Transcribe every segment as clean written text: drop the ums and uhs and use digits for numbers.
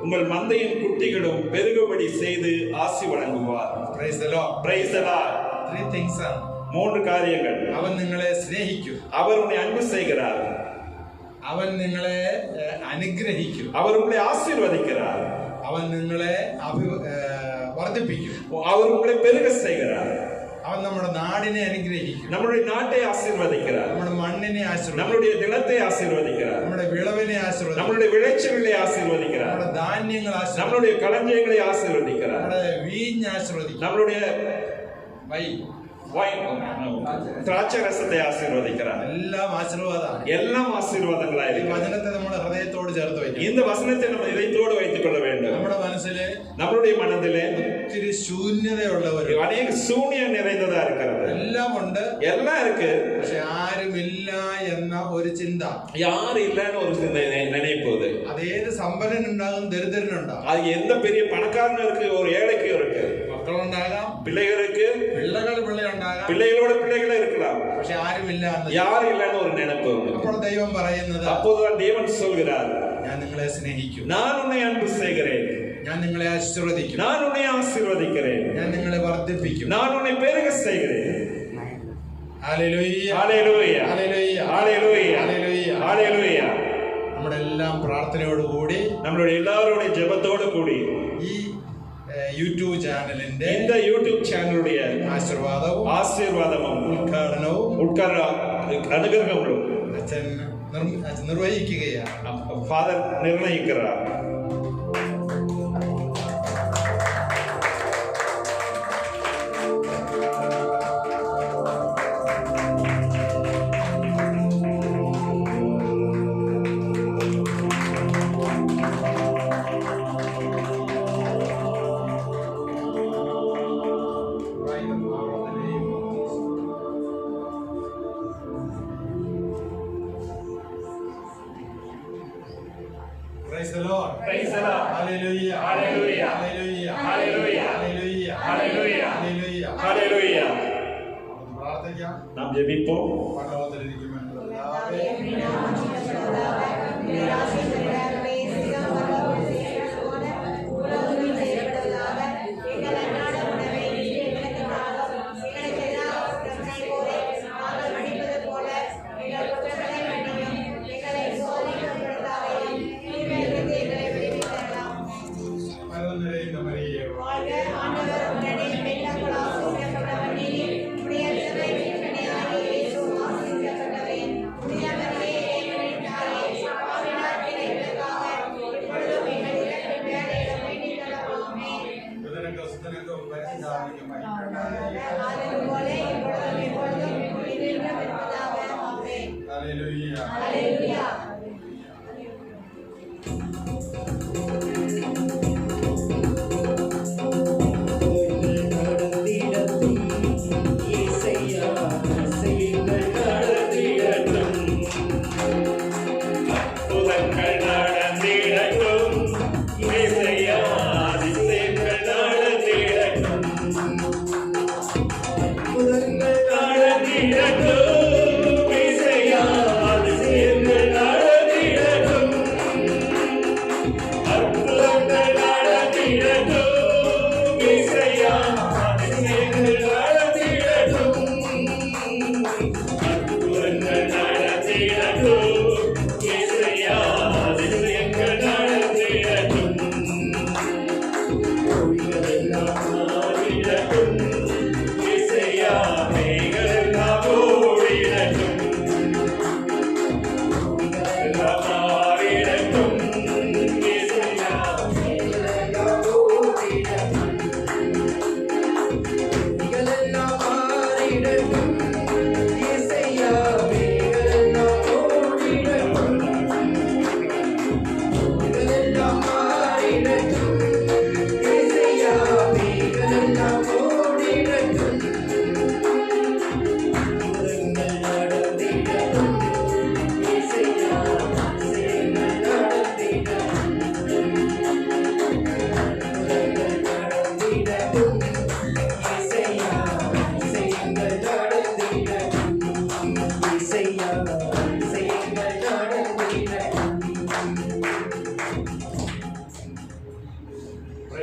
உங்கள் மந்தையும் குட்டிகளும் பெருகுபடி செய்து ஆசி வழங்குவார். Praise the Lord. Praise the Lord. 3 things are. 3 காரியங்கள். അവൻ നിങ്ങളെ സ്നേഹിക്കും. அவர் உன்னை அன்பு செய்கிறார். അവൻ നിങ്ങളെ അനുഗ്രഹിക്കും. அவர் உங்களை ஆசீர்வதிக்கிறார். അവൻ നിങ്ങളെ വർദ്ധിപ്പിക്കും. அவர் உங்களை பெருக செய்கிறார். അവൻ നമ്മുടെ നാടിനെ അനുഗ്രഹിക്കും. நம்முடைய நாட்டை ஆசீர்வதிக்கிறார். നമ്മുടെ മണ്ണിനെ ആശീർവദിക്കും. நம்முடைய நிலத்தை ஆசீர்வதிக்கிறார். നമ്മുടെ വിളവിനെ ആശീർവദിക്കും. நம்முடைய വിളச்சல்களை ஆசீர்வதிக்கிறார். നമ്മുടെ ധാന്യങ്ങൾ ആശീർവദിക്കും. நம்முடைய களஞ்சியங்களை ஆசீர்வதிக்கிறார். നമ്മുടെ വീഞ്ഞ് ആശീർവദിക്കും. நம்முடைய திராட்சை ரசத்தை ஆசீர்வதிக்கிறார். എല്ലാം ആശീർവാദമാണ്. எல்லாம் ஆசீர்வாதங்களாயிருக்கும். വചനത്തെ നമ്മുടെ ഹൃദയത്തോട് ചേർത്ത് വയ്ക്കണം. இந்த வசனத்தை நம்ம இதயத்தோடு வைத்துக் கொள்ள வேண்டும். നമ്മുടെ മനസ്സിലെ நம்மளுடைய மனதிலே ഒത്തിരി ശൂന്യതയുള്ളവർ, அநேக சூனியம் நிறைந்ததா இருக்கிறது. എല്ലാം ഉണ്ട്, எல்லாம் இருக்கு, പക്ഷെ ആരുമില്ല എന്ന ഒരു ചിന്ത, யாரும் இல்லைன்னு ஒரு நினைப்பு. അതേത് സമ്പന്നനുണ്ടാകും, ദരിദ്രനുണ്ടാകും. அது எந்த பெரிய பணக்காரனும் இருக்கு, ஒரு ஏழைக்கும் இருக்கு. മക്കളുണ്ടാകാം, பிள்ளைகளுக்கு പിള്ളകളുണ്ടാകാം, பிள்ளைகளோட பிள்ளைகளே இருக்கலாம், പക്ഷെ ആരുമില്ല, யாரும் இல்லைன்னு ஒரு நினைப்பு. അപ്പോൾ ദൈവം പറയുന്നത്, அப்போதுதான் தேவன் சொல்கிறார், ഞാൻ നിങ്ങളെ സ്നേഹിക്കും, நான் உன்னை அன்பு செய்கிறேன், ഞാൻ നിങ്ങളെ ആശീർവദിക്കും, நான் உன்னை ஆசீர்வதிக்கிறேன், ഞാൻ നിങ്ങളെ വർദ്ധിപ്പിക്കും, நான் உன்னை பெருக செய்கிறேன். ഹല്ലേലൂയ, ഹല്ലേലൂയ, ഹല്ലേലൂയ, ഹല്ലേലൂയ, ഹല്ലേലൂയ, ഹല്ലേലൂയ. നമ്മുടെ എല്ലാം പ്രാർത്ഥനയോടുകൂടി, നമ്മളുടെ എല്ലാവരുടെയും ജപത്തോടു കൂടി ഈ യൂട്യൂബ് ചാനലിന്റെ, இந்த யூடியூப் சேனலுடைய ആശീർവാദവും உட்கார അനുഗ്രഹങ്ങളും അച്ഛൻ നിർവഹിക്കുകയാണ്. Father നിർണയിக்கிறார். Praise the Lord. Praise the Lord. Hallelujah. Hallelujah. Hallelujah. Hallelujah. Hallelujah. Hallelujah. Hallelujah. Hallelujah. പ്രാർത്ഥിക്കാം. നാം ജപിപ്പോ. പരലോകത്തിലിരിക്കുന്ന പിതാവേ,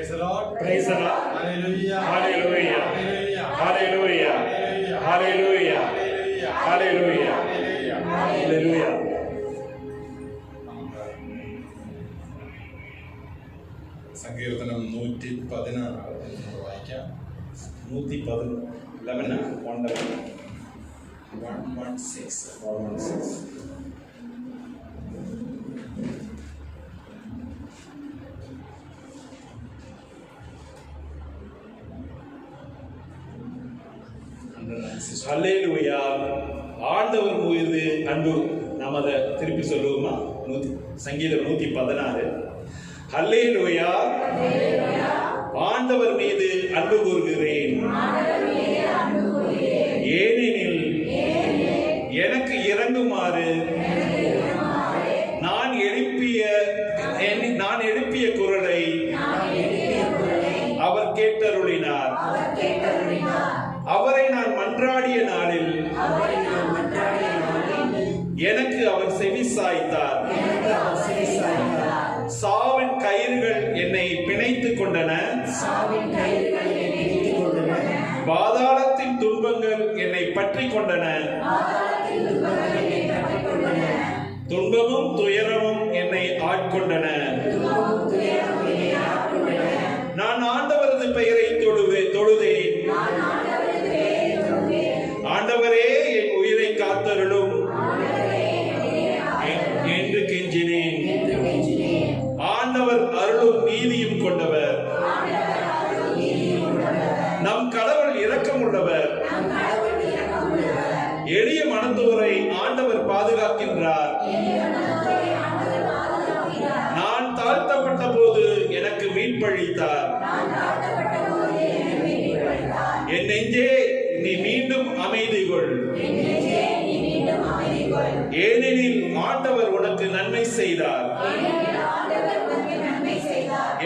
Praise the Lord. Praise the Lord. Hallelujah. Hallelujah. Hallelujah. Hallelujah. Hallelujah. Hallelujah. സങ്കീർത്തനം 116 വായിക്കാം. 116. ஹல்லேலூயா. ஆண்டவர் மீது அன்பு. நாம் அதை திருப்பி சொல்லுவோமா? சங்கீதம் 116. ஹல்லேலூயா. ஆண்டவர் மீது அன்பு கூறுகிறேன், ஏனெனில் எனக்கு இறங்குமாறு நான் எழுப்பிய குரலை அவர் கேட்டருளினார். அவரை நான் மன்றாடிய நாளில் எனக்கு அவர் செவி சாய்த்தார். சாவின் கயிறுகள் என்னை பிணைத்துக் கொண்டன, பாதாளத்தின் துன்பங்கள் என்னை பற்றிக் கொண்டன. துன்பமும் துயரமும் என்னை ஆட்கொண்டன. நான் ஆண்டவரது பெயரை தொழுதேன். ஆண்டவரே, என் உயிரை காத்தருளும் என்று கெஞ்சினேன். ஆண்டவர் அருளும் நீதியும் கொண்டவர். நம் கடவுள் இரக்கமுள்ளவர். எளிய மனத்தோரை ஆண்டவர் பாதுகாக்கின்றார். நான் தாழ்த்தப்பட்ட போது எனக்கு மீட்பளித்தார். என் நெஞ்சே, நீ மீண்டும் அமைதி கொள், ஏனெனில் ஆண்டவர் உனக்கு நன்மை செய்தார்.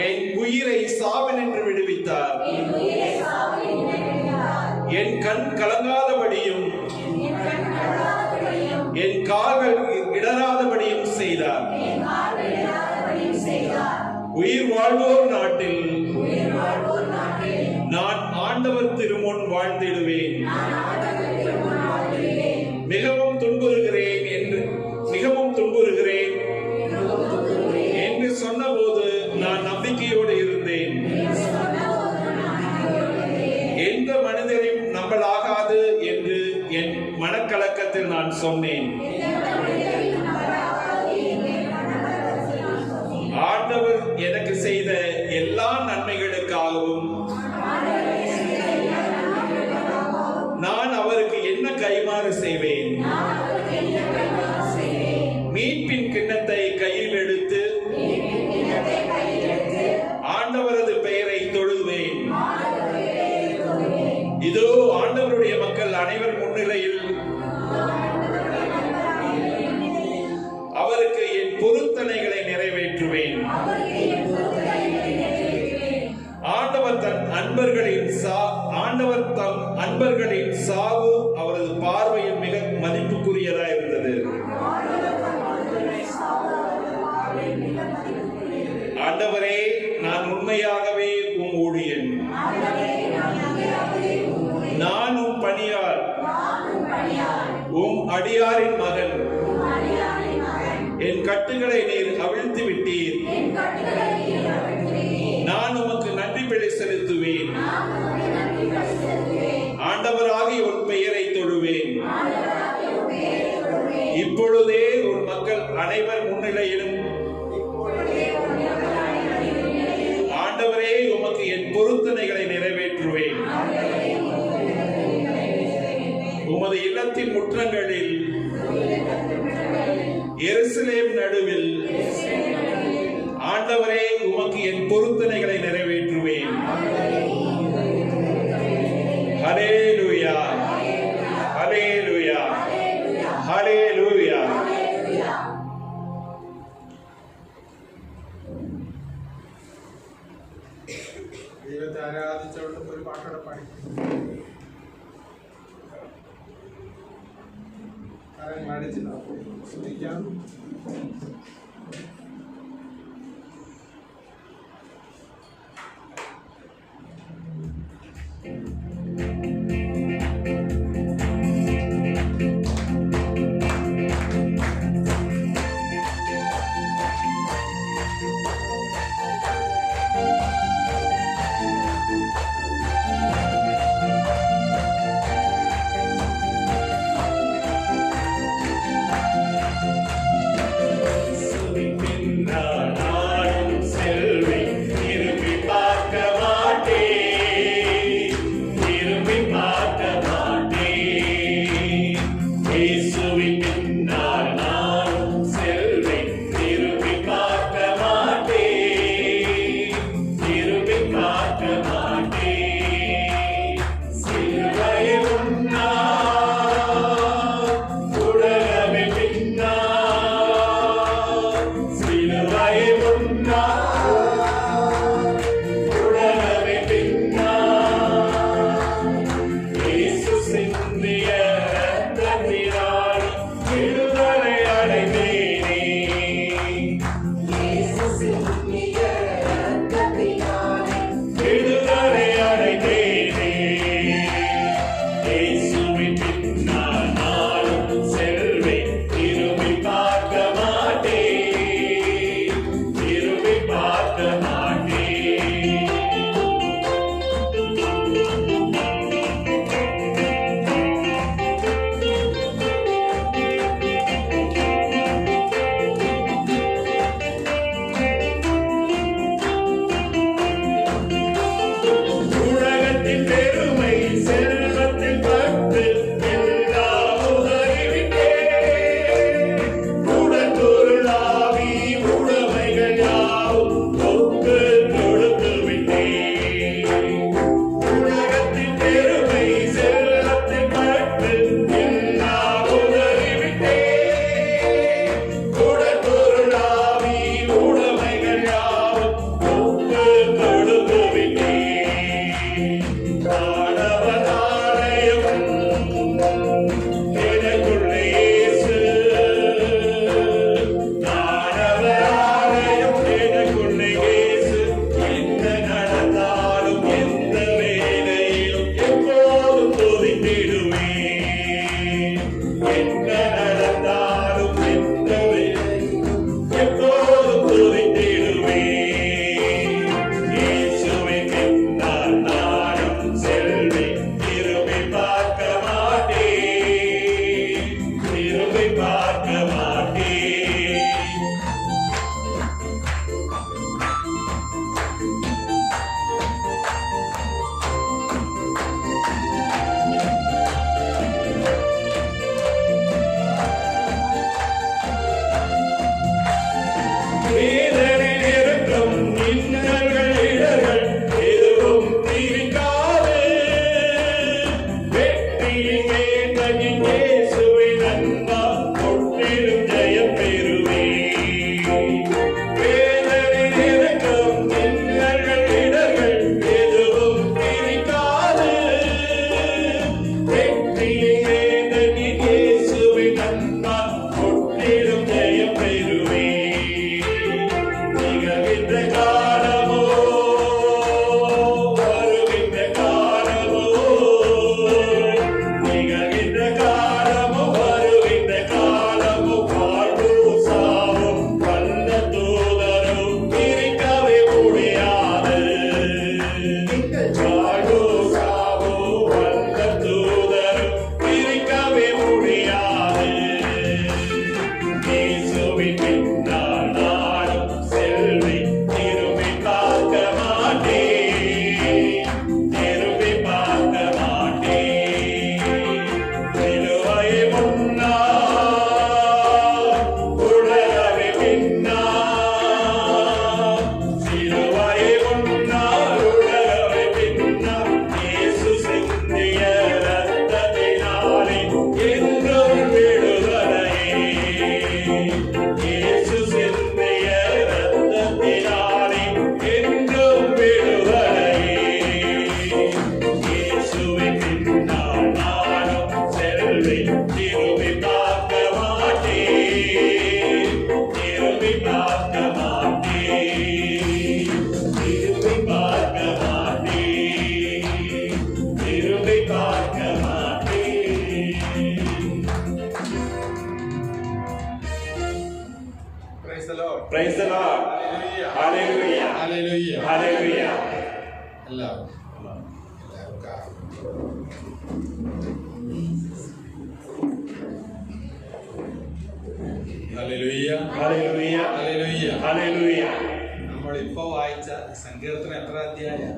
என் உயிரை சாவினின்று விடுவித்தார். என் கண் கலங்காதபடியும் என் கால்கள் இடராதபடியும் செய்தார். உயிர் வாழ்வோர் நாட்டில் நான் ஆண்டவர் திருமுன் வாழ்ந்திடுவேன். மிகவும் துன்புறுகிறேன் என்று சொன்னபோது நான் நம்பிக்கையோடு இருந்தேன். எந்த மனிதரையும் நம்பலாகாது என்று என் மனக்கலக்கத்தில் நான் சொன்னேன். ஆண்டவர் எனக்கு செய்த எல்லா நன்மைகளுக்காகவும் நான் அவருக்கு என்ன கைமாறு செய்வேன்? மீட்பின் கிண்ணத்தை கையில் எடுத்து ஆண்டவரது பெயரை தொழுவேன். இதோ ஆண்டவருடைய மக்கள் அனைவர் முன்னிலையில் அவருக்கு என் பொருத்தனைகளை நிறைவேற்றுவேன். ஆண்டவர் தம் அன்பர்களின் சாவு அவரது பார்வையில் மிக மதிப்புக்குரியதாக இருந்தது. ஆண்டவரே, நான் உண்மையாகவே உம் ஊழியன். நான் உம் பணியார், உம் அடியாரின் மகன். என் கட்டுகளை நீர் அவிழ்த்து விட்டீர். நான் உமக்கு நன்றி பலி செலுத்துவேன். ஆண்டவராகிய உன் பெயரை தொழுவேன். இப்பொழுதே உன் மக்கள் அனைவர் முன்னிலையிலும் ஆண்டவரே, உமக்கு என் பொருத்தனைகளை நிறைவேற்றுவேன். உமது இல்லத்தின் முற்றங்களில் எருசலேம் நடுவில் ஆண்டவரே, உமக்கு என் பொருத்தனைகளை நிறைவேற்றுவேன். ஹல்லேலூயா, ஹல்லேலூயா, ஹல்லேலூயா. ദൈവത്തെ ആരാധിച്ചുകൊണ്ട് ഒരു പാട്ടോടെ പാടി അടിച്ച് ശ്രദ്ധിക്കാം. உலகத்தின் பெருமை செல்வத்தின் பட்டு எல்லாம் உதறிவிட்டேன். உடற்கொருளாவி உடைமைகள் யாவும் ஒப்பு கொடுத்து விட்டேன். உலகத்தின் பெருமை செல்வத்தின் பட்டு எல்லாம் உதறிவிட்டேன். உடற்கொருளாவி உடைமைகள் யாவும் ஒப்பு கொடுத்து விட்டேன். ஆண்டவராலயம் எனக்குள்ளே இயேசு. ஆண்டவராலயம் எனக்குள்ளே இயேசு. என்ன நடந்தாலும் எந்த வேளையிலும் எப்போதும் துதித்திடுவேன். என்ன நடந்தாலும் எந்த வேளையிலும் எப்போதும் துதித்திடுவேன். இயேசுவின் பின்னால் நானும் செல்வேன். திரும்பி பார்க்க மாட்டேன். திரும்பி பார்க்க மாட்டேன். வேதனை நெருக்கம் இன்னல்கள் இடர்கள் எதுவும் தீர்க்காது. வெற்றியின் வேந்தனின் இயேசுவின் அன்பால் முற்றிலும் ஜெயம் பெறுவேன். வேதனை நெருக்கம் இன்னல்கள் இடர்கள் எதுவும் தீர்க்காது. வெற்றியின் வேந்தனின் இயேசுவின் அன்பால் முற்றிலும் ஜெயம் பெறுவேன். நிகழ்கின்ற காலமோ வருகின்ற காலமோ, நிகழ்கின்ற காலமோ வருகின்ற காலமோ, வாழ்வும் சாவும் வந்த தூதரும் பிரிக்கவே முடியாது. வாழ்வும் சாவும் வந்த தூதரும் பிரிக்கவே முடியாது. இயேசுவின் பின்னால் நானும் செல்வேன். திரும்பி பார்க்க மாட்டேன். திரும்பி பார்க்க மாட்டேன். சிலுவையை முன்னால் உலகை பின்னால். சிலுவையை முன்னால் உலகை பின்னால். இயேசு சிந்திய இரத்தத்தினாலே என்றும் விடுதலையே. இயேசு சிந்திய இரத்தத்தினாலே என்றும் விடுதலையே. இயேசுவின் பின்னால் நானும் செல்வேன். திரும்பி பார்க்க மாட்டேன். திரும்பி பார்க்க மாட்டேன். திரும்பி பார்க்க மாட்டேன். திரும்பி பார்க்க மாட்டேன். Praise the Lord. Praise the Lord. Hallelujah. Hallelujah. Hallelujah. എല്ലാവർക്കും ഹല്ലേലൂയ. Hallelujah. ഹല്ലേലൂയ. Hallelujah. നമ്മളിപ്പോ വായിച്ച സങ്കീർത്തനം എത്ര അധ്യായം?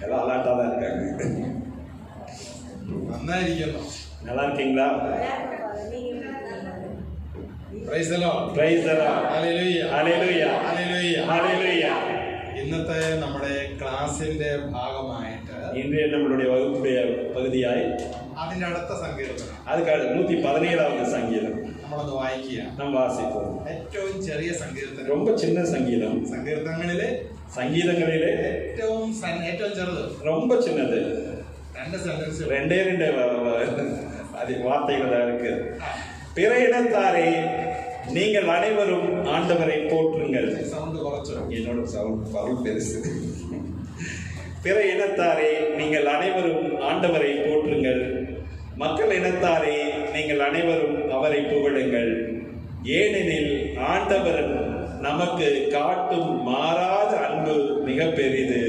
எல்லாம் அலாட்டா தான் இருக்காங்க. നന്നായിരിക്കുന്നു. நல்லா இருக்கீங்களா? Praise the Lord. Praise the Lord. Hallelujah. Hallelujah. Hallelujah. Hallelujah. ഇന്നത്തെ നമ്മുടെ ക്ലാസിന്റെ ഭാഗമായിട്ട് இன்றைய நம்மளுடைய வகுப்புடைய பகுதியாய் അതിന്റെ അടുത്ത സങ്കീർത്തനം அதுக்காக 117வது சங்கீதம் നമ്മളൊന്ന് വായിക്കുക. நாம் வாசிப்போம். ഏറ്റവും ചെറിയ സങ്കീർത്തനം. ரொம்ப சின்ன சங்கீதம். സങ്കീർത്തനങ്ങളിലെ சங்கீதங்களிலே ഏറ്റവും ചെറുത്. ரொம்ப சின்னது. 2 സെന്റൻസ്. ரெண்டே அது வார்த்தைகள் தான் இருக்கு. பிற இனத்தாரே நீங்கள் அனைவரும் ஆண்டவரை போற்றுங்கள். സൗണ്ട് കുറച്ചോ? என்னோட சவுண்ட் பரவல் பெருசு. பிற இனத்தாரே நீங்கள் அனைவரும் ஆண்டவரை போற்றுங்கள். மக்கள் இனத்தாரே நீங்கள் அனைவரும் அவரை புகழுங்கள். ஏனெனில் ஆண்டவர் நமக்கு காட்டும் மாறாத அன்பு மிக பெரிது,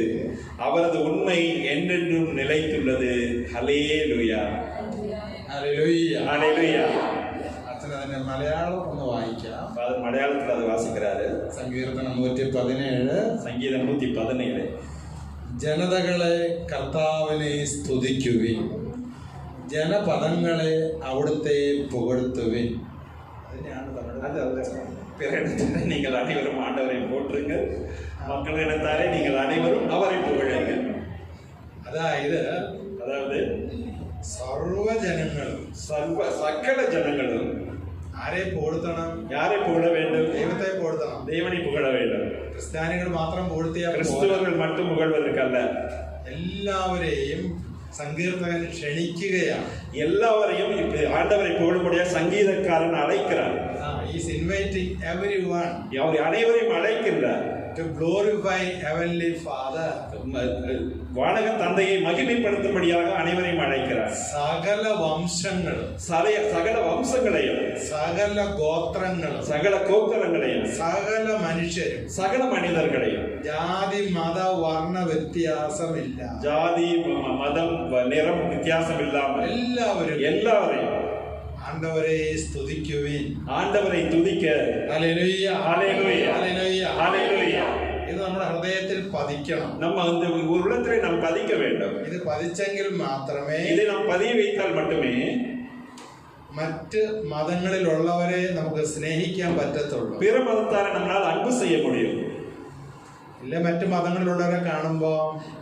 அவரது உண்மை என்றென்றும் நிலைத்துள்ளது. ഹല്ലേലൂയ. ഹല്ലേലൂയ. ഹല്ലേലൂയ. അച്ഛൻ അതിന്റെ മലയാളം ഒന്ന് വായിക്കാം. മലയാളത്തിൽ അത് വാസിக்கிறாரு. സങ്കീർത്തനം 117. സംഗീതം 117. ജനതകളെ കർത്താവിനെ സ്തുതിക്കുവിൻ, ജനപദങ്ങളെ അവിടുത്തെ പുകഴ്ത്തുവിൻ. അതിനെയാണ് நீங்கள் அனைவரும் ஆண்டவரை போற்றுங்கள், மக்கள் இனத்தாரே நீங்கள் அனைவரும் அவரை புகழுங்கள். അതായത് സർവജനങ്ങളും സകല ജനങ്ങളും ആരെ പുകഴ്ത്തണം? யாரை புகழ வேண்டும்? ദൈവത്തെ പുകഴ്ത്തണം, தேவனை புகழ வேண்டும். ക്രിസ്ത്യാനികൾ മാത്രം പുകഴ്ത്തിയാൽ கிறிஸ்துவர்கள் மட்டும் புகழ்வதற்கல்ல, എല്ലാവരെയും சங்கீர்த்தகன் ക്ഷണിക്കുകയാണ്. எல்லாவரையும் ஆண்டவரை புகழும்படியா சங்கீதக்காரன் அழைக்கிறார். He's inviting everyone. அவர் அனைவரையும் அழைக்கின்றார். To glorify heavenly Father. வானக தந்தையை மகிமைப்படுத்தும்படியாக அனைவரையும் அழைக்கிறார். സകല വംശങ്ങളും, சகல வம்சங்களையும், സകല ഗോത്രങ്ങളും, சகல கோத்திரங்களையும், സകല മനുഷ്യരും, சகல மனிதர்களையும், ജാതി മത വർണ്ണ വ്യത്യാസമില്ല, ஜாதி மதம் நிறம் வித்தியாசம் இல்லாமல் எல்லாவரையும் ஆண்டவரை ஸ்துதிக்குவின், ஆண்டவரை துதிக்க. ഹല്ലേലൂയ, ഹല്ലേലൂയ, ഹല്ലേലൂയ, ഹല്ലേലൂയ. ഇത് നമ്മുടെ ഹൃദയത്തിൽ പതിക്കണം. நம்ம அந்த உள்ளத்திலே நாம் பதிக்க வேண்டும். ഇത് പതിച്ചെങ്കിൽ മാത്രമേ, இதை நாம் பதிய வைத்தால் மட்டுமே മറ്റ് മതങ്ങളിലുള്ളവരെ നമുക്ക് സ്നേഹിക്കാൻ പറ്റത്തുള്ളൂ. பிற மதத்தாரை நம்மால் அன்பு செய்ய முடியும். ഇല്ല, മറ്റു മതങ്ങളിലുള്ളവരെ കാണുമ്പോ,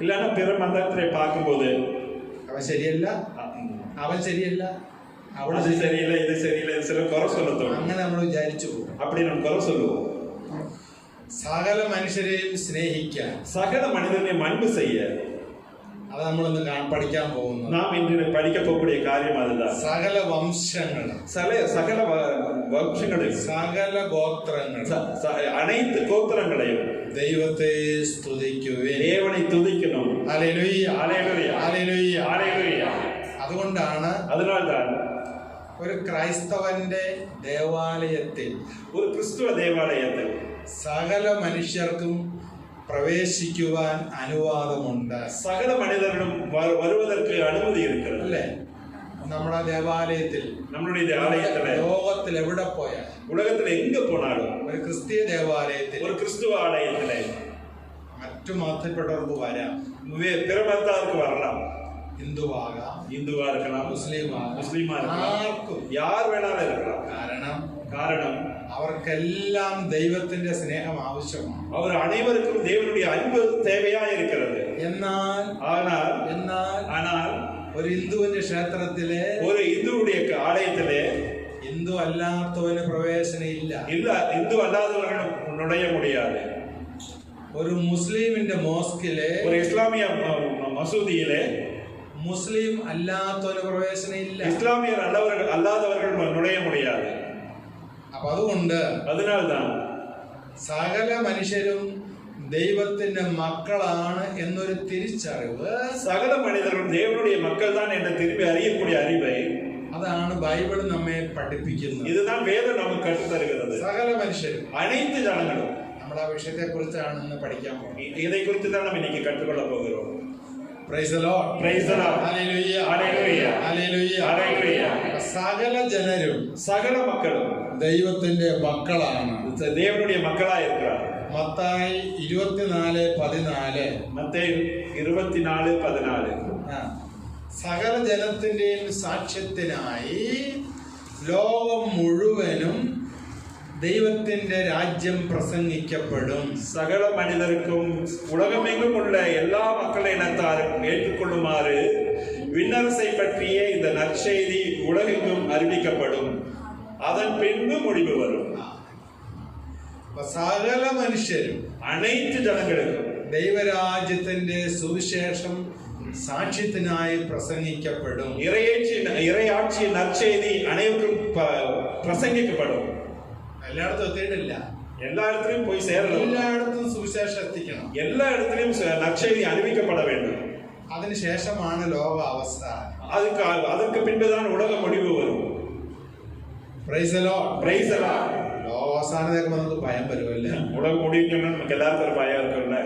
இல்லைன்னா பிற மதத்தை பார்க்கும்போது അവൻ ശരിയല്ല, അവൻ ശരിയല്ല, അവിടെ அது சரியில்லை, இது சரியில்லை, சில குறை சொல்ல தோணும். അങ്ങനെ നമ്മൾ വിചാരിച്ചു പോകും. அப்படி நம்ம குறை சொல்லுவோம். സകല മനുഷ്യരെയും സ്നേഹിക്കാൻ, சகல மனிதனையும் அன்பு செய்ய, അത് നമ്മളൊന്ന് പഠിക്കാൻ പോകുന്നു. நாம் இன்று படிக்க போகக்கூடிய காரியம் அதுதான். സകല വംശങ്ങളും, சகல வம்சங்களையும், സകല ഗോത്രങ്ങളും, அனைத்து கோத்திரங்களையும் ദൈവത്തെ സ്തുതിക്കുവിൻ, தேவனை துதிக்கணும். ഹല്ലേലൂയ, ഹല്ലേലൂയ, ഹല്ലേലൂയ, ഹല്ലേലൂയ. അതുകൊണ്ടാണ് அதனால்தான் ഒരു ക്രൈസ്തവന്റെ ദേവാലയത്തിൽ, ஒரு கிறிஸ்துவ தேவாலயத்தில் സകല മനുഷ്യർക്കും പ്രവേശിക്കുവാൻ അനുവാദമുണ്ട്. சகல மனிதர்களும் வருவதற்கு அனுமதி இருக்கிறது. അല്ലേ? നമ്മുടെ ദേവാലയത്തിൽ, நம்மளுடைய ஆலயத்துல, ലോകത്തിൽ എവിടെ പോയാൽ, உலகத்துல எங்க போனாலும், ഒരു ക്രിസ്തീയ ദേവാലയത്തിൽ, ஒரு கிறிஸ்துவ ஆலயத்துல മറ്റു മതത്തിൽപ്പെട്ടവർക്ക് വരാം. பிற மதத்தாருக்கு வரலாம். ഹിന്ദുവാകാം, இந்துவா இருக்கலாம், முஸ்லீமா இருக்கலாம், ആർക്കും, யார் வேணாலும் இருக்கலாம். കാരണം അവർക്കെല്ലാം ദൈവത്തിന്റെ സ്നേഹം ആവശ്യമാണ്. அவர் அனைவருக்கும் தேவனுடைய அன்பு தேவையா இருக்கிறது. ஆனால் ഒരു ഹിന്ദുവിന്റെ ക്ഷേത്രത്തിലെ, ஒரு இந்துவுடைய ஆலயத்திலே ഹിന്ദു അല്ലാത്തവന് പ്രവേശനം ഇല്ല. இந்து அல்லாதவர்கள் நுழைய முடியாது. ഒരു മുസ്ലിമിന്റെ മോസ്കിലെ, ஒரு இஸ்லாமிய மசூதியிலே മുസ്ലിം അല്ലാത്തവന് പ്രവേശനം ഇല്ല. இஸ்லாமியர் அல்லாதவர்கள் நுழைய முடியாது. അപ്പൊ അതുകൊണ്ട് அதனால்தான் സകല മനുഷ്യരും ദൈവത്തിന്റെ മക്കളാണ് എന്നൊരു തിരിച്ചറിവ്, സകല മനുഷ്യരും தேவனுடைய மக்கள் தான் என்ற திரும்பி அறியக்கூடிய அறிவை, അതാണ് ബൈബിൾ നമ്മെ പഠിപ്പിക്കുന്നത്. இதுதான் வேதம் நமக்கு கற்றுத் தருகிறது. സകല മനുഷ്യരും, அனைத்து ஜனங்களும். നമ്മൾ ആ വിഷയത്തെ കുറിച്ചാണ് ഇന്ന് പഠിക്കാൻ പോകുന്നത്. இதை குறித்து தான் நம்ம இன்னைக்கு கற்றுக்கொள்ள போகிறோம். Praise the Lord. Praise the Lord. Hallelujah. Hallelujah. Hallelujah. Hallelujah. സകല ജനരും, സകല മക്കളും ദൈവത്തിന്റെ മക്കളാണ്, தேவனுடைய மக்களா இருக்கிறார். മത്തായി 24:14. മത്തായി 24:14. സകല ജനത്തിന്റെയും സാക്ഷ്യത്തിനായി ലോകം മുഴുവനും ദൈവത്തിന്റെ രാജ്യം പ്രസംഗിക്കപ്പെടും. சகல மனிதருக்கும் உலகமெங்கும் உள்ள எல்லா மக்கள் இனத்தாரும் ஏற்றுக்கொள்ளுமாறு விண்ணரசை பற்றிய இந்த நற்செய்தி உலகெங்கும் அறிவிக்கப்படும். அதன் பின்பு முடிவு வரும். സകല മനുഷ്യരും, அனைத்து ஜனங்களுக்கும் ദൈവരാജ്യത്തിന്റെ സുവിശേഷം സാക്ഷ്യത്തിനായി പ്രസംഗിക്കപ്പെടും. இறையாட்சி நற்செய்தி அனைவருக்கும் பிரசங்கிக்கப்படும். എല്ലായിടത്തും എത്തിയിട്ടില്ല, எல்லா இடத்திலும் போய் சேரணும். എല്ലായിടത്തും സുവിശേഷം എത്തിക്കണം. எல்லா இடத்திலும் நற்செய்தி அறிவிக்கப்பட வேண்டும். അതിനുശേഷമാണ് ലോക അവസാനം. அதற்கு பின்புதான் உலக முடிவு வரும். Praise the Lord. Praise the Lord. അവസാനത്തേക്ക് നമുക്ക് ഭയം വരുമല്ലേ? உலகம் முடிக்கணும்னு நமக்கு எல்லாருக்கும் ஒரு பயம் இருக்குல்ல.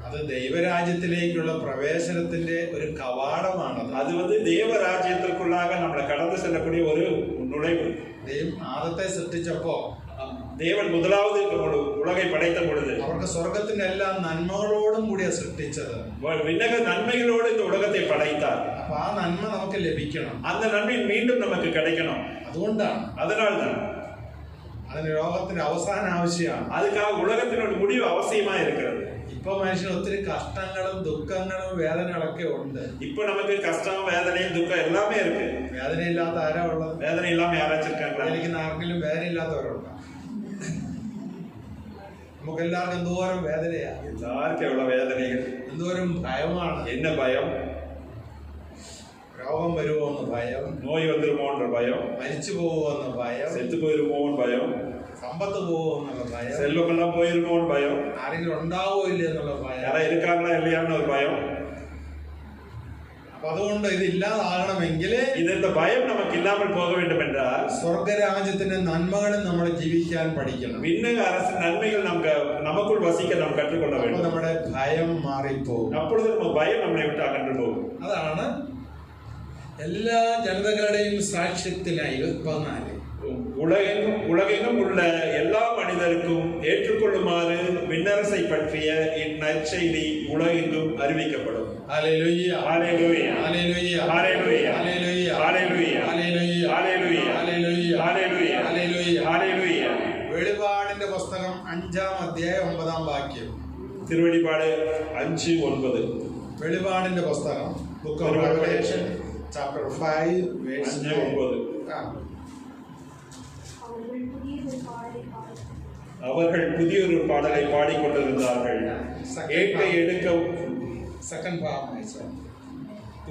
അത് ദൈവരാജ്യത്തിലേക്കുള്ള പ്രവേശനത്തിന്റെ ഒരു കവാടമാണ്. அது வந்து தேவ ராஜ்யத்திற்குள்ளாக நம்மளை கடந்து செல்லக்கூடிய ஒரு நுழைவு. ദൈവം ആദത്തെ സൃഷ്ടിച്ചപ്പോ தேவன் முதலாவது உலகை படைத்த பொழுது അവർക്ക് സ്വർഗത്തിന്റെ എല്ലാ നന്മകളോടും കൂടിയാണ് സൃഷ്ടിച്ചത്. விண்ணக நன்மைகளோடு இந்த உலகத்தை படைத்தார். അപ്പൊ ആ നന്മ നമുക്ക് ലഭിക്കണം. அந்த நன்மை மீண்டும் நமக்கு கிடைக்கணும். അതുകൊണ്ടാണ് அதனால்தான் അതിന് ലോകത്തിന്റെ അവസാന ആവശ്യമാണ്. அதுக்காக உலகத்தினோட முடிவு அவசியமா இருக்கிறது. ഇപ്പൊ മനുഷ്യന് ഒത്തിരി കഷ്ടങ്ങളും ദുഃഖങ്ങളും വേദനകളൊക്കെ ഉണ്ട്. இப்ப நமக்கு கஷ்டம் வேதனையும் துக்கம் எல்லாமே இருக்கு. വേദനയില്ലാത്ത ആരാ ഉള്ളത്? வேதனை இல்லாம யாராச்சும் இருக்காங்களா? എനിക്ക് ആർക്കെങ്കിലും വേദനയില്ലാത്തവരുണ്ടോ? നമുക്ക് എല്ലാവർക്കും എന്തോരം വേദനയാ, எல்லாருக்கும் எவ்வளவு வேதனைகள், എന്തോരം ഭയമാണ്. என்ன பயம்? രോഗം വരുമോ എന്ന് ഭയം, நோய் வந்துருமோன்ற பயம், മരിച്ചു പോവുമോ എന്ന ഭയം, செத்து போயிருமோன்னு பயம், സമ്പത്ത് പോവോ എന്നുള്ള ഭയം, செல்வமெல்லாம் போயிருமோன்னு பயம், ആരെങ്കിലും ഉണ്ടാവോ ഇല്ല എന്നുള്ള ഭയം. யாரா இருக்காங்களா இல்லையான்னு ஒரு பயம். അപ്പൊ അതുകൊണ്ട് ഇത് ഇല്ലാതാകണമെങ്കിൽ இந்த பயம் நமக்கு இல்லாமல் போக வேண்டும் என்றால் സ്വർഗരാജ്യത്തിന്റെ നന്മകളും നമ്മൾ ജീവിക്കാൻ പഠിക്കണം. விண்ணக அரசின் நன்மைகள் நமக்குள் வசிக்க நாம் கற்றுக்கொள்ள അപ്പൊ வேண்டும். നമ്മുടെ ഭയം മാറിപ്പോകും. அப்பொழுது நம்ம பயம் நம்மை விட்டு அகன்று போகும். അതാണ് എല്ലാ ജനതകളുടെയും സാക്ഷ്യത്തിനായി 14 உலகெங்கும் உள்ள எல்லா மனிதருக்கும் ஏற்றுக்கொள்ளுமாறு விண்ணரசை பற்றிய இந்நற்செய்தி உலகெங்கும் அறிவிக்கப்படும். ഹല്ലേലൂയ, ஹல்லேலூயா, ഹല്ലേലൂയ, ஹல்லேலூயா, ഹല്ലേലൂയ, ஹல்லேலூயா, ഹല്ലേലൂയ, ஹல்லேலூயா, ഹല്ലേലൂയ, ஹல்லேலூயா, ഹല്ലേലൂയ. ஹல்லேலூயா. വെളിപാടിന്റെ പുസ്തകം 5-ാം അധ്യായം 9-ാം വാക്യം. திருவெளிப்பாடு 5:9. വെളിപാടിന്റെ പുസ്തകം book of revelation chapter 5 verse 5:9. அவர்கள் புதிய ஒரு பாடலை பாடிக்கொண்டிருந்தார்கள். ஏற்க எடுக்க സെക്കൻഡ് ഭാഗം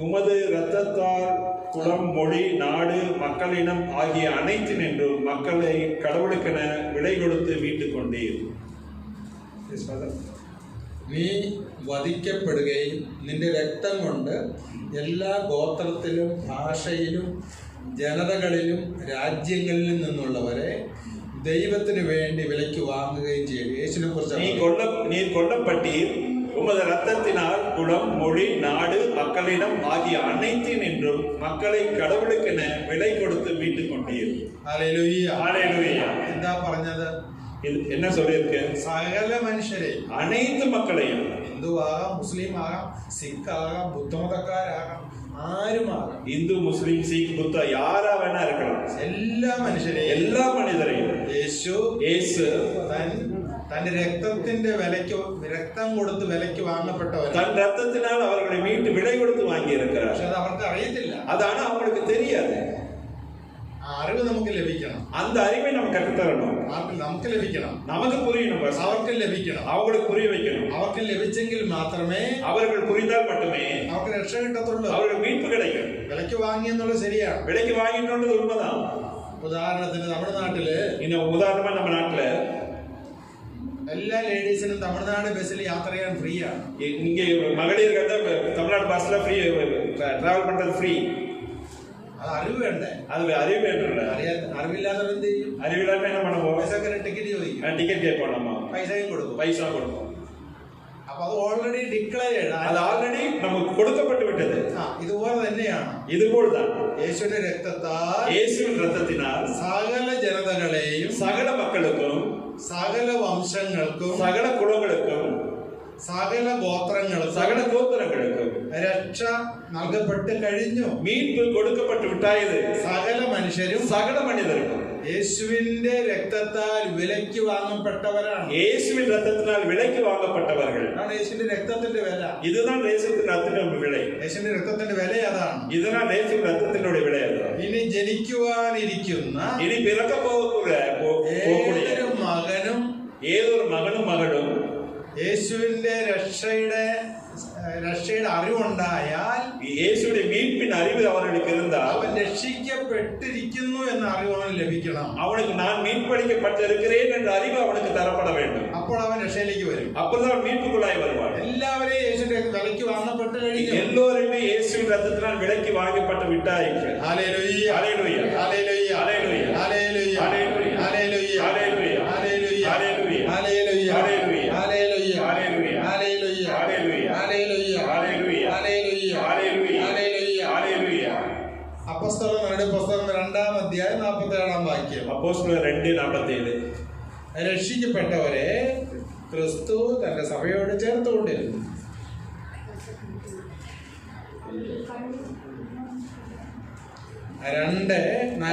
உமது இரத்தத்தால் குலம், மொழி, நாடு, மக்களினம் ஆகிய அனைத்தினின்றும் மக்களை கடவுளுக்கென விலை கொடுத்து மீட்டுக் கொண்டீர். നീ വധിക്കപ്പെടുകയും നിന്റെ രക്തം കൊണ്ട് എല്ലാ ഗോത്രത്തിലും ഭാഷയിലും ജനതകളിലും രാജ്യങ്ങളിലും നിന്നുള്ളവരെ ദൈവത്തിന് വേണ്ടി വിലയ്ക്ക് വാങ്ങുകയും ചെയ്തു. യേശുവിനെ കുറിച്ച് நீர் கொல்லப்பட்டீர். உமது இரத்தத்தினால் குலம், மொழி, நாடு, மக்களிடம் ஆகிய அனைத்தினின்றும் மக்களை கடவுளுக்கென விலை கொடுத்து மீட்டுக் கொண்டீர். ഹല്ലേലൂയ, ஹல்லேலூயா. എന്താ പറഞ്ഞത്? என்ன சொல்லியிருக்கு? സകല മനുഷ്യരെ, அனைத்து மக்களையும், ഹിന്ദുവാകാം, മുസ്ലിം ആകാം, സിഖ് ആകാം, ബുദ്ധമതക്കാരാകാം, ആരുമാകാം, இந்து, முஸ்லிம், சீக், புத்தா யாரா வேணா இருக்கலாம், എല്ലാ മനുഷ്യരെയും, எல்லா மனிதரையும் இயேசு തന്റെ രക്തത്തിന്റെ വിലയ്ക്ക്, രക്തം കൊടുത്ത് വിലയ്ക്ക് വാങ്ങപ്പെട്ടവർ, தன் ரத்தத்தினால் அவர்களை மீட்டு விலை கொடுத்து வாங்கி இருக்கிறார். പക്ഷെ അത് അവർക്ക് അറിയത്തില്ല. அதான அவங்களுக்கு தெரியாது. ആ അറിവ് നമുക്ക് ലഭിക്കണം. அந்த அறிவை நம்ம கற்றுத்தரணும். നമുക്ക് ലഭിക്കണം. நமக்கு புரியணும். അവർക്ക് ലഭിക്കണം. அவங்களுக்கு புரிய வைக்கணும். അവർക്ക് ലഭിച്ചെങ്കിൽ മാത്രമേ, அவர்கள் புரிந்தால் மட்டுமே അവർക്ക് രക്ഷ കിട്ടത്തുള്ളൂ. அவர்கள் மீட்பு கிடைக்கும். വിലയ്ക്ക് വാങ്ങിയെന്നുള്ളത് ശരിയാണ്. விலைக்கு வாங்கிட்டு உண்மைதான். ഉദാഹരണത്തിന് നമ്മുടെ നാട്ടില്, இன்னும் உதாரணமா நம்ம நாட்டுல എല്ലാ ലേഡീസിനും തമിഴ്നാട് ബസ്സിൽ യാത്ര ചെയ്യാൻ ഫ്രീ ആണ്. இங்க மகளிர்கள் தமிழ்நாடு பஸ்ல ஃப்ரீ டிராவல் பண்றது ஃப்ரீ. അത് അറിവ് വേണ്ടേ? அது அறிவு வேண்டும். അറിവില്ലാത്തവർ എന്ത് ചെയ്യും? அறிவில்லாம என்ன பண்ணுவோம்? പൈസക്കാരെ ടിക്കറ്റ് ചോദിക്കും, டிக்கெட் கேட்போம், நம்ம പൈസയും കൊടുക്കും. பைசா கொடுப்போம். അപ്പൊ അത് ഓൾറെഡി ഡിക്ലെയർഡ്, அது ஆல்ரெடி நமக்கு கொடுக்கப்பட்டு விட்டது. ഇതുപോലെ തന്നെയാണ്. இதுபோல்தான் യേശുവിന്റെ രക്തത്താൽ, இயேசுவின் ரத்தத்தினால் സകല ജനതകളെയും, சகல மக்களுக்கும், സകല വംശങ്ങൾക്കും, சகல குலங்களுக்கும், സകല ഗോത്രങ്ങൾക്കും, சகல கோத்திரங்களுக்கும் രക്ഷ നൽകപ്പെട്ട് കഴിഞ്ഞു. மீட்பு கொடுக்கப்பட்டு விட்டாயது. സകല മനുഷ്യരും, சகல மனிதருக்கும் യേശുവിന്റെ രക്തത്താൽ വിലയ്ക്ക് വാങ്ങപ്പെട്ടവരാണ്. இயேசுவின் ரத்தத்தினால் விலைக்கு வாங்கப்பட்டவர்கள். അതാണ് യേശുവിന്റെ രക്തത്തിന്റെ വില. இதுதான் இயேசுவின் ரத்தத்தின் விலை. യേശുവിന്റെ രക്തത്തിന്റെ വില അതാണ്. இதுதான் இயேசுவின் ரத்தத்தினுடைய விலை. ഇനി ജനിക്കുവാനിരിക്കുന്ന இனி பிறக்க போகக்கூடிய ഏതൊരു മകനും, ஏதொரு மகனும் மகளும் യേശുവിന്റെ രക്ഷയുടെ രക്ഷയുടെ അറിവുണ്ടായാൽ இயேசுடைய மீட்பின் அறிவு அவர்களுக்கு இருந்தால் അവൻ രക്ഷിക്കപ്പെട്ടിരിക്കുന്നു എന്ന അറിവ് അവന് ലഭിക്കണം. அவனுக்கு நான் மீட்பளிக்கப்பட்டிருக்கிறேன் என்ற அறிவு அவனுக்கு தரப்பட வேண்டும். അപ്പോൾ അവൻ രക്ഷയിലേക്ക് വരും. அப்பொழுது அவன் மீட்புக்குள்ளாய் வருவான். എല്ലാവരെയും യേശുവിന്റെ വിലയ്ക്ക് വാങ്ങപ്പെട്ട് കഴിഞ്ഞു. எல்லோருமே இயேசுவின் ரத்தத்தினால் விலைக்கு வாங்கப்பட்டு விட்டாயிற்று. ഹല്ലേലൂയ ஹல்லேலூயா ഹല്ലേലൂയ ஹல்லேலூயா ഹല്ലേലൂയ ஹல்லேலூயா ഹല്ലേലൂയ ஹல்லேலூயா ഹല്ലേലൂയ ஹல்லேலூயா ഹല്ലേലൂയ ஹல்லேலூயா ഹല്ലേലൂയ ஹல்லேலூயா ഹല്ലേലൂയ ஹல்லேலூயா ഹല്ലേലൂയ ஹல்லேலூயா ഹല്ലേലൂയ ஹல்லேலூயா ഹല്ലേലൂയ ஹல்லேலூயா. അപ്പോസ്തലന്മാരുടെ പുസ്തകം 2-ാം അധ്യായം 47-ാം വാക്യം. അപ്പോസ്തലർ 2:47. രക്ഷിക്കപ്പെട്ടവരെ ക്രിസ്തു തന്റെ സഭയോട് ചേർത്തുകൊണ്ടിരുന്നു.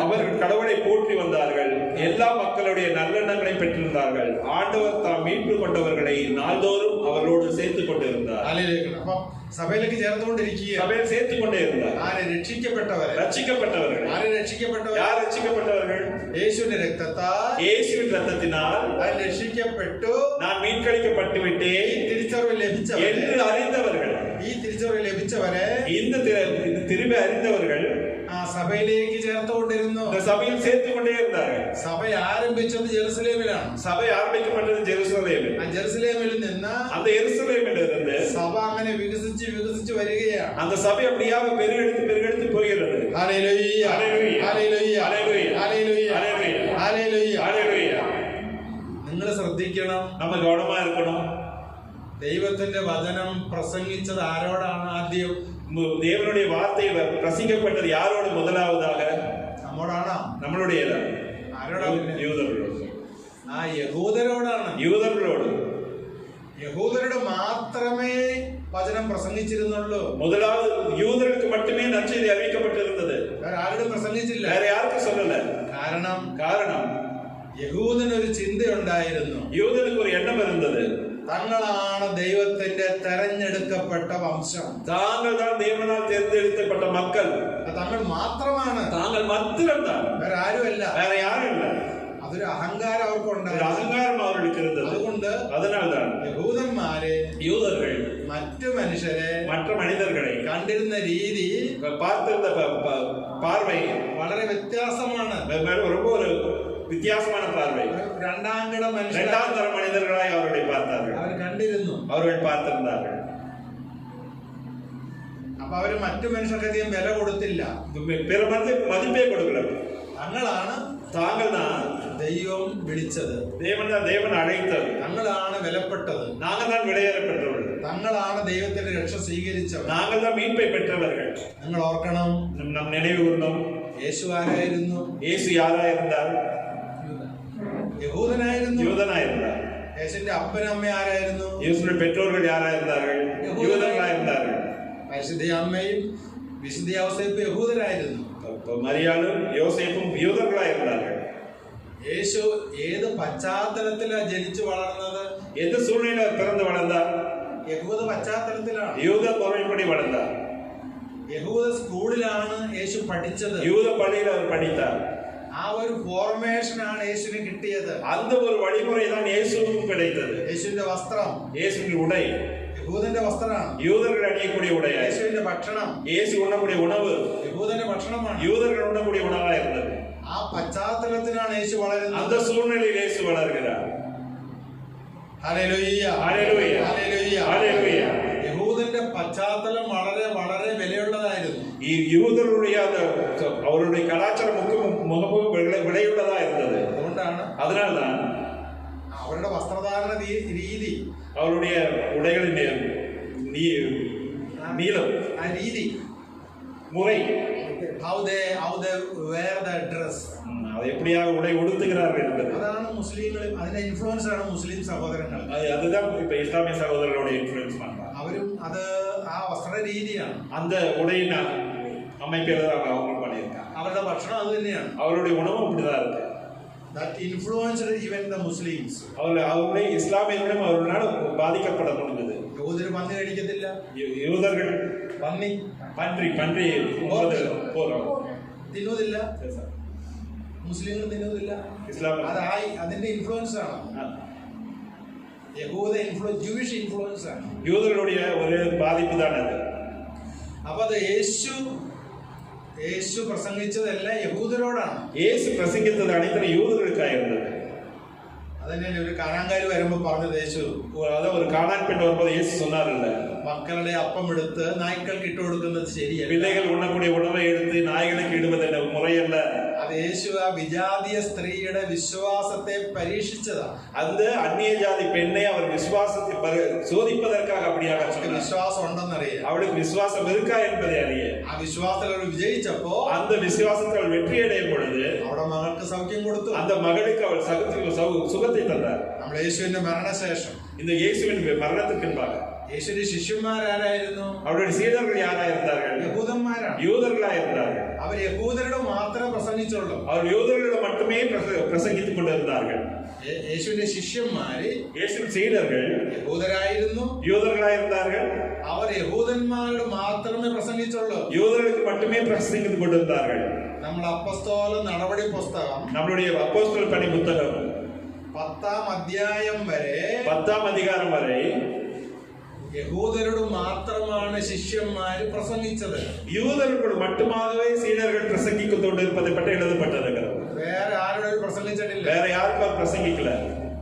அவர்கள் கடவுளை போற்றி வந்தார்கள். எல்லா மக்களுடைய நல்லெண்ணங்களை பெற்றிருந்தார்கள். ஆண்டவர் தாம் மீட்பு கொண்டவர்களை நாள்தோறும் அவர்களோடு சேர்த்துக் கொண்டிருந்தார். അപ്പൊ സഭയിലേക്ക് ചേർത്തുകൊണ്ടിരിക്കുക. സഭയിൽ சேர்த்துக் கொண்டே இருந்தார். ആരെ? രക്ഷിക്കപ്പെട്ടവരെ. ரட்சிக்கப்பட்டவர்கள். ആരെ രക്ഷിക്കപ്പെട്ടവർ? யார் ரட்சிக்கப்பட்டவர்கள்? യേശുവിന്റെ രക്തത്താൽ, இயேசுவின் ரத்தத்தினால் ഞാൻ രക്ഷിക്കപ്പെട്ടു, நான் மீட்கடிக்கப்பட்டு விட்டேன் ഈ തിരിച്ചറിവ് ലഭിച്ചവരെ, என்று அறிந்தவர்கள், ഈ തിരിച്ചറിവ് ലഭിച്ചവരെ இந்த திரும்பி அறிந்தவர்கள் ആ സഭയിലേക്ക് ചേർത്തുകൊണ്ടിരുന്നു. இந்த சபையில் சேர்த்துக் கொண்டே இருந்தார்கள். സഭ ആരംഭിച്ചത് ജെറുസലേമിലാണ്. சபை ஆரம்பிக்கப்பட்டது ஜெருசலேமில். ആ ஜெருசலேமில் നിന്ന് அந்த எருசலேமில் இருந்து സഭ അങ്ങനെ വികസിച്ച് വരികയാണ്. அந்த சபை அப்படியாக பெருகெடுத்து போகிறது. ഹല്ലേലൂയ ഹല്ലേലൂയ ഹല്ലേലൂയ ഹല്ലേലൂയ ഹല്ലേലൂയ ഹല്ലേലൂയ ഹല്ലേലൂയ. ഹല്ലേലൂയ. നിങ്ങൾ ശ്രദ്ധിക്കണം. நம்ம கவனமா இருக்கணும். ദൈവത്തിന്റെ വചനം പ്രസംഗിച്ചത് ആരോടാണ്? ആദ്യം தேவனுடைய வார்த்தை பிரசங்கிக்கப்பட்டது யாரோடு? முதலாவதாக നമ്മോടാണോ? நம்மளுடைய ആരോടാണ്? யூதர்களோடு. ആ യഹൂദരോടാണ്. யூதர்களோடு. യഹൂദരോട് മാത്രമേ വചനം പ്രസംഗിച്ചിരുന്നുള്ളൂ. முதலாவது யூதர்களுக்கு மட்டுமே நற்செய்தி அறிவிக்கப்பட்டிருந்தது. വേറെ ആരോടും പ്രസംഗിച്ചില്ല. வேற யாருக்கும் சொல்லல. കാരണം യഹൂദന് ഒരു ചിന്തയുണ്ടായിരുന്നു. யூதனுக்கு ஒரு எண்ணம் இருந்தது. തങ്ങളാണ് ദൈവത്തിന്റെ തെരഞ്ഞെടുക്കപ്പെട്ട വംശം. தாங்கள் தான் தேவனால் தேர்ந்தெடுக்கப்பட்ட மக்கள். തങ്ങൾ മാത്രമാണ്. தாங்கள் மாத்திரம்தான், വേറെ ആരുമല്ല. வேற யாரும் இல்ல. അതൊരു അഹങ്കാരം അവർക്കുണ്ടായിരുന്നു. அகங்காரம் அவர்களுக்கு இருந்தது. അതുകൊണ്ട് அதனால்தான் യഹൂദന്മാരെ, யூதர்கள் മറ്റു മനുഷ്യരെ, மற்ற மனிதர்களை കണ്ടിരുന്ന രീതി, பார்த்திருந்த பார்வை വളരെ വ്യത്യാസമാണ്. ரொம்ப ஒரு வித்தியாசமான பார்வை. രണ്ടാം இரண்டாம் தர மனிதர்களாய் அவர்களை பார்த்தார்கள். അവർ കണ്ടിരുന്നു. அவர்கள் பார்த்திருந்தார்கள். അപ്പൊ അവര് മറ്റു മനുഷ്യർക്ക് അധികം വില കൊടുത്തില്ല. பிற மதிப்பே கொடுக்கல. தாங்கள் தான் ദൈവം വിളിച്ചത്, தேவன் அழைத்தது, തങ്ങളാണ് വിലപ്പെട്ടത്, நாங்கள் தான் விளையாடப்பட்டவர்கள், തങ്ങളാണ് ദൈവത്തിന്റെ രക്ഷ സ്വീകരിച്ചവർ, நாங்கள் தான் மீட்பை பெற்றவர்கள். നിങ്ങൾ ഓർക്കണം, நம் நினைவு கூர்ந்தோம். യേശു ആരായിരുന്നു? இயேசு யாரா இருந்தார்? യഹൂദനായിരുന്നു. யூதனாயிருந்தார். യേശുവിന്റെ അപ്പനും അമ്മ ആരായിരുന്നു? இயேசுவின் பெற்றோர்கள் யாரா இருந்தார்கள்? யூதர்களாயிருந்தார்கள். പരിശുദ്ധ അമ്മയും വിശുദ്ധ ഔസേപ്പും യഹൂദരായിരുന്നു. മറിയാളും യോസേപ്പും യൂതர்களாயிருந்தார்கள். യേശു ഏത് പശ്ചാത്തലത്തിലാണ് ജനിച്ചു വളർന്നത്? எந்த சூழ்நிலையில பிறந்து வளர்ந்தார்? യഹൂദ പശ്ചാത്തലത്തിലാണ്. யூத முறைப்படி வளர்ந்தார். യഹൂദ സ്കൂളിലാണ് യേശു പഠിച്ചത്. யூத பள்ளியில் அவர் படித்தார். ആ ഒരു ഫോർമേഷൻ ആണ് യേശുവിന് കിട്ടിയത്. அந்த ஒரு வழிமுறை தான் இயேசுவுக்கும் கிடைத்தது. യേശുവിന്റെ വസ്ത്രം, இயேசுவின் உடை യഹൂദന്റെ വസ്ത്രമാണ്. யூதர்கள் அணியக்கூடிய உடை. യേശുവിന്റെ ഭക്ഷണം, இயேசு உண்ணக்கூடிய உணவு യഹൂദന്റെ ഭക്ഷണമാണ്. யூதர்கள் உண்ணக்கூடிய உணவா இருந்தது. ആ പശ്ചാത്തലത്തിലാണ് യേശു വളരുന്നത്. அந்த சூழ்நிலையில் இயேசு வளர்கிறார். ഹല്ലേലൂയ ഹല്ലേലൂയ ഹല്ലേലൂയ ഹല്ലേലൂയ. യഹൂദന്റെ പശ്ചാത്തലം വളരെ വളരെ വിലയുള്ളതായിരുന്നു. ഈ യൂതருடைய அவருடைய கலாச்சாரம் முகமும் விலையுள்ளதா இருந்தது. അതുകൊണ്ടാണ് அதனால்தான் അവരുടെ വസ്ത്രധാരണ രീതി, அவருடைய உடைகளின் நீளம், ആ രീതി, முறை, how they wear the dress, அது எப்படியாக உடை உடுத்துகிறார்கள் என்பது. അതാണ് മുസ്ലിങ്ങൾ, അതിന്റെ ഇൻഫ്ലുവൻസ് ആണ് മുസ്ലിം സഹോദരങ്ങൾ. அதுதான் இப்ப இஸ்லாமிய சகோதரர்களுடைய இன்ஃப்ளூயன்ஸ் பண்றாங்க. അവരും അത് ആ വസ്ത്ര രീതിയാണ്, அந்த உடையின் அமைப்பில் தான் அவங்க பண்ணியிருக்காங்க. അവരുടെ ഭക്ഷണം അത് തന്നെയാണ്. அவருடைய உணவும் அப்படிதான் இருக்கு. That influenced even the Muslims. அவருடைய இஸ்லாமியர்களும் அவர்களால் பாதிக்கப்பட முடிந்தது. യഹൂദര് പന്നി കഴിക്കത്തില്ല. யூதர்கள் പന്നി பன்றி போறோம் തിന്നുന്നില്ല. മുസ്ലിങ്ങൾ തിന്നുന്നില്ല. ഇസ്ലാം അതിന്റെ ഇൻഫ്ലുവൻസ് ആണ്. യഹൂദ ഇൻഫ്ലുവൻസ്, ജൂയിഷ് ഇൻഫ്ലുവൻസ് ആണ്. யூதர்களுடைய ஒரு பாதிப்பு தான் அது. അപ്പൊ അത് യേശു പ്രസംഗിച്ചതെല്ലാം യഹൂദരോടാണ്. இயேசு பிரசங்கித்தது அனைத்தும் யூதர்களுக்காக இருந்தது. അതന്നെ ഒരു കാനാൻകാര് വരുമ്പോ പറഞ്ഞത് യേശു, அதாவது ஒரு கானான் பெண் வரும்போது இயேசு சொன்னார்ல, മക്കളുടെ അപ്പം എടുത്ത് നായ്ക്കൾക്ക് ഇട്ട് കൊടുക്കുന്നത് ശരിയല്ല. பிள்ளைகள் உண்ணக்கூடிய உணவை எடுத்து நாய்களுக்கு இடுவது என்ன முறையல்ல. അത് യേശു ആ വിജാതീയ സ്ത്രീയുടെ വിശ്വാസത്തെ പരീക്ഷിച്ചതാണ്. அந்த அந்நிய ஜாதி பெண்ணை அவர் விசுவாசத்தை சோதிப்பதற்காக அப்படியாக വിശ്വാസം ഉണ്ടെന്നറിയാം. அவளுக்கு விசுவாசம் இருக்கா என்பதை அறிய, ആ വിശ്വാസത്തിൽ അവർ വിജയിച്ചപ്പോ அந்த விசுவாசத்தில் அவள் வெற்றி அடையும் பொழுது അവിടെ മകൾക്ക് സൗഖ്യം കൊടുത്തു. அந்த மகளுக்கு அவள் சுகத்தை தந்தார். നമ്മുടെ യേശുവിന്റെ മരണശേഷം, இந்த இயேசுவின் மரணத்துக்கு பின்பாக യേശുവിന്റെ ശിഷ്യന്മാരാരായിരുന്നു? அவருடைய சீடர்கள் யாரா இருந்தார்கள்? யഹൂദന്മാരാണ്. யூதர்களா இருந்தார்கள். അവർ യഹൂദരോട് മാത്രമേ പ്രസംഗിച്ചുള്ളൂ. அவர் யூதர்களிடம் மட்டுமே பிரசங்கித்துக் கொண்டிருந்தார்கள். യേശുവിന്റെ ശിഷ്യന്മാര്, இயேசுவின் சீடர்கள் യഹൂദരായിരുന്നു. யூதர்களா இருந்தார்கள். അവർ യഹൂദന്മാരോട് മാത്രമേ പ്രസംഗിച്ചുള്ളൂ. யூதர்களுக்கு மட்டுமே பிரசங்கித்துக் கொண்டிருந்தார்கள். നമ്മൾ അപ്പസ്തോല നടപടി പുസ്തകം, நம்மளுடைய அப்போஸ்தலர் பணி புத்தகம் 10-ാം അധ്യായം വരെ, 10ஆம் அதிகாரம் வரை യഹൂദരോട് മാത്രമാണ് ശിഷ്യന്മാര് പ്രസംഗിച്ചത്. யூதர்கள் மட்டுமாகவே சீடர்கள் பிரசங்கித்துக் கொண்டிருப்பதை பற்றி எழுதப்பட்டிருக்கிறது. വേറെ ആരോടും പ്രസംഗിച്ചിട്ടില്ല. வேற யாருக்கும் அவர் பிரசங்கிக்கல.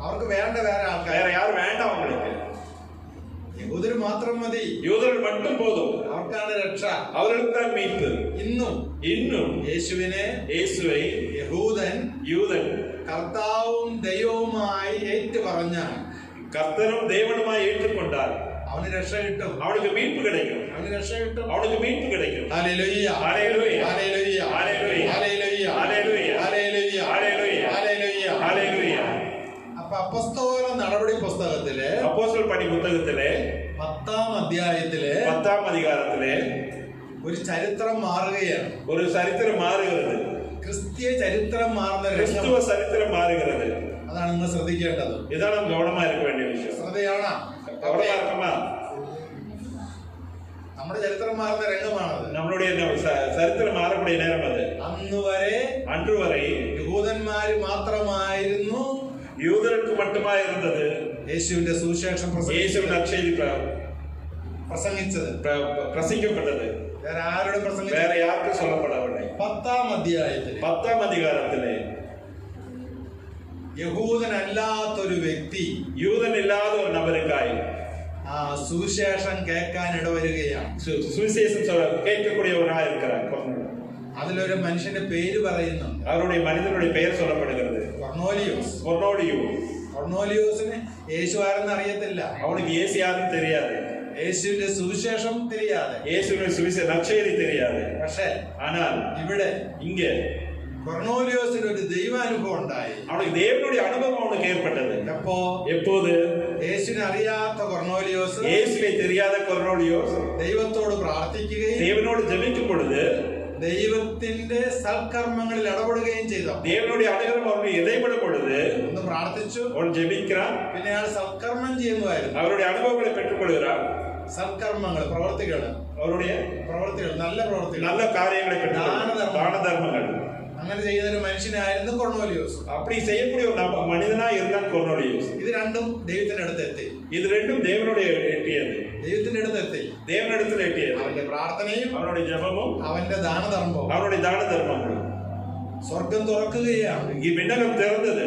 അവർക്ക് വേണ്ട വേറെ ആൾക്കാർ, வேற யாரும் வேண்டாம் அவங்களுக்கு. യഹൂദർ മാത്രം മതി. யூதர்கள் மட்டும் போதும். അവർക്കാണ് രക്ഷ. அவர்களுக்கு தான் மீட்பு. இன்னும் യേശുவை யூதன் കർത്താവും ദൈവവുമായി ഏറ്റുപറഞ്ഞാൽ, கர்த்தரும் தேவனுமாய் ஏற்றுக்கொண்டார், അവന് രക്ഷ കിട്ടും. அவனுக்கு மீட்பு கிடைக்கும். അവന് രക്ഷ കിട്ടും. அவனுக்கு மீட்பு கிடைக்கும். ഹല്ലേലൂയ, ஹல்லேலூயா, ഹല്ലേലൂയ, ஹல்லேலூயா, ഹല്ലേലൂയ, ஹல்லேலூயா, ഹല്ലേലൂയ, ஹல்லேலூயா, ഹല്ലേലൂയ, ஹல்லேலூயா. അപ്പൊ അപ്പസ്തോല നടപടി പുസ്തകത്തിലെ அப்போஸ்தலர் பணி புத்தகத்திலே 10-ാം അധ്യായത്തിലെ 10ஆம் அதிகாரத்திலே ഒരു ചരിത്രം മാറുകയാണ്. ஒரு சரித்திரம் மாறுகிறது. ക്രിസ്തീയ ചരിത്രം മാറുന്ന கிறிஸ்துவ சரித்திரம் மாறுகிறது. അതാണ് നിങ്ങൾ ശ്രദ്ധിക്കേണ്ടത്. இதான் நாம் கவனமா இருக்க வேண்டிய விஷயம். ശ്രദ്ധയാണ്. கவனமா இருக்குமா? നമ്മുടെ ചരിത്രം മാറുന്ന രംഗമാണത്. நம்மளுடைய சரித்திரம் மாறக்கூடிய நேரம் அது. അன்று വരെ யூதന്മാര് മാത്രമായിരുന്നു, யூதருக்கு மட்டுமா இருந்தது യേശുവിന്റെ സുവിശേഷം இயேசுவின் நற்செய்தி പ്രസംഗിച്ചത്, பிரசங்கிக்கப்பட்டது. വേറെ ആരോടും പ്രസംഗിച്ചത്, வேற யாருக்கும் சொல்லப்படவில்லை. 10-ാം അധ്യായത്തിൽ 10ஆம் அதிகாரத்திலே യഹൂദനല്ലാത്തൊരു വ്യക്തി, யூதன் இல்லாத ஒரு நபருக்காய் ആ സുവിശേഷം കേൾക്കാൻ ഇടവരുകയാണ്. சுவிசேஷம் கேட்கக்கூடியவராக இருக்கிறார். അതിലൊരു മനുഷ്യന്റെ പേര് പറയുന്നു. அவருடைய மனிதனுடைய பெயர் சொல்லப்படுகிறது, കൊർന്നേലിയോസിന് യേശു ആരെന്ന് അറിയത്തില്ല. அவனுக்கு இயேசு யாருன்னு தெரியாது. യേശുവിന്റെ സുവിശേഷം தெரியாது. இயேசுவின் சுவிசேஷ நற்செய்தி தெரியாது. പക്ഷേ ஆனால் ഇവിടെ இங்கே കൊർന്നേലിയോസിന് ഒരു ദൈവാനുഭവം ഉണ്ടായി. அவனுக்கு தேவனுடைய அனுபவம் அவனுக்கு ஏற்பட்டது. எப்போது? യേശുവിനെ അറിയാത്ത കൊർന്നേലിയോസ്, இயேசுவை தெரியாத கொர்னேலியோஸ் ദൈവത്തോട് പ്രാർത്ഥിക്കുകയും தேவனோடு ஜெபிக்கும் பொழுது ദൈവത്തിന്റെ സൽക്കർമ്മങ്ങളിൽ ഇടപെടുകയും ചെയ്തു. தேவனுடைய அனுகிரகம் அவனுக்கு இடைப்படும் பொழுது ഒന്ന് പ്രാർത്ഥിച്ചു, அவன் ஜெபிக்கிறான், പിന്നെ അയാൾ സൽക്കർമ്മം ചെയ്യുന്നതായിരുന്നു. அவருடைய அனுபவங்களை பெற்றுக்கொள்கிறான். സൽക്കർമ്മങ്ങൾ, പ്രവർത്തികൾ, அவருடைய പ്രവർത്തികൾ, നല്ല പ്രവർത്തികൾ, நல்ல காரியங்களை பெற்றுக்கொள்கிறான். தான தர்மங்கள் അങ്ങനെ ചെയ്യുന്ന ഒരു മനുഷ്യനായിരുന്നു കൊർന്നേലിയോസ്. அப்படி செய்யக்கூடிய ஒரு மனிதனா இருந்தான் கொர்னேலியோஸ். ഇത് രണ്ടും ദൈവത്തിന്റെ അടുത്ത് എത്തി. இது ரெண்டும் தேவனுடைய எட்டியது. ദൈവത്തിന്റെ അടുത്ത് എത്തി. தேவனிடத்தில் எட்டியது. അവന്റെ പ്രാർത്ഥനയും அவனுடைய ஜெபமும் അവന്റെ ദാനധർമ്മവും, அவனுடைய தான தர்மங்களும். സ്വർഗം തുറക്കുകയാണ്. ഈ വിണ്ണകം திறந்தது.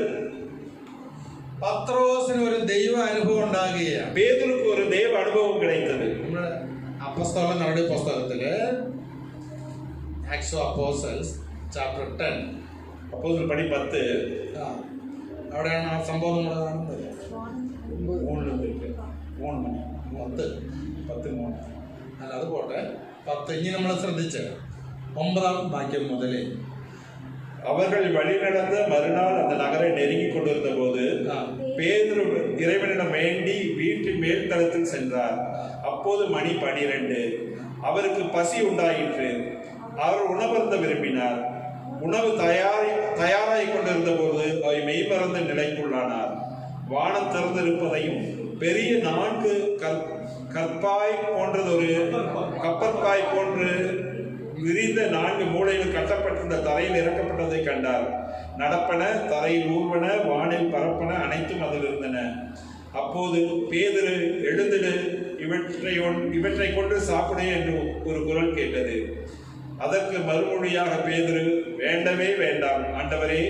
പത്രോസിന് ഒരു ദൈവ അനുഭവം ഉണ്ടാകുകയാണ്. பேதுருக்கு ஒரு தேவ அனுபவம் கிடைத்தது. നമ്മുടെ അപ്പസ്തോല നടപടി പുസ്തകത്തില് ആക്ട്സ് ഓഫ് അപ്പോസ്റ്റൽസ് ചാപ്റ്റർ 10, அப்போஸ்தலர் பணி 10 അവിടെയാണ് ആ സംഭവം നമ്മൾ കാണുന്നത്. 3 മണി 10 അല്ല, അത് പോട്ടെ. 10 ഇനി നമ്മൾ ശ്രദ്ധിച്ച് 9-ാം വാക്യം മുതലേ, அவர்கள் வழி நடந்த மறுநாள் அந்த நகரை நெருங்கி கொண்டிருந்த போது பேதுரு இறைவனிடம் வேண்டி வீட்டின் மேல்தளத்தில் சென்றார். அப்போது மணி 12. அவருக்கு பசி உண்டாயிற்று. அவர் உணவருந்த விரும்பினார். உணவு தயாராகிக் கொண்டிருந்த போது அவர் மெய்மறந்த நிலைக்குள்ளானார். வானம் திறந்திருப்பதையும் பெரிய 4 கற்பாய் போன்றதொரு கப்பற்காய் போன்று விரிந்த 4 மூலையில் கட்டப்பட்டிருந்த தரையில் இறக்கப்பட்டதை கண்டார். நடப்பன, தரையில் ஊர்வன, வானில் பரப்பன, அனைத்தும் அதில் இருந்தன. அப்போது பேதுரு, எழுந்திடு, இவற்றை கொண்டு சாப்பிடு என்று ஒரு குரல் கேட்டது. அதற்கு மறுமொழியாக பேதுரு, வேண்டவே வேண்டாம் ஆண்டவரே,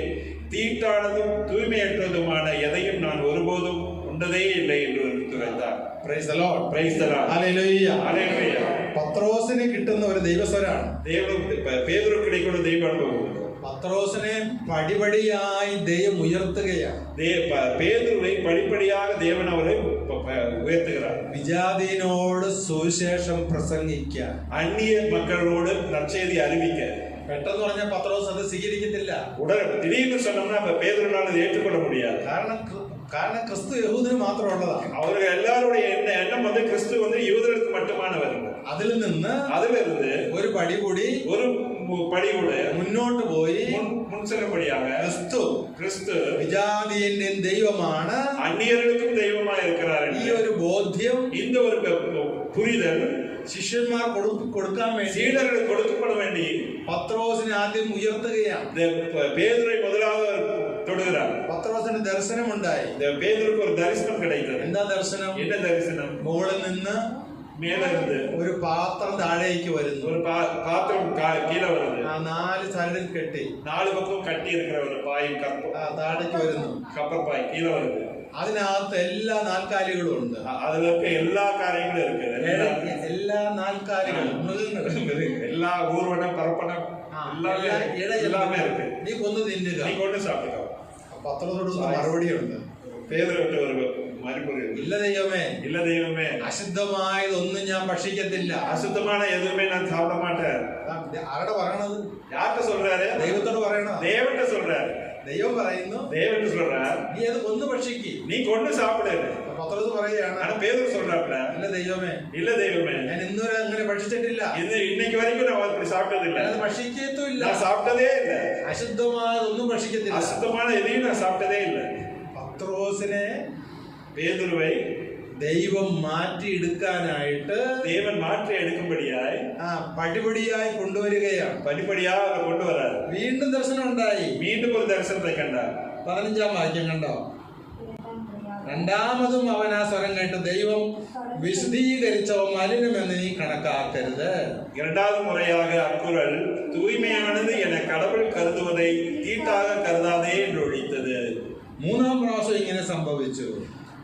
தீட்டானதும் தூய்மையற்றதுமான எதையும் நான் ஒருபோதும் உண்டதே இல்லை என்று ഉത്തരത്താർ. Praise the Lord. Praise the Lord. Hallelujah. Hallelujah. പത്രോസിന് കിട്ടുന്ന ഒരു ദൈവസ്വരാണ്. പേതുരുക്ക് കിട്ടുന്ന ദൈവാനുഭവം. പത്രോസിനെ പടിപടിയായി ദൈവം ഉയർത്തുകയാണ്. പേതുരുവെ പടിപടിയായി ദേവൻ അവരെ ഉയർത്തുകയാണ്. വിജാതീനോട് സുവിശേഷം പ്രസംഗിക്കാൻ, അന്യ മക്കളോട് നற்செய்தி അറിയിക്കാൻ. പെട്ടെന്ന് പറഞ്ഞ പത്രോസ് അത് സ്വീകരിക്കത്തില്ല. ഉടനെ திடீர்னு சொன்னோம்னா പേതുരുവിനാൽ അത് ഏറ്റുകൊள்ள முடியாது. കാരണം ക്രിസ്തു യഹൂദന് മാത്രമുള്ളതാണ്. അവർക്ക് എല്ലാവരുடைய എണ്ണം வந்து கிறிஸ்து வந்து யூதர்களுக்கு மட்டுமானவர். അതിലിருந்து ഒരു പടി കൂടി മുന്നോട്ട് പോയി മുൻസെല്ലുമ്പടിயாக ക്രിസ്തു വിജാതിയന്റെ ദൈവമാണ്, അന്യർക്കും ദൈവമായി இருக்கிறார். ഈ ഒരു ബോധ്യം, இந்த ஒரு புரிதல் ശിഷ്യന്മാർ കൊടുക്കാൻ വേണ്ടി, സീഡർക്ക് കൊടുക്കപ്പെടാൻ വേണ്ടി പത്രോസിനെ ആദ്യം ഉയർത്തുകയാണ്. പേതുരുവെ മുതലാவது തൊടുகிறார். പത്രോസിന് ദർശനമുണ്ടായി. പേതുരുക്ക് ഒരു ദർശനം கிடைத்தது. എന്താ ദർശനം? என்ன ദർശനം? മുകളിൽ നിന്ന് മേലിருந்து ഒരു പാത്രം താഴേക്ക് വരുന്നു. ഒരു പാത്രം കീഴെ വരുന്നു. ആ 4 സൈഡിൽ കെട്ടി, 4 പക്കവും കട്ടി இருக்கிற ഒരു പായും താഴേക്ക് വരുന്നു. കപ്പർപ്പായി കീഴെ വരുന്നു. അതിനകത്ത് എല്ലാ നാൽക്കാലികളും ഉണ്ട്. അതിലൊക്കെ എല്ലാ കാര്യങ്ങളും ഇരിക്കുന്നത്. എല്ലാ നാൽക്കാലികളും, എല്ലാ ഊർവനം പറപ്പണം എല്ലാമേ ഇருக்கு. നീ കൊന്നു തിന്നുക, നീ കൊണ്ട് സാപ്പിക്കാം. പത്രത്തോട് മറുപടിയുണ്ട്. പേതുരുവിന്റെ ഒരു മറുപടി, ഇല്ല ദൈവമേ, ഇല്ല ദൈവമേ, അശുദ്ധമായതൊന്നും ഞാൻ ഭക്ഷിക്കത്തില്ല. അശുദ്ധമാണ് എതുമേ ഞാൻ സാപ്പിட മാட்டேன். ആരുടെ പറയണത്? யார்கிட்ட சொல்றாரு? ദൈവത്തോട് പറയണ. ദൈവത്തെ சொல்றாரு. ദൈവം പറയുന്നു, ദൈവത്തെ சொல்றார், നീ അത് കൊന്നു ഭക്ഷിക്ക്, നീ കൊണ്ട് സാപ്പിട്. പത്രോസ് പറയുകയാണ്. ആனா പേതുരു சொல்றாப்ல, இல்ல தெய்வமே, இல்ல தெய்வமே, ഞാൻ ഇന്നുവരെ അങ്ങനെ ഭക്ഷിച്ചിട്ടില്ല. இன்னைக்கு வரைக்கும் நான் அப்படி சாப்பிட்டதில்ல. അത് ഭക്ഷിക്കത്തുമില്ല. நான் சாப்பிட்டதே இல்ல. അശുദ്ധമായതൊന്നും ഭക്ഷിക്കത്തില്ല. അശുദ്ധமான எதையும் நான் சாப்பிட்டதே இல்ல. പത്രോസിനെ, പേതുരുവെ ദൈവം മാറ്റിയെടുക്കാനായിട്ട്, ദൈവൻ മാറ്റിയെടുക്കുമ്പടിയായി പടിപടിയായി കൊണ്ടുവരികയാണ്. പടിപടിയായി കൊണ്ടുവരാൻ വീണ്ടും ദർശനം ഉണ്ടായി. വീണ്ടും ഒരു ദർശനത്തെ കണ്ട. 15-ാം വാക്യം കണ്ടോ? രണ്ടാമതും അവൻ ആ സ്വരം കേട്ട്, ദൈവം വിശദീകരിച്ചവ മലിനമെന്ന് നീ കണക്കാക്കരുത്. இரண்டாவது முறையாக அக்குரல், தூய்மையானது என கடவுள் கருதுவதை தீட்டாக கருதாதே என்று ஒலித்தது. 3-ാം പ്രാവശ്യം ഇങ്ങനെ സംഭവിച്ചു.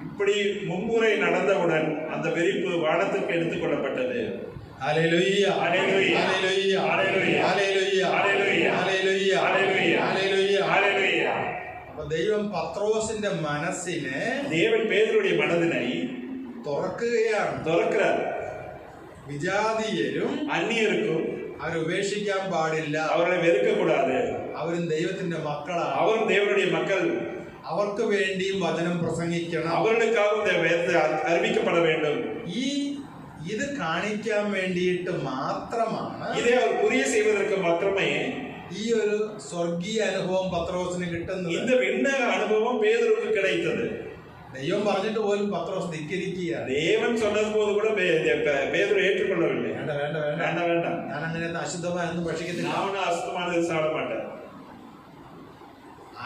இப்படி மும்முறை நடந்தவுடன் அந்த வெறிப்பு வானத்துக்கு எடுத்துக் கொள்ளப்பட்டது. ஹல்லேலூயா, ஹல்லேலூயா, ஹல்லேலூயா, ஹல்லேலூயா, ஹல்லேலூயா, ஹல்லேலூயா, ஹல்லேலூயா, ஹல்லேலூயா. അപ്പോൾ ദൈവം പത്രോസിന്റെ മനസ്സിനെ, ദേവൻ പേതുരുവിന്റെ മനസ്സിനെ തുറക്കുകയാണ്. വിജാതീയരും അന്യർക്കും അവരെ ഉപേക്ഷിക്കാൻ പാടില്ല, അവരെ വെറുക്കக்கூடாது. അവരും ദൈവത്തിന്റെ മക്കളാണ്, അവരും ദൈവത്തിന്റെ മക്കൾ. അവർക്ക് വേണ്ടിയും വചനം പ്രസംഗിക്കണം, അവർക്കാവും അറിയിക്കപ്പെട വേണ്ടും. ഇത് കാണിക്കാൻ വേണ്ടിയിട്ട് മാത്രമാണ്, ഇതേ പുതിയ ചെയ്യുവதற்கு മാത്രമേ ഈ ഒരു സ്വർഗീയ അനുഭവം പത്രോസിന് കിട്ടുന്നത്. இந்த விண்ணக அனுபவம் பேதுருக்கு கிடைத்தது. ദൈവം പറഞ്ഞിട്ട് പോലും പത്രോസ് ധിക്കരിക്കുക. ദേവൻ சொன்னது போது கூட பேதுரு ஏற்றுக்கொள்ளவில்லை. വേണ്ട വേണ്ട വേണ്ട വേണ്ട, ഞാൻ അങ്ങനെ അശുദ്ധമായൊന്നും ഭക്ഷിക്കത്തില്ല, ഞാൻ അശുദ്ധമാனது சாப்பிட மாட்டேன்.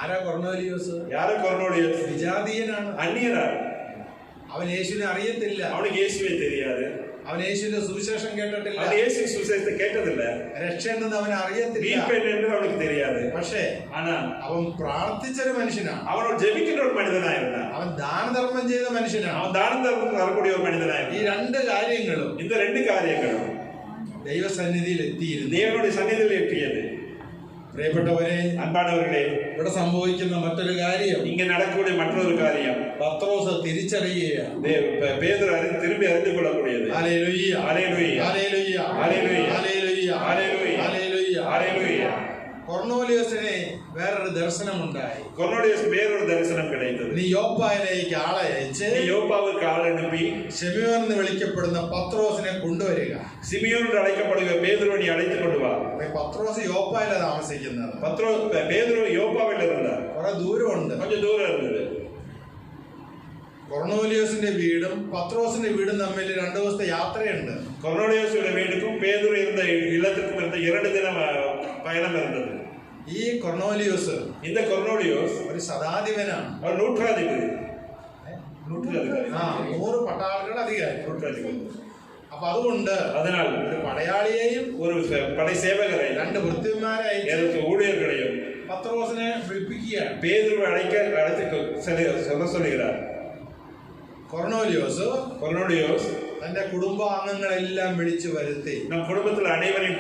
ആരാ കൊർന്നേലിയോസ്? യാരെ കൊർന്നേലിയോസ്? വിജാതീയനാണ്, അന്യനാണ്. അവൻ യേശുവിനെ അറിയത്തില്ല, അവന് യേശുവെ தெரியாது. അവൻ യേശുവിന്റെ സുവിശേഷം കേട്ടിട്ടില്ല, അവൻ യേശു സുവിശേഷത്തെ കേട്ടതില്ല. രക്ഷ എന്തെന്ന് അവൻ അറിയത്തില്ല, അവനക്ക് தெரியாது. പക്ഷേ അവൻ പ്രാർത്ഥിച്ചൊരു മനുഷ്യനാണ്, അവൻ ജപിക്കുന്ന ഒരു മനുഷ്യനായിരുന്നു, അവൻ ദാനധർമ്മം ചെയ്ത മനുഷ്യനാണ്, അവൻ ദാനധർമ്മം നടത്തിയ ഒരു മനുഷ്യനായിരുന്നു. ഈ രണ്ട് കാര്യങ്ങളും, இந்த ரெண்டு കാര്യങ്ങളും ദൈവസന്നിധിയിൽ എത്തിയിരുന്നു, ദൈവയുടെ സന്നിധിയിൽ എത്തിയത്. പ്രിയപ്പെട്ടവരെ, അൻപാണവர்களே, ഇവിടെ സംഭവിക്കുന്ന മറ്റൊരു കാര്യം, ഇങ്ങനെ നടക്കുന്ന മറ്റൊരു കാര്യം, പത്രോസ് തിരിച്ചറിയുകയാണ്. പേതുരു തിരുമ്പി അറിഞ്ഞുകൊള്ളக்கூடிയത്. ഹല്ലേലൂയ, ഹല്ലേലൂയ, ഹല്ലേലൂയ, ഹല്ലേലൂയ, ഹല്ലേലൂയ, ഹല്ലേലൂയ, ഹല്ലേലൂയ. കൊർന്നേലിയോസിനെ വേറൊരു ദർശനമുണ്ടായി. കൊർന്നേലിയോസ് വേറൊരു ദർശനം കിടയിട്ടത്. നീ യോപ്പായിലേക്ക് ആളെ അയച്ച്, യോപ്പാവിലേക്ക് ആളെ അനുപ്പി ശിമിയോൻ എന്ന് വിളിക്കപ്പെടുന്ന പത്രോസിനെ കൊണ്ടുവരിക. ശിമിയോനോട് അழைക്കപ്പെടുക, പേതുരുവിനെ അழைத்து கொண்டு வா. പത്രോസ് യോപ്പായിലാണ് താമസിക്കുന്നത്. പേതുരു യോപ്പാവിലല്ല, കുറെ ദൂരമുണ്ട്, കുറച്ച് ദൂരം ഇരുന്നത്. കൊർന്നേലിയോസിന്റെ വീടും പത്രോസിന്റെ വീടും തമ്മിൽ 2 ദിവസത്തെ യാത്രയുണ്ട്. കൊർന്നേലിയോസിന്റെ വീടും പേതുരു ഇരുന്ന ഇല്ലത്തിനും 2 ദിനം പയണം വരുന്നത്. ഈ കൊർന്നേലിയോസ്, இந்த கொர்னேலியோஸ் ഒരു ശതാധിപനാണ്, ഒരു നൂറ്റാധിപതി. 100 പട്ടാളങ്ങളുടെ അധികാരി. അപ്പൊ അതുകൊണ്ട് ഒരു പടയാളിയെയും ഒരു പടை சேவகரை 2 ഭൃത്യന്മാരെയും ஊழியர்களையும் പത്രോസിനെ വിളിപ്പിക്കുകയാണ്. பேதுருவை சொல்ல சொல்லுகிறார். കൊർന്നേലിയോസ് തന്റെ കുടുംബാംഗങ്ങളെല്ലാം വിളിച്ചു വരുത്തി நம் குடும்பத்தில் அனைவரையும்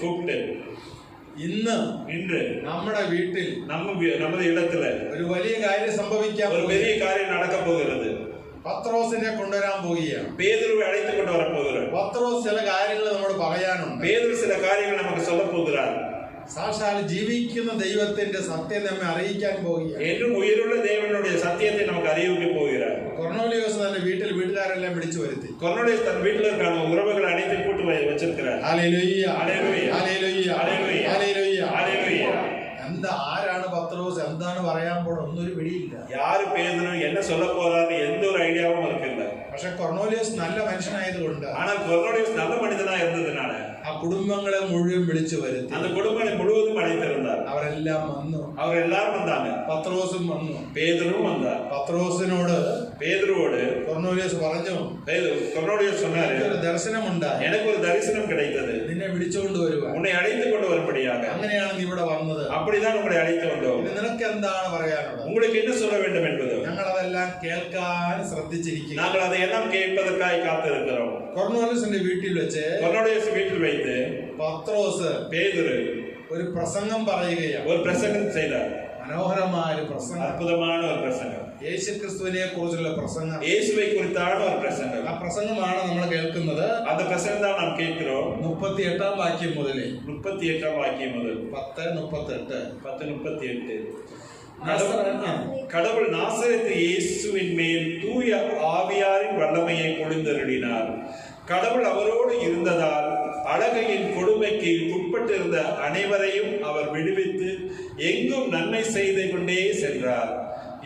கூப்பிட்டு ഇന്ന് നമ്മുടെ വീട്ടിൽ നമ്മുടെ இடத்துல ഒരു വലിയ കാര്യം സംഭവിക്കാൻ ഒരു വലിയ കാര്യം നടക്കാൻ പോകുന്നത്. പത്രോസിനെ കൊണ്ടുവരാൻ പോവുകയാണ്. പേതുരുവെ അழைத்து கொண்டு வர போகிறார். പത്രോസ് ചില കാര്യങ്ങൾ നമ്മോട് പറയാനുണ്ട്. പേതുരു ചില കാര്യങ്ങൾ നമുക്ക് சொல்ல போகிறார். സാക്ഷാൽ ജീവിക്കുന്ന ദൈവത്തിന്റെ സത്യം നമ്മെ അറിയിക്കാൻ പോവുകയാണ്. എന്നും ഉയരുള്ള ദൈവനുடைய സത്യത്തെ നമുക്ക് അറിയിക്കാൻ പോവുകയാണ്. കൊർന്നേലിയോസ് തന്റെ വീട്ടുകാരെല്ലാം വിളിച്ചു വരുത്തി. കൊർന്നേലിയോസ് തന്റെ വീട്ടിലേക്കാണ് ഉറവുകൾ അണിയിച്ച് കൂട്ടി വെച്ചിരിക്കുകയാണ്. ഹല്ലേലൂയ ഹല്ലേലൂയ ഹല്ലേലൂയ ഹല്ലേലൂയ ഹല്ലേലൂയ ഹല്ലേലൂയ. ആരാണ് പത്രോസ്, എന്താണ് പറയാൻ പോണത് ഒന്നൊരു പിടിയില്ല. யாரு பேதுரு என்ன சொல்ல போறாரு எந்த ஒரு ஐடியாவும் இருக்கிല്ല. പക്ഷെ കൊർന്നേലിയോസ് നല്ല മനുഷ്യനായതുകൊണ്ട്, ஆனால் கொர்னேலியோஸ் நல்ல மனிதனா இருந்ததனால ആ കുടുംബങ്ങളെ മുഴുവൻ വിളിച്ചു വരുത്തി. அந்த குடும்பங்களை முழுவதும் அழைத்திருந்தார். അവരെല്ലാം വന്നു. അവരെല്ലാരും വന്നാங்க. പത്രോസും വന്നു. பேதுருவும் வந்தார். பேதுருவோடு കൊർന്നേലിയോസ് പറഞ്ഞു, கொர்னேலியோஸ் சொன்னாரு, ഒരു ദർശനമുണ്ടായി, எனக்கு ஒரு தரிசனம் கிடைத்தது, നിന്നെ വിളിച്ചുകൊണ്ട് വരുവാൻ, உன்னை அழைத்து கொண்டு வரும்படியாக. അങ്ങനെയാണ് നീ ഇവിടെ വന്നത്. அப்படிதான் உங்களை அழைத்து வந்தோம். നിനക്ക് എന്താണ് പറയാനുള്ളത്? உங்களுக்கு என்ன சொல்ல வேண்டும் என்பது ഞങ്ങൾ അതെല്ലാം കേൾക്കാൻ ശ്രദ്ധിച്ചിരിക്കുന്നു. நாங்கள் அதையெல்லாம் கேட்பதற்காக காத்திருக்கிறோம். കൊർന്നേലിയോസിന്റെ വീട്ടിൽ വെച്ച് வீட்டில் வைத்து പത്രോസ് பேதுரு ഒരു പ്രസംഗം പറയുകയാണ്. ஒரு பிரசங்கம் செய்தார். മനോഹരമായ ഒരു പ്രസംഗം, അത്ഭുതமான ഒരു പ്രസംഗം, യേശുക്രിസ്തുവിനെ കുറിച്ചുള്ള പ്രസംഗം, യേശുவை குறித்தான ஒரு பிரசங்கம். ആ പ്രസംഗമാണ് നമ്മൾ കേൾക്കുന്നത്. அந்த பிரசங்கம் தான் நாம் கேட்கிறோம். 38 വാക്യം മുതൽ 38 வாக்கியம் முதல் 10:38. கடவுள் நாசரேத்து இயேசுவின் மேல் தூய ஆவியாரின் வல்லமையை பொழிந்தருளினார். கடவுள் அவரோடு இருந்ததால் அழகையின் கொடுமைக்கு உட்பட்டிருந்த அனைவரையும் அவர் விடுவித்து எங்கும் நன்மை செய்து கொண்டே சென்றார்.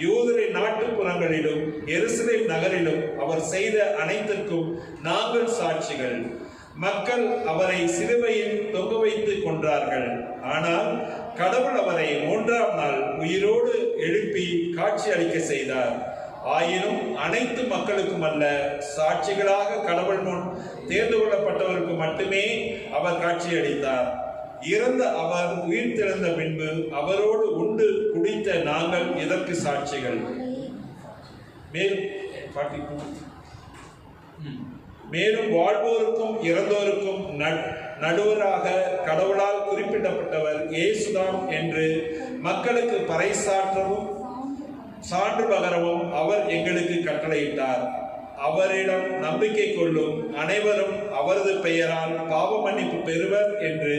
யூதரின் நாட்டுப்புறங்களிலும் எருசலேம் நகரிலும் அவர் செய்த அனைத்திற்கும் நாங்கள் சாட்சிகள். மக்கள் அவரை சிலுவையில் தொங்க வைத்து கொன்றார்கள். ஆனால் கடவுள் அவரை 3ஆம் நாள் உயிரோடு எழுப்பி காட்சி அளிக்க செய்தார். ஆயினும் அனைத்து மக்களுக்கும் அல்ல, சாட்சிகளாக கடவுள் முன் தேர்ந்து கொள்ளப்பட்டவருக்கு மட்டுமே அவர் காட்சி அளித்தார். இறந்த அவர் உயிர் திறந்த பின்பு அவரோடு உண்டு குடித்த நாங்கள் இதற்கு சாட்சிகள். மேலும் வாழ்வோருக்கும் இறந்தோருக்கும் நடுவராக கடவுளால் குறிப்பிடப்பட்டவர் இயேசுதாம் என்று மக்களுக்கு பறைசாற்றவும் சான்று பகரவும் அவர் எங்களுக்கு கட்டளையிட்டார். அவரிடம் நம்பிக்கை கொள்ளும் அனைவரும் அவரது பெயரால் பாவ மன்னிப்பு பெறுவர் என்று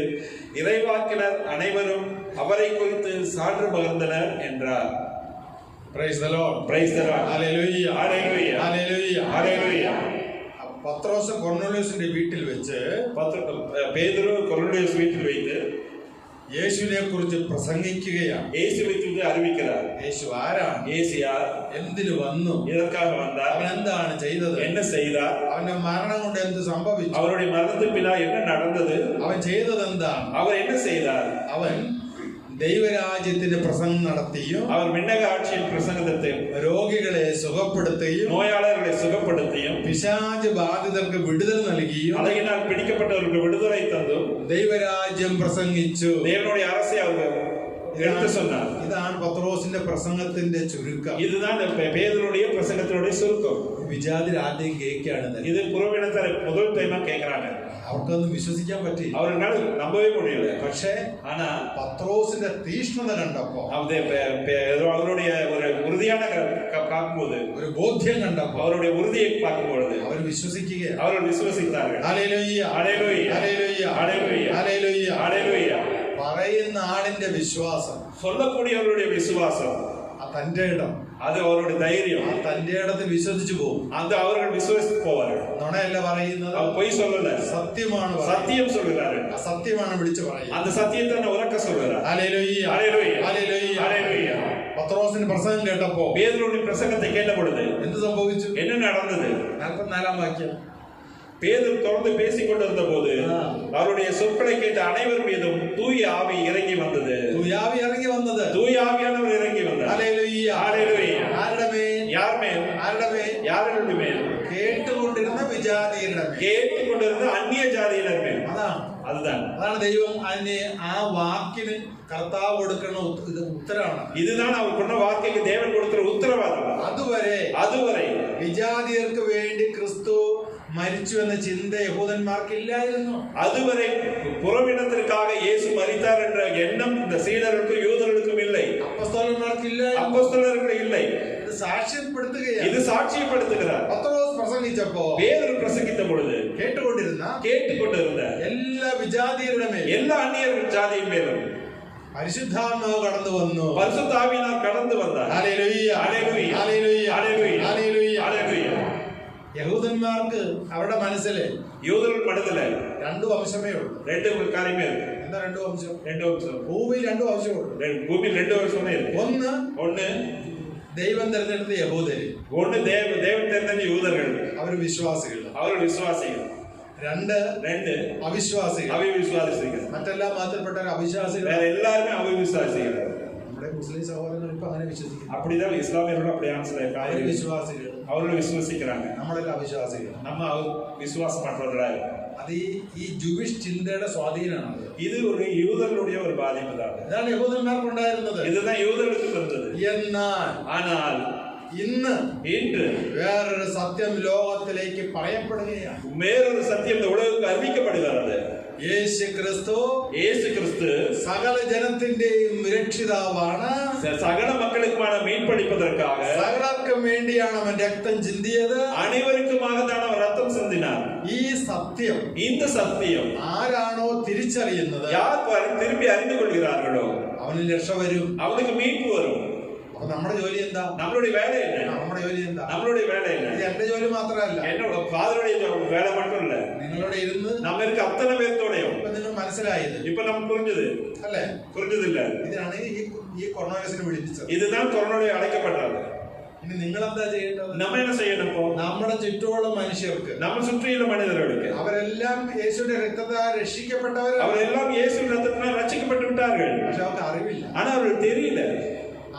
இறைவாக்கினர் அனைவரும் அவரை குறித்து சான்று பகர்ந்தனர் என்றார். Praise the Lord. Praise the Lord. Hallelujah. Hallelujah. Hallelujah. Hallelujah. പത്രോസ് കൊർന്നേലിയോസിന്റെ വീട്ടിൽ വെച്ച് പേതുരു കൊർന്നേലിയോസ് വീട്ടിൽ வைத்து യേശുവിനെ കുറിച്ച് പ്രസംഗിക്കുകയാണ്. യേശുவை குறித்து அறிவிக்கிறார். യേശു ആരാണ്? യേശു யார்? എന്തിനു വന്നു? എதற்காக வந்தார்? അവൻ എന്താണ് ചെയ്തത്? என்ன செய்தார்? അവന്റെ മരണം കൊണ്ട് എന്ത് സംഭവിച്ചു? அவருடைய மரணத்துக்கு பின்னால் என்ன நடந்தது? അവൻ ചെയ്തത് എന്താണ്? அவர் என்ன செய்தார்? അവൻ ദൈവരാജ്യത്തിന്റെ പ്രസംഗം നടത്തിയും அவர் விண்ணக ஆட்சியின் பிரசங்கத்தை രോഗികളെ സുഖപ്പെടുത്തുകയും நோயாளர்களை சுகப்படுத்தியும் പിശാച് ബാധിതർക്ക് വിടുതൽ നൽകിയും അളകിനാൽ പിടിക്കപ്പെട്ടവർക്ക് വിടുതலை തന്നും ദൈവരാജ്യം പ്രസംഗിച്ചു. தேவனுடைய அரசை அவர் எடுத்து சொன்னார். ഇതാണ് പത്രോസിന്റെ പ്രസംഗത്തിന്റെ ചുരുക്കം. இதுதான் பேதுருடைய பிரசங்கத்தினுடைய சுருக்கம். വിജാതിർ ആദ്യം കേൾക്കുകയാണ്. இது புறவினத்தார் முதல் டைமா கேட்கிறாங்க. അവർക്കൊന്നും വിശ്വസിക്കാൻ പറ്റി, അവരാൽ നമ്പவே முடியல. പക്ഷേ ஆனா പത്രോസിന്റെ തീഷ്ണത കണ്ടപ്പോ, அவருடைய ஒரு உறுதியான பார்க்கும்போது, ഒരു ബോധ്യം കണ്ടപ്പോ, அவருடைய உறுதியை பார்க்கும்போது അവർ വിശ്വസിക്കുകയാണ്. அவர்கள் விசுவாசித்தார்கள். ഹല്ലേലൂയ ഹല്ലേലൂയ ഹല്ലേലൂയ ഹല്ലേലൂയ ഹല്ലേലൂയ ഹല്ലേലൂയ. പറയുന്ന ആളിന്റെ വിശ്വാസം, சொல்லக்கூடியவருடைய விசுவாசம், തന്റെ ഇടം, அது அவருடைய தைரியம், തന്റെ ഇടത്തിൽ വിശ്വസിച്ചു പോകും. அது அவர்கள் விசுவாசித்து போவார்கள். നുണയല്ല പറയുന്നത്, அவர் பொய் சொல்லல, സത്യമാണ്, சத்தியம் சொல்கிறார்கள். സത്യമാണ് വിളിച്ചു പറയുന്നത്. அந்த സത്യத்தை உറக்க சொல்கிறார். ഹല്ലേലൂയ ഹല്ലേലൂയ ഹല്ലേലൂയ ഹല്ലേലൂയ. പത്രോസിന്റെ പ്രസംഗം കേട്ടപ്പോ, பேதுருவின் பிரசங்கத்தை கேட்ட பொழுது എന്ത് സംഭവിച്ചു? என்ன நடந்தது? 44 വാക്യം. பேதுரு தொடர்ந்து பேசிக் கொண்டிருந்த போது அவருடைய சொற்களை கேட்ட அனைவர் மீதும் தூய ஆவி இறங்கி வந்தது. തൂയാവി ഇറങ്ങി വന്നത്, தூய ஆவியானவர் இறங்கி வந்தார். ഹല്ലേലൂയ ஹல்லேலூயா. ആരുടെ മേൽ? யார் மேல்? ആരുടെ മേൽ? ദൈവം അതിന് ആ വാക്കിന് കർത്താവ് കൊടുക്കുന്ന ഉത്തരമാണ്. இதுதான் அவர் சொன்ன வார்த்தைக்கு தேவன் கொடுக்கிற உத்தரவாதம். അതുവരെ വിജാതിയർക്ക് വേണ്ടി ക്രിസ്തു മരിച്ചു എന്ന ചിന്ത യഹൂദന്മാർക്ക് ഇല്ലായിരുന്നു. അതുവരെ പുറവിനത്തിற்காக இயேசு மரித்தார் என்ற எண்ணம் இந்த சீடர்களுக்கும் யூதர்களுக்கும் இல்லை. അപ്പോസ്തലന്മാർക്ക് ഇല്ല. അപ്പോസ്തലർക്ക് இல்லை. ഇത് സാക്ഷ്യപ്പെടുത്തുകയാണ്. ഇത് സാക്ഷ്യപ്പെടുത്തുகிறார். പത്രോസ് പ്രസംഗിച്ചപ്പോ പേതുരു പ്രസംഗിച്ച പൊഴുது കേട്ടുകൊണ്ടിരുന്ന എല്ലാ വിജാതിയരുടെ മേൽ, എല്ലാ അന്യ ജാതിയും മേലും പരിശുദ്ധാത്മാവ് കടന്നു വന്നു. പരിശുദ്ധാത്മാവ് കടന്നു വന്നാൽ ഹല്ലേലൂയ, ഹല്ലേലൂയ, ഹല്ലേലൂയ, ഹല്ലേലൂയ, ഹല്ലേലൂയ, ഹല്ലേലൂയ. യഹൂദന്മാർക്ക് അവരുടെ മനസ്സില് യൂദരുടെ മനസ്സില് രണ്ടു വംശമേ ഉള്ളൂ. രണ്ട് കാര്യമേ ഉള്ളൂ. എന്താ രണ്ടു വംശം? ഭൂമിയിൽ രണ്ടു വംശമുള്ളൂ. ഭൂമിയിൽ രണ്ട് വംശമേ ഉള്ളൂ. ഒന്ന് ദൈവം തെരഞ്ഞെടുത്ത യഹൂദര്, ഒന്ന് ദൈവം തെരഞ്ഞെടുത്ത യൂദர்கள், അവർ വിശ്വാസികൾ. രണ്ട് അവിശ്വാസികൾ. മറ്റെല്ലാ മതത്തിൽപ്പെട്ട അവിശ്വാസികൾ, എല്ലാവരും അവിശ്വാസികൾ. നമ്മുടെ മുസ്ലിം സഹോദരങ്ങൾ ഇപ്പൊ അങ്ങനെ വിശ്വസിക്കുന്നു. அப்படிதான் இஸ்லாமியர்கள் அப்படியே വിശ്വാസികൾ, அவர்கள் விசுவாசிக்கிறாங்க. നമ്മളെല്ലാം അവിശ്വാസികൾ. நம்ம விசுவாசம் பண்றவர்களா. അത് ഈ ജൂയിഷ് ചിന്തയുടെ സ്വാധീനമാണ്. ഇത് ഒരു യൂദர்களுடைய ഒരു ബാധ്യതയാണ്. ഇതാണ് യഹൂദന്മാർക്കുണ്ടായിരുന്നത്. இதுதான் யூதர்களுக்கு இருந்தது. എന്നാൽ ഇന്ന് വേറൊരു സത്യം ലോകത്തിലേക്ക് പറയപ്പെടുകയാണ്. വേറൊരു സത്യം ഉലകത്തിൽ അറിയിക്കപ്പെടുകയാണ്. യേശു ക്രിസ്തു സകല ജനത്തിന്റെയും രക്ഷിതാവാണ്. സകല മക്കൾക്കുമാണ് മീൻപിടിപ്പதற்காக സകലർക്കും വേണ്ടിയാണ് അവൻ രക്തം ചിന്തിയത്. അനേവർക്കുമാകത്താണ് അവൻ രക്തം ചിന്തിനാർ. இந்த സത്യം ആരാണോ തിരിച്ചറിയുന്നത്, யார் திரும்பி அறிந்து கொள்கிறார்களோ അവന് രക്ഷ വരും, അവർക്ക് மீட்பு വരും. അപ്പൊ നമ്മുടെ ജോലി എന്താ? നമ്മളുടെ വേല என்ன? நம்மளுடைய வேலை என்ன? ഇത് എന്റെ ജോലി മാത്രമല്ല, என்னோட ஃபாதருடைய வேலை மட்டும் இல்ல. നിങ്ങളോട് ഇരുന്ന് നമ്മൾക്ക് അത്തന പേർത്തോടെയോ ഇപ്പൊ നിങ്ങൾ മനസ്സിലായത്, ഇപ്പൊ നമുക്ക് പുരിഞ്ഞത് അല്ലേ? പുരിഞ്ഞതില്ല. ഇതിനാണ് ഈ കൊറോണസിനെ വിളിപ്പിച്ചത്. இதுதான் கொரோனாவை அழைக்கப்பட்டது. ഇനി നിങ്ങൾ എന്താ ചെയ്യേണ്ടത്? നമ്മൾ என்ன ചെയ്യണം? നമ്മുടെ ചുറ്റുമുള്ള മനുഷ്യർക്ക്, നമ്മൾ ചുറ്റിയുള്ള മനുഷ്യർക്ക്, അവരെല്ലാം യേശുവിന്റെ രക്തത്താൽ രക്ഷിക്കപ്പെട്ടവരാണ്. അവരെല്ലാം യേശുവിന്റെ രക്തത്താൽ രക്ഷിക്കപ്പെട്ടു വിട്ടാர்கள். പക്ഷെ അവർക്ക് അറിവില്ല. ஆனா அவருக்கு தெரியல.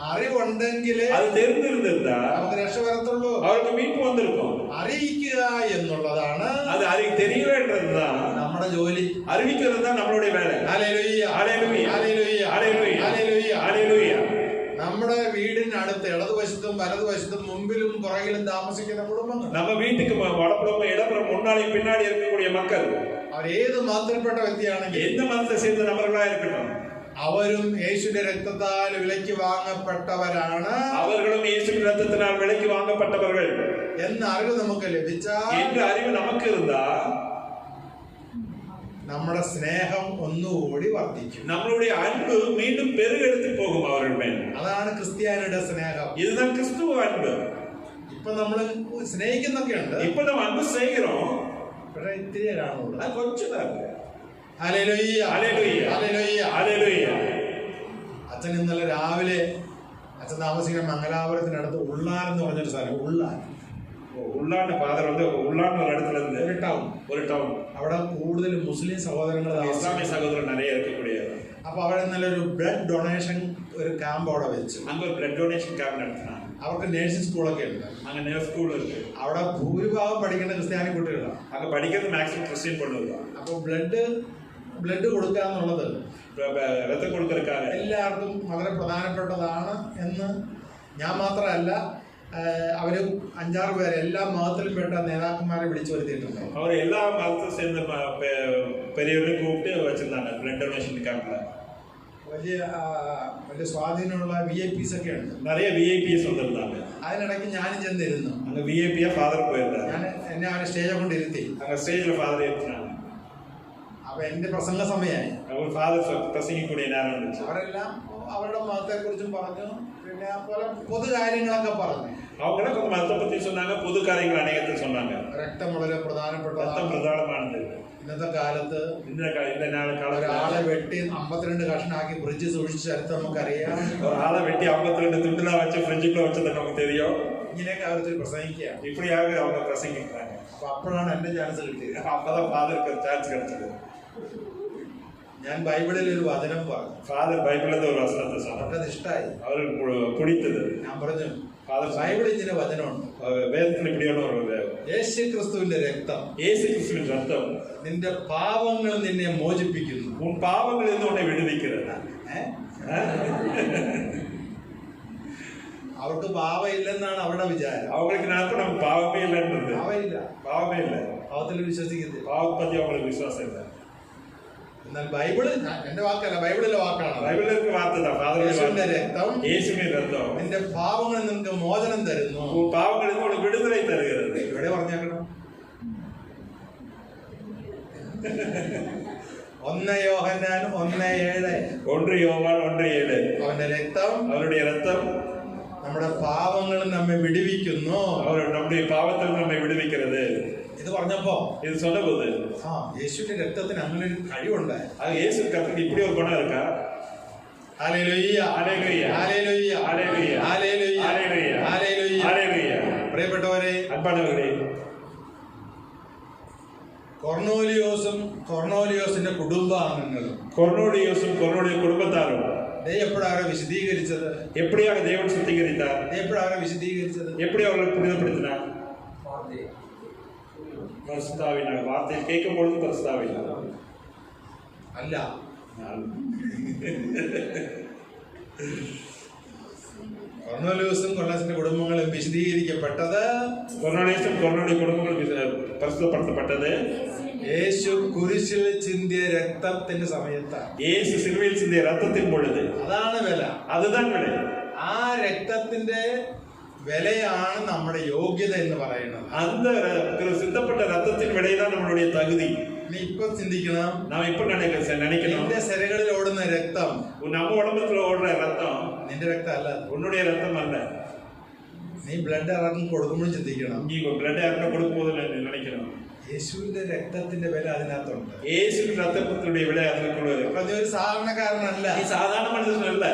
അറിവുണ്ടെങ്കിൽ അത് தெரிந்திருந்தா അവർക്ക് രക്ഷ വരത്തുള്ളൂ, അവർക്ക് மீட்பு വന്നിരിക്കും. അറിയിക്കുക എന്നുള്ളതാണ്, അത് തെரியവേണ്ടതാണ് നമ്മുടെ ജോലി. അറിയിക്കുന്നതാണ് നമ്മളുടെ വേല. ഹല്ലേലൂയ, ഹല്ലേലൂയ, ഹല്ലേലൂയ, ഹല്ലേലൂയ, ഹല്ലേലൂയ. നമ്മുടെ വീടിനടുത്ത് ഇടതുവശത്തും വലതുവശത്തും മുമ്പിലും പുറകിലും താമസിക്കുന്ന കുടുംബങ്ങൾ, நம்ம வீட்டுக்கு வடப்புறம் இடப்புறம் முன்னாடி பின்னாடி இருக்கக்கூடிய மக்கள், അവർ ഏത് മതത്തിൽപ്പെട്ട വ്യക്തിയാണെങ്കിൽ, எந்த மதத்தை சேர்ந்த நபர்களா இருக்கட்டும், അവരും യേശുവിന്റെ രക്തത്താൽ വിലയ്ക്ക് വാങ്ങപ്പെട്ടവരാണ്. അവர்களும் യേശുവിന്റെ രക്തത്താൽ വിലയ്ക്ക് വാങ്ങപ്പെട്ടവர்கள் എന്ന അറിവ് നമുക്ക് ലഭിച്ചാൽ, എന്ന അറിവ് നമുക്ക് இருந்தா, നമ്മുടെ സ്നേഹം ഒന്നുകൂടി വർദ്ധിക്കും. നമ്മളുടെ അൻപ് വീണ്ടും പെരുകെടുത്ത് പോകും അവരുടെ മേൽ. അതാണ് ക്രിസ്ത്യാനിയുടെ സ്നേഹം. இதுதான் கிறிஸ்துவ அன்பு. ഇപ്പൊ നമ്മള് സ്നേഹിക്കുന്നൊക്കെ ഉണ്ട്. ഇപ്പൊ നമ്മൾ അൻപ് സ്നേഹിக்கிறோம். പക്ഷെ ഇത്തിരി കാണുള്ളൂ. അത് കുറച്ചുതാണ്. ഹല്ലേലൂയ, ഹല്ലേലൂയ, ഹല്ലേലൂയ, ഹല്ലേലൂയ. അച്ഛൻ ഇന്നലെ രാവിലെ അച്ഛൻ താമസിക്കുന്ന മംഗലാപുരത്തിനടുത്ത് ഉള്ളാൻ എന്ന് പറഞ്ഞൊരു സ്ഥലം, ഉള്ളാൻ ഫാദർ ഉള്ളാൻ இடத்துல இருந்து ഒരു ടൗൺ. അവിടെ കൂടുതൽ മുസ്ലിം സഹോദരങ്ങൾ, ഇസ്ലാമിക സഹോദരൻ നിറയെ ഇരിക്കக்கூடிய. അപ്പൊ അവിടെ ഇന്നലെ ഒരു ബ്ലഡ് ഡൊണേഷൻ ഒരു ക്യാമ്പ് അവിടെ വെച്ചു. അങ്ങനെ ബ്ലഡ് ഡൊണേഷൻ ക്യാമ്പ് നടത്തുന്ന അവർക്ക് നേഴ്സിംഗ് സ്കൂളൊക്കെ ഉണ്ട്. അങ്ങനെ സ്കൂളുണ്ട്. അവിടെ ഭൂരിഭാഗം പഠിക്കുന്ന ക്രിസ്ത്യാനി കുട്ടികളാണ്. അങ്ങനെ പഠിക്കുന്നത് മാക്സിമം ക്രിസ്ത്യൻ കൊണ്ടുവരിക. അപ്പൊ ബ്ലഡ് കൊടുക്കുക എന്നുള്ളത് രക്തം കൊടുക്കാൻ എല്ലാവർക്കും വളരെ പ്രധാനപ്പെട്ടതാണ് എന്ന് ഞാൻ മാത്രമല്ല, അവര് 5-6 പേര് എല്ലാ മതത്തിലും പെട്ട നേതാക്കന്മാരെ വിളിച്ചു വരുത്തിയിട്ടുണ്ട്. അവർ എല്ലാ മതത്തിൽ சேர்ந்த പെരിയവരെ കൂട്ടി വെച്ചിരുന്നാണ് ബ്ലഡ് ഡൊണേഷൻ ക്യാമ്പില്. വലിയ സ്വാധീനമുള്ള VIPs ഒക്കെ ഉണ്ട്. നിറയെ VIPs വന്നിരുന്നാണ്. അതിനിടയ്ക്ക് ഞാനും ചെന്നിരുന്നു. അങ്ങ് VIP ഫാദർ പോയിരുന്നു. എന്നെ അവരെ സ്റ്റേജെ കൊണ്ടിരുത്തി. അങ്ങ് സ്റ്റേജിൽ ഫാദർ ഇരുത്തിനാണ്. അപ്പൊ എന്റെ പ്രസംഗ സമയമായി. ഫാദർ പ്രസംഗിക്കൂടിയ ഞാനുണ്ട്. അവരെല്ലാം അവരുടെ മതത്തെ കുറിച്ചും പറഞ്ഞു, പിന്നെ പോലെ പൊതു കാര്യങ്ങളൊക്കെ പറഞ്ഞു. അവരുടെ മതത്തെ പറ്റി சொன்னாங்க, പൊതു കാര്യങ്ങൾ അനേകത്തിൽ சொன்னாங்க. രക്തം വളരെ പ്രധാനപ്പെട്ടതാണ്. പ്രധാനമാണ്. ഇന്നത്തെ കാലത്ത് ഒരാളെ വെട്ടി 52 കഷ്ണാക്കി ഫ്രിഡ്ജ് സൂക്ഷിച്ച ചരിത്രം നമുക്കറിയാം. ഒരാളെ വെട്ടി 52 തുണ്ടിലാ വെച്ച് ഫ്രിഡ്ജിൽ വെച്ചത് നമുക്ക് തെരിയോ. ഇങ്ങനെയൊക്കെ അവർക്ക് പ്രസംഗിക്കുക. ഇപ്പടിയാകെ அவங்க പ്രസംഗിക്കാங்க. അപ്പൊ അപ്പോഴാണ് എന്റെ ചാൻസ് കിട്ടിയത്. அப்பதான் ஃபாதருக்கு சான்ஸ் கிடைச்சது. ഞാൻ ബൈബിളിൽ ഒരു വചനം പറഞ്ഞു. ഫാദർ ബൈബിളിലെ ഒരു വചനത്തെ അവർക്കത് ഇഷ്ടമായി. അവർ പിടിത്തത്. ഞാൻ പറഞ്ഞു ബൈബിളിൽ ഇങ്ങനെ വചനമുണ്ട്. വേദത്തിൽ ഇവിടെയാണ് യേശു ക്രിസ്തുവിന്റെ രക്തം, യേശു ക്രിസ്തുവിന്റെ രക്തം നിന്റെ പാപങ്ങൾ നിന്നെ മോചിപ്പിക്കുന്നു. ഉൻ പാപങ്ങളിൽ നിന്നുകൊണ്ട് വിടുവിക്കുന്നത്. അവർക്ക് പാവമില്ലെന്നാണ് അവരുടെ വിചാരം. അവർക്ക് നടക്കണം പാവമേ ഇല്ല. പാവമേ ഇല്ല. പാവത്തിൽ വിശ്വസിക്കുന്നത്. പാവപ്പറ്റി അവർക്ക് വിശ്വാസമില്ല. എന്നാൽ ബൈബിള്, എന്റെ വാക്കല്ല, ബൈബിളിലെ വാക്കാണ്. ബൈബിളിലേക്ക് യേശുവിന്റെ രക്തം, യേശുവിന്റെ രക്തം നിന്റെ പാവങ്ങളിൽ നിനക്ക് മോചനം തരുന്നു. പാവങ്ങളിൽ നിന്നോട് വിടുതலை തരുகிறது. ഇവിടെ പറഞ്ഞേക്കണം. 1 യോഹന്നാൻ 1:7. 1 യോവാൻ 1:7. അവന്റെ രക്തം, അവരുടെ രക്തം നമ്മുടെ പാവങ്ങൾ നമ്മെ വിടുവിക്കുന്നു. അവർ നമ്മുടെ പാവത്തിൽ നമ്മെ വിടുവിക്കുന്നത്. ഇത് പറഞ്ഞപ്പോ ഇത് சொன்னபோது യേശുവിന്റെ രക്തത്തിന് അങ്ങനെ ഒരു കഴിവുണ്ട്. അത് യേശു രക്തത്തിന് இப்படி ஒரு குணம் இருக்கா? ഹല്ലേലൂയ, ഹല്ലേലൂയ, ഹല്ലേലൂയ, ഹല്ലേലൂയ, ഹല്ലേലൂയ, ഹല്ലേലൂയ, ഹല്ലേലൂയ, ഹല്ലേലൂയ. പ്രിയപ്പെട്ടവരെ, അൻപാനവരെ, കൊർന്നേലിയോസിന്റെ കുടുംബാംഗങ്ങളും കൊർന്നേലിയോസും കൊർന്നേലിയ കുടുംബത്താരും എപ്പോഴാണ് അവരെ വിശദീകരിച്ചത്? എപ്പോഴാണ് ദൈവം ശുദ്ധീകരിച്ചാർ? എപ്പോഴാണ് അവരെ വിശദീകരിച്ചത്? எப்படி அவர்களை புனிதப்படுத்தினார்? பரிசுத்தாவினால். வார்த்தையை கேட்கும் பொழுது பரிசுத்தாவினால் അല്ല. കൊർന്നേലിയോസും കൊർന്നേലിയോസിന്റെ കുടുംബങ്ങളും വിശദീകരിക്കപ്പെട്ടത്, കൊർന്നേലിയോസും കൊർന്നേലിയ കുടുംബങ്ങളും പരിശുദ്ധപ്പെടുത്തപ്പെട്ടത് യേശു കുരിശിൽ ചിന്തിയ രക്തത്തിന്റെ സമയത്താണ്. യേശു സിലുവയിൽ ചിന്തിയ രക്തത്തിൻ പൊഴുത്. അതാണ് വില. അതുதான் വില. ആ രക്തത്തിന്റെ വിലയാണ് നമ്മുടെ യോഗ്യത എന്ന് പറയുന്നത്. அந்த சிந்தப்பட்ட ரத்தத்தின் விலைதான் நம்மளுடைய தகுதி. നീ ഇപ്പൊ ചിന്തിക്കണം, നാം ഇപ്പൊ நினைக்கணும், നിന്റെ ശരീരങ്ങളിൽ ഓടുന്ന രക്തം, நம்ம உடம்புல ஓடுற ரத்தம் നിന്റെ രക്തം അല്ല, உன்னுடைய ரத்தம் அல்ல. നീ ബ്ലഡ് ഇറങ്ങി കൊടുക്കുമ്പോഴും ചിന്തിക്കണം, നീ ബ്ലഡ് ഇറങ്ങി കൊടുക്കുമ്പോൾ நினைக்கணும், യേശുവിന്റെ രക്തത്തിന്റെ വില അതിനകത്തുണ്ട്. യേശുവിന്റെ രക്തത്തിന്റെ വില അതിനകത്തുള്ളത്. അപ്പൊ നീ ഒരു സാധാരണക്കാരനല്ല, നീ സാധാരണ മനുഷ്യനല്ല,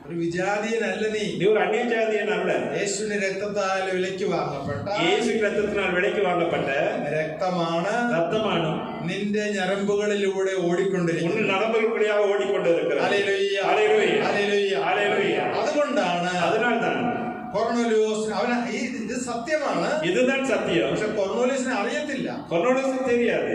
ഒരു വിജാതീയനല്ല, നീ ഒരു അന്യജാതീയനല്ല. യേശുവിന്റെ രക്തത്താൽ വിലയ്ക്ക് വാങ്ങപ്പെട്ട, യേശുവിന്റെ രക്തത്തിനാൽ വിലയ്ക്ക് വാങ്ങപ്പെട്ട രക്തമാണ് നിന്റെ ഞരമ്പുകളിലൂടെ ഓടിക്കൊണ്ടിരിക്കുന്നത്. നടമ്പുകളിലൂടെയാണ് ഓടിക്കൊണ്ടിരിക്കുന്നത്. ഹല്ലേലൂയ, ഹല്ലേലൂയ, ഹല്ലേലൂയ, ഹല്ലേലൂയ. അതുകൊണ്ടാണ് കൊർന്നേലിയോസ് ഇത് സത്യമാണ്, ഇതുதான் സത്യം. പക്ഷെ കൊർന്നേലിയോസിനെ അറിയത്തില്ല. കൊർന്നേലിയോസിന് தெரியாது.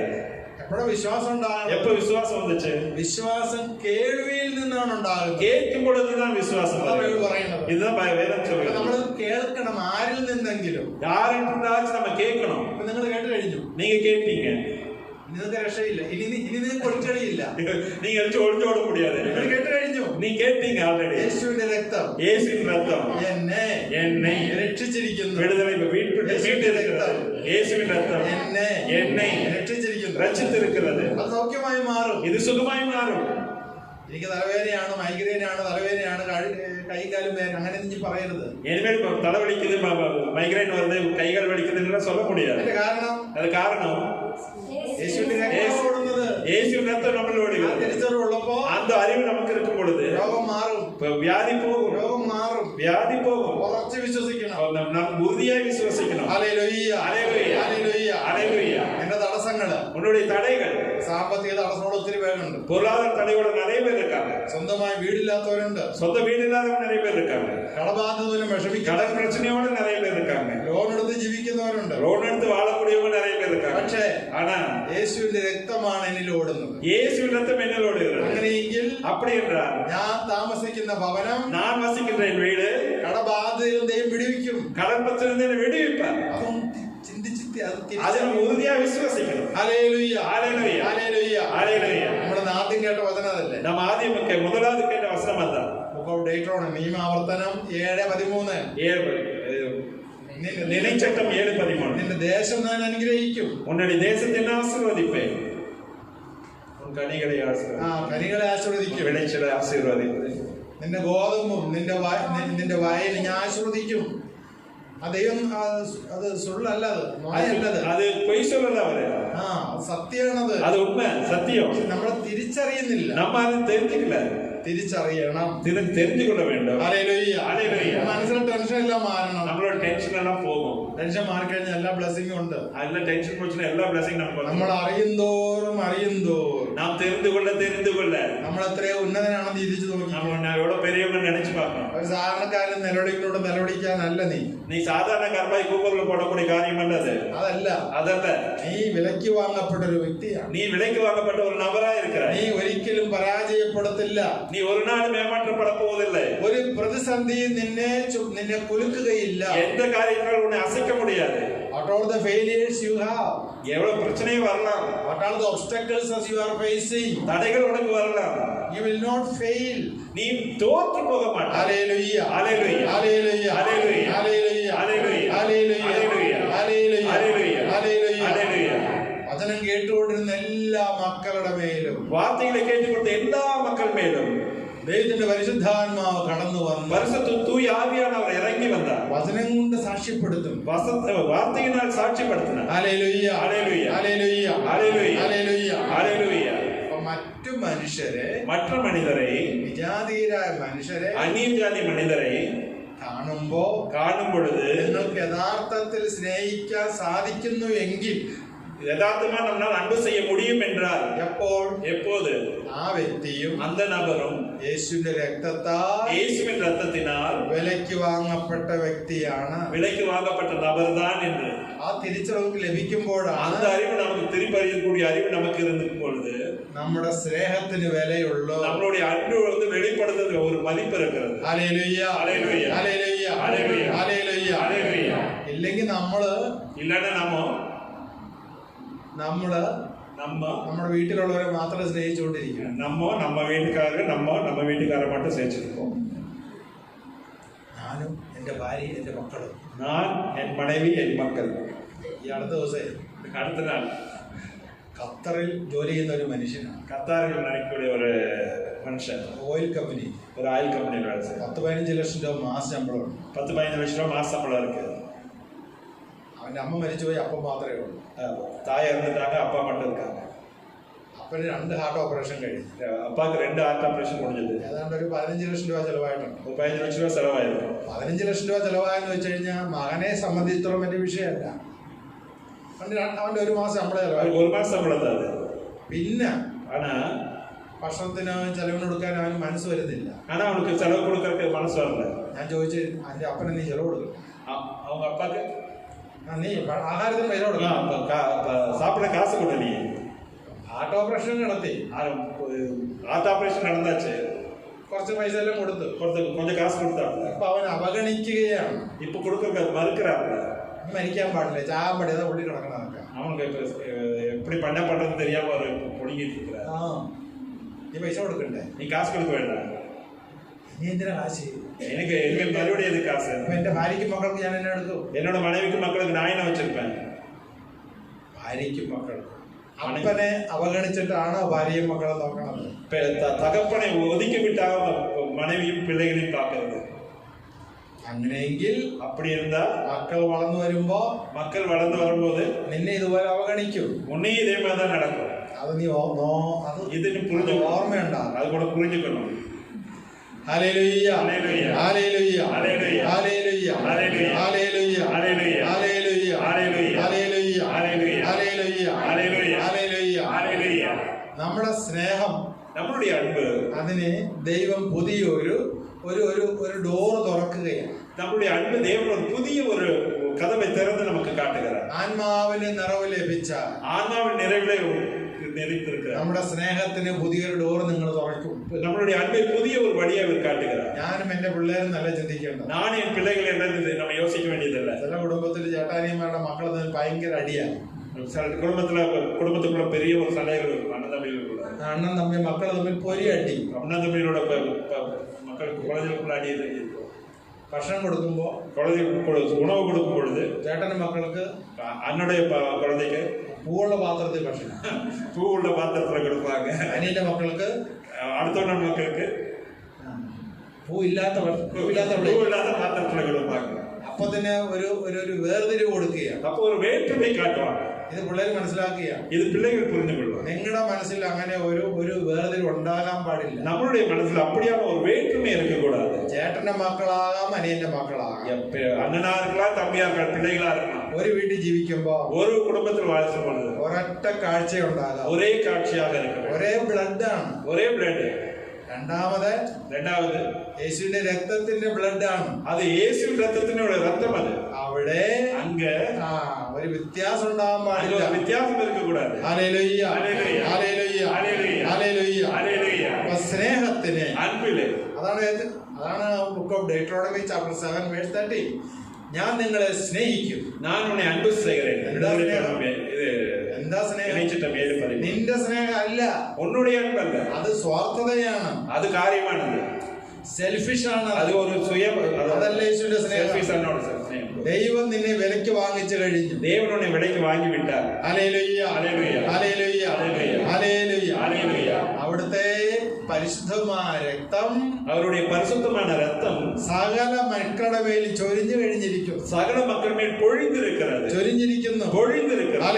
എപ്പോഴാ വിശ്വാസം ഉണ്ടാകും? എപ്പോ വിശ്വാസം വന്നിച്ച്? വിശ്വാസം കേൾവിയിൽ നിന്നാണ് ഉണ്ടാകുന്നത്. കേൾക്കുമ്പോഴാണ് വിശ്വാസം പറയുന്നത്. ഇതാണ് വേദം പറയുന്നത്. നമ്മൾ കേൾക്കണം, ആരിൽ നിന്നെങ്കിലും. ആരെങ്കിലും നമ്മൾ കേൾക്കണം. നിങ്ങൾ കേട്ട് കഴിഞ്ഞു, നീங்க കേട്ടീங்க, നിങ്ങൾക്ക് രക്ഷയില്ല, ഇനി നിങ്ങൾക്ക് ഒളിച്ചടിയില്ല, நீங்க ஒளிஞ்சோட முடியாது. നിങ്ങൾ കേട്ട് കഴിഞ്ഞു, നീ കേട്ടീங்க ആൾറെഡി. യേശുവിന്റെ രക്തം, യേശുവിന്റെ രക്തം എന്നെ രക്ഷിച്ചിരിക്കുന്നു. വിടുതலை വീട്ടിലിരിക്കുന്നത്. യേശുവിന്റെ രക്തം എന്നെ രക്ഷിച്ചിരിക്കുന്നത്. അത് സൗഖ്യമായി മാറും, ഇത് സുഖമായി മാറും. എനിക്ക് തലവേദനയാണ്, മൈഗ്രെയിനാണ്, തലവേദനയാണ്, കൈകാലും വേദന, അങ്ങനെ നീ പറയരുത്. ഇനിമേൽ തല വലിക്കുന്നത്, മൈഗ്രെയിൻ വരുന്നത്, കൈകാൽ വലിക്കുന്നതിനുള്ള சொல்ல முடியாது. അത് കാരണം യേശുവിന്റെ രക്തം നമ്മൾ ഓടുന്നത്. തിരിച്ചറിവുള്ളപ്പോ அந்த அறிவு நமக்கு இருக்கும் பொழுது രോഗം മാറും, വ്യാധി പോകും, രോഗം മാറും, വ്യാധി പോകും. ഉറച്ചു വിശ്വസിക്കണം, നാം ഉறுதிയായി വിശ്വസിക്കണം. ഹല്ലേലൂയ, ഹല്ലേലൂയ, ഹല്ലേലൂയ, ഹല്ലേലൂയ. എന്റെ തടസ്സങ്ങള്, ഉன்னுடைய തടയങ്ങൾ, സാമ്പത്തിക തടസ്സങ്ങൾ ഒത്തിരി പേരുണ്ട്, பொருளாதார தடையோட நிறைய பேர் இருக்காங்க, സ്വന്തമായി വീടില്ലാത്തവരുണ്ട്, சொந்த வீடு இல்லாதவங்க நிறைய பேர் இருக்காங்க, കടബാധ്യതയിലും വിഷമിക്കുന്ന, கடன் பிரச்சனையோட நிறைய பேர் இருக்காங்க, ലോൺ എടുത്ത് ജീവിക്കുന്നവരുണ്ട്, ലോൺ എടുത്ത് വാഴக்கூடிയവங்க நிறைய പേർ இருக்காங்க. പക്ഷേ ஆனா യേശുവിന്റെ രക്തമാണ് എന്നിൽ ഓടുന്നത്. യേശുവിന്റെ രക്തം എന്നിൽ ഓടുகிறது. അങ്ങനെയെങ്കിൽ அப்படி என்றால் ഞാൻ താമസിക്കുന്ന ഭവനം, நான் வசிக்கின்ற வீடு കടബാധ്യതയിൽ ദൈവം വിടുവിക്കും, கடன் பிரச்சனை விடுவிப்பார். അതും ചിന്തിച്ച് അതിനെ ഉறுதிയായി വിശ്വസിക്കണം. ഹല്ലേലൂയ, ഹല്ലേലൂയ, ഹല്ലേലൂയ, ഹല്ലേലൂയ. നമ്മൾ ആദ്യം കേട്ട വചനം അതല്ലേ? നാം ആദ്യം മുതലാவது കേട്ട വചനം അതാ. നിയമാവർത്തനം 7:13. നിലച്ചട്ടം 7:13. നിന്റെ ദേശം ഞാൻ അനുഗ്രഹിക്കും, ഉன்னுடைய தேசத்தை நான் ஆசீர்வதிப்பேன், உன் കനികളെ കനികളെ ആശീർവദിക്കും, വിളച്ചിലെ ആശീർവദിക്കും, നിന്റെ ഗോതമ്പും നിന്റെ വയൽ ഞാൻ ആശീർവദിക്കും. ദൈവം അത് സുള്ളല്ല, അത് പൊയ് சொல்லல അവര്, സത്യമാണത്, അത് ഉണ്മ, സത്യം. നമ്മളെ തിരിച്ചറിയുന്നില്ല, നമ്മ അത് தெரிஞ்சுக்கல. തിരിച്ചറിയണം, தெரிஞ்சுக்கொள்ள வேண்டும். ഹല്ലേലൂയ. ഹല്ലേലൂയ. മനസ്സിലെ ടെൻഷൻ എല്ലാം മാറണം. நம்மளோட டென்ஷன் எல்லாம் போகும். ടെൻഷൻ മാറിക്കഴിഞ്ഞാൽ എല്ലാ ബ്ലെസ്സിങ്ങും ഉണ്ട്. അതിലെ ടെൻഷൻ പോയിച്ചാൽ എല്ലാ ബ്ലെസ്സിംഗ് നമുക്ക് നമ്മൾ അറിയുന്തോറും നാം தெரிந்து கொள்ள നമ്മൾ എത്രയോ ഉന്നതനാണെന്ന് ചിന്തിച്ചു നോക്കി. நம்ம எவ்வளவு பெரியவங்க நினைச்சு பார்க்கணும். ഒരു സാധാരണക്കാരൻ നിലവിളിക്കാനല്ല നീ സാധാരണക്കാരനായി കൂപ്പറിൽ പോടக்கூடிய കാര്യമല്ല അതല്ല. നീ വിലയ്ക്ക് വാങ്ങപ്പെട്ട ഒരു വ്യക്തിയാണ്. നീ വിലയ്ക്ക് വാങ്ങപ്പെട്ട ഒരു നബറായി இருக்கிறாய். നീ ഒരിക്കലും പരാജയപ്പെടത്തില്ല. നീ ഒരു നാളും ഏമാற்றപ്പെட போவதில்லை. ഒരു പ്രതിസന്ധി നിന്നെ കുലുക്കുകയില്ല. எந்த காரியங்களும் உன்னை அசைக்க முடியாது. What are the failures you have? எவ்வளவு பிரச்சனை வரலாம். What are the obstacles as you are facing? தடைகள் உனக்கு வரலாம். You will not fail. நீ தோற்று போக மாட்டாய். Hallelujah. Hallelujah. Hallelujah. Hallelujah. Hallelujah. Hallelujah. Hallelujah. Hallelujah. Hallelujah. Hallelujah. Hallelujah. Hallelujah. വചനം കേട്ടുകൊണ്ടിരുന്ന എല്ലാ മക്കളുടെ മേലും, വാർത്തകളെ കേട്ടുകൊടുത്ത എല്ലാ മക്കൾ മേലും ദൈവത്തിന്റെ പരിശുദ്ധാത്മാവ് കടന്നു വന്നു. പരിശുദ്ധ തൂയ ആവിയാനവർ ഇറങ്ങി വന്ന വചനം കൊണ്ട് സാക്ഷ്യപ്പെടുത്തും. വാർത്തയിനാൽ സാക്ഷ്യപ്പെടുത്തുന്ന. ഹല്ലേലൂയ. ഹല്ലേലൂയ. ഹല്ലേലൂയ. ഹല്ലേലൂയ. ഹല്ലേലൂയ. ഹല്ലേലൂയ. മറ്റു മനുഷ്യരെ, മറ്റ മനിതരെ, വിജാതീയരായ മനുഷ്യരെ, അന്യജാതി മനിതരെ കാണും പൊഴുത് നിങ്ങൾക്ക് യഥാർത്ഥത്തിൽ സ്നേഹിക്കാൻ സാധിക്കുന്നു എങ്കിൽ, യഥാർത്ഥമാ നമ്മൾ അன்பு செய்ய முடியும் என்றால், எப்போது ആ വ്യക്തിയും அந்த நபரும் യേശുവിന്റെ രക്തത്തിനാൽ വിലയ്ക്ക് വാങ്ങപ്പെട്ട വ്യക്തിയാണ്. വിലയ്ക്ക് വാങ്ങപ്പെട്ട നബർதான் என்று ആ തിരിച്ചറിവ് ലഭിക്കുമ്പോഴാണ്, அந்த அறிவு நமக்கு திருப்பறியக்கூடிய அறிவு நமக்கு இருக்கும் பொழுது നമ്മുടെ സ്നേഹത്തിന് വിലയുള്ളൂ. நம்மளுடைய அன்பு வந்து வெளிப்படுத்துறது ஒரு மதிப்பு இருக்கிறது. ഹല്ലേലൂയ. ഹല്ലേലൂയ. ഹല്ലേലൂയ. ഹല്ലേലൂയ. ഹല്ലേലൂയ. ഹല്ലേലൂയ. ഇല്ലെങ്കിൽ ഇല്ലാതെ നമ്മുടെ വീട്ടിലുള്ളവരെ മാത്രം സ്നേഹിച്ചുകൊണ്ടിരിക്കും. நம்ம வீட்டுக்காரரை மட்டும் சேச்சிருக்கோம். ഞാനും എന്റെ ഭാര്യ എന്റെ മക്കളും, ഞാൻ എൻ മனைவி എൻ മക്കൾ. ഈ അടുത്ത ദിവസം അടുത്ത നാൾ ഖത്തറിൽ ജോലി ചെയ്യുന്ന ഒരു മനുഷ്യനാണ്. ഖത്തറിൽ നടക്കുന്ന ഒരു മനുഷ്യൻ ഓയിൽ കമ്പനി, ഒരു ഓയിൽ കമ്പനിയിൽ വേலை செய்யறாரு. 10-15 ലക്ഷം രൂപ മാസ ശമ്പളം. 10-15 ലക്ഷം രൂപ മാസ ശമ്പളം இருக்கு. അവന്റെ അമ്മ മരിച്ചുപോയി, അപ്പം മാത്രമേ ഉള്ളൂ. തായ ഇറന്നിട്ടാங்க, அப்பா மட்டும் இருக்காங்க. അപ്പന് 2 ഹാർട്ട് ഓപ്പറേഷൻ കഴിഞ്ഞു. അപ്പാക്ക് 2 ഹാർട്ട് ഓപ്പറേഷൻ കഴിഞ്ഞത്. ഏതാണ്ട് ഒരു 15 ലക്ഷം രൂപ ചെലവായിട്ടുണ്ട്. 15 ലക്ഷം രൂപ ചെലവായിരുന്നു. 15 ലക്ഷം രൂപ ചെലവായെന്ന് വെച്ച് കഴിഞ്ഞാൽ മകനെ സംബന്ധിച്ചിടത്തോളം വലിയ വിഷയമല്ല. അവന്റെ ഒരു മാസം ശമ്പളം ചെലവായി. ഒരു മാസം ശമ്പളം. പിന്നെ ഭക്ഷണത്തിന് ചെലവിന് കൊടുക്കാൻ അവന് മനസ്സ് വരുന്നില്ല. അവർക്ക് ചെലവ് കൊടുക്കാൻ മനസ്സ് വരില്ല. ഞാൻ ചോദിച്ചു, അതിന്റെ അപ്പനെ നീ ചെലവ് കൊടുക്കും? அவங்க அப்பாக்கு നീ ആഹാരത്തിന് പൈസ കൊടുക്കണം, சாப்பிட காசு கொடு. நீ ഹാർട്ട് ഓപ്പറേഷൻ നടത്തി, ഹാർട്ട് ഓപ്പറേഷൻ നടന്നാച്ച് കുറച്ച് പൈസ എല്ലാം കൊടുത്തു, கொஞ்சம் കാശ് കൊടുത്താണ്. ഇപ്പൊ അവൻ അവഗണിക്കുകയാണ്. ഇപ്പൊ കൊടുക്ക മറുക്கிறாங்க. മരിക്കാൻ പാടില്ല, ചാകാൻ പാടില്ല, പൊടി കിടക്കണതൊക്കെ. അവനക്ക് எப்படி பண்ண பண்றது தெரியாம ஒரு பொடிங்கிட்டு இருக்கிறார். നീ പൈസ കൊടുക്കണ്ടേ? നീ കാശ് കൊടുക്ക വേണ്ട. നീ എന്തിനാ കാശ്? എനിക്ക് മറുപടി എது കാശ്? എന്റെ ഭാര്യയ്ക്കും മക്കൾക്ക് ഞാൻ എന്നെ എടുക്കും. എന്നോട് മனைவிക്കും മക്കൾക്ക് ഞാൻ വെച്ചിരിപ്പേൻ. ഭാര്യയ്ക്കും മക്കൾക്ക് അപ്പനെ അവഗണിച്ചിട്ടാണോ ഭാര്യയും മക്കളെ നോക്കണത്? തകപ്പനെ ഒതുക്കി വിട്ടാക മனைவிയും പിള്ളേരെയും കാക്കുന്നത്. അങ്ങനെയെങ്കിൽ அப்படி இருந்தா മക്കൾ വളർന്നു വരുമ്പോ നിന്നെ ഇതുപോലെ അവഗണിക്കും. ഉന്നേ ഇതേ மாதிரி നടക്കും. അത് നീ ഇതിന് പുരിഞ്ഞു ഓർമ്മയുണ്ടാ, അത് കൂടെ പുരിഞ്ഞിക്കണം. ഹല്ലേലൂയ. ഹല്ലേലൂയ. ഹല്ലേലൂയ. ഹല്ലേലൂയ. ഹല്ലേലൂയ. ഹല്ലേലൂയ. ഹല്ലേലൂയ. ഹല്ലേലൂയ. ഹല്ലേലൂയ. ഹല്ലേലൂയ. ഹല്ലേലൂയ. ഹല്ലേലൂയ. ഹല്ലേലൂയ. ഹല്ലേലൂയ. ഹല്ലേലൂയ. ഹല്ലേലൂയ. നമ്മുടെ സ്നേഹം, നമ്മുടെ അൻപ്, അതിന് ദൈവം പുതിയൊരു ഒരു ഡോർ തുറക്കുകയാണ്. നമ്മുടെ അൻപ് ദൈവം ഒരു പുതിയ ഒരു കഥവെ തിറന്ന് നമുക്ക് കാട്ടുകയാണ്. ആത്മാവിന് നിറവ് ലഭിച്ച, ആത്മാവിന് നിറവിലെ നമ്മുടെ സ്നേഹത്തിന് പുതിയൊരു ഡോർ നിങ്ങൾ തുറക്കും. നമ്മളുടെ അൻപിൽ പുതിയ ഒരു വഴിയെ അവർ കാട്ടുകയാണ്. ഞാനും എന്റെ പിള്ളേരും നല്ല ചിന്തിക്കേണ്ടത്. ഞാൻ എൻ പിള്ളേകളെ നമ്മൾ യോസിക്ക വേണ്ടിയതല്ല. ചില കുടുംബത്തിൽ ചേട്ടാനിയന്മാരുടെ മക്കൾ ഭയങ്കര അടിയാണ്. കുടുംബത്തിലുള്ള പെരിയ ഒരു സലഹകൾ അണ്ണൻ തമ്മിൽ മക്കൾ തമ്മിൽ പൊരി അടി. അണ്ണൻ തമ്മിലൂടെ മക്കൾ കോളേജിലുള്ള അടി. ഭക്ഷണം കൊടുക്കുമ്പോ, ഉണവ് കൊടുക്കും പൊഴുത് ചേട്ടന്റെ മക്കൾക്ക് അന്നുடைய കുഴந்தைക്ക് പൂവുള്ള പാത്രത്തിൽ ഭക്ഷണം, പൂവുള്ള പാത്രത്തിൽ കൊടുപ്പാங்க. അനിയന്റെ മക്കൾക്ക്, അടുത്തുള്ള മക്കൾക്ക് പൂവില്ലാത്ത പാത്രത്തിൽ കൊടുപ്പാங்க. അപ്പൊ തന്നെ ഒരു വേർതിരിവ് കൊടുക്കുകയാണ്. അപ്പൊ ഒരു വേற்றுமை കാട്ടുവാங்க. ഇത് പിള്ളേർ മനസ്സിലാക്കുക. ഇത് പിള്ളേർ പുരിഞ്ഞുകൊള്ളുക. നിങ്ങളുടെ മനസ്സിൽ അങ്ങനെ ഒരു വേർതിരിവ് ഉണ്ടാകാൻ പാടില്ല. നമ്മളുടെ മനസ്സിൽ அப்படியான ஒரு வேற்றுமை இருக்கக்கூடாது. ചേട്ടന്റെ മക്കളാകാം, അനിയന്റെ മക്കളാകാം, അണ്ണനാ இருக்கலாம், തമ്മിയാ இருக்கலாம், പിള്ളേകളാ இருக்கலாம். ഒരു വീട്ടിൽ ജീവിക്കുമ്പോ ഒരു കുടുംബത്തിൽ വാസിക്കുമ്പോൾ ഒരൊറ്റ കാഴ്ച ഉണ്ടാകാം. ഒരേ കാഴ്ചയാக இருக்கும். ഒരേ ബ്ലഡ് ആണ്. ഒരേ ബ്ലഡ്. രണ്ടാമത് യേശുവിന്റെ രക്തത്തിന്റെ ബ്ലഡ് ആണ്. അത് യേശുവിന്റെ രക്തത്തിന്റെ രക്തം. അത് അവിടെ അങ്ങ് ഒരു വ്യത്യാസം ഉണ്ടാകാൻ പാടില്ല. വ്യത്യാസം കൂടാതെ സ്നേഹത്തിന് അതാണ് ബുക്ക് ഓഫ് ഡെട്രോണമി ചാപ്റ്റർ 7 വേഴ്സ് 30. ഞാൻ നിങ്ങളെ സ്നേഹിക്കും. എന്താ സ്നേഹം? നിന്റെ സ്നേഹം അല്ല, ഉன்னுடைய അൻപല്ല. അത് സ്വാർത്ഥതയാണ്, അത് കാര്യമാണ്, സെൽഫിഷ് ആണ്. അത് ഒരു സ്വയം. അതല്ല യേശുവിന്റെ സ്നേഹം. ദൈവം നിന്നെ വിലയ്ക്ക് വാങ്ങിച്ചു കഴിഞ്ഞു. ദൈവനെ വിലയ്ക്ക് വാങ്ങി വിട്ടാൽ അവിടുത്തെ പരിശുദ്ധമായ രക്തം, അവരുടെ പരിശുദ്ധമായ രക്തം സകല മക്കളുടെ മേൽ ചൊരിഞ്ഞു കഴിഞ്ഞിരിക്കും. സകല മക്കളുടെ മേൽ പൊഴിഞ്ഞിരിക്കുന്നത്, ചൊരിഞ്ഞിരിക്കുന്നു, പൊഴിഞ്ഞിരിക്കുന്നു.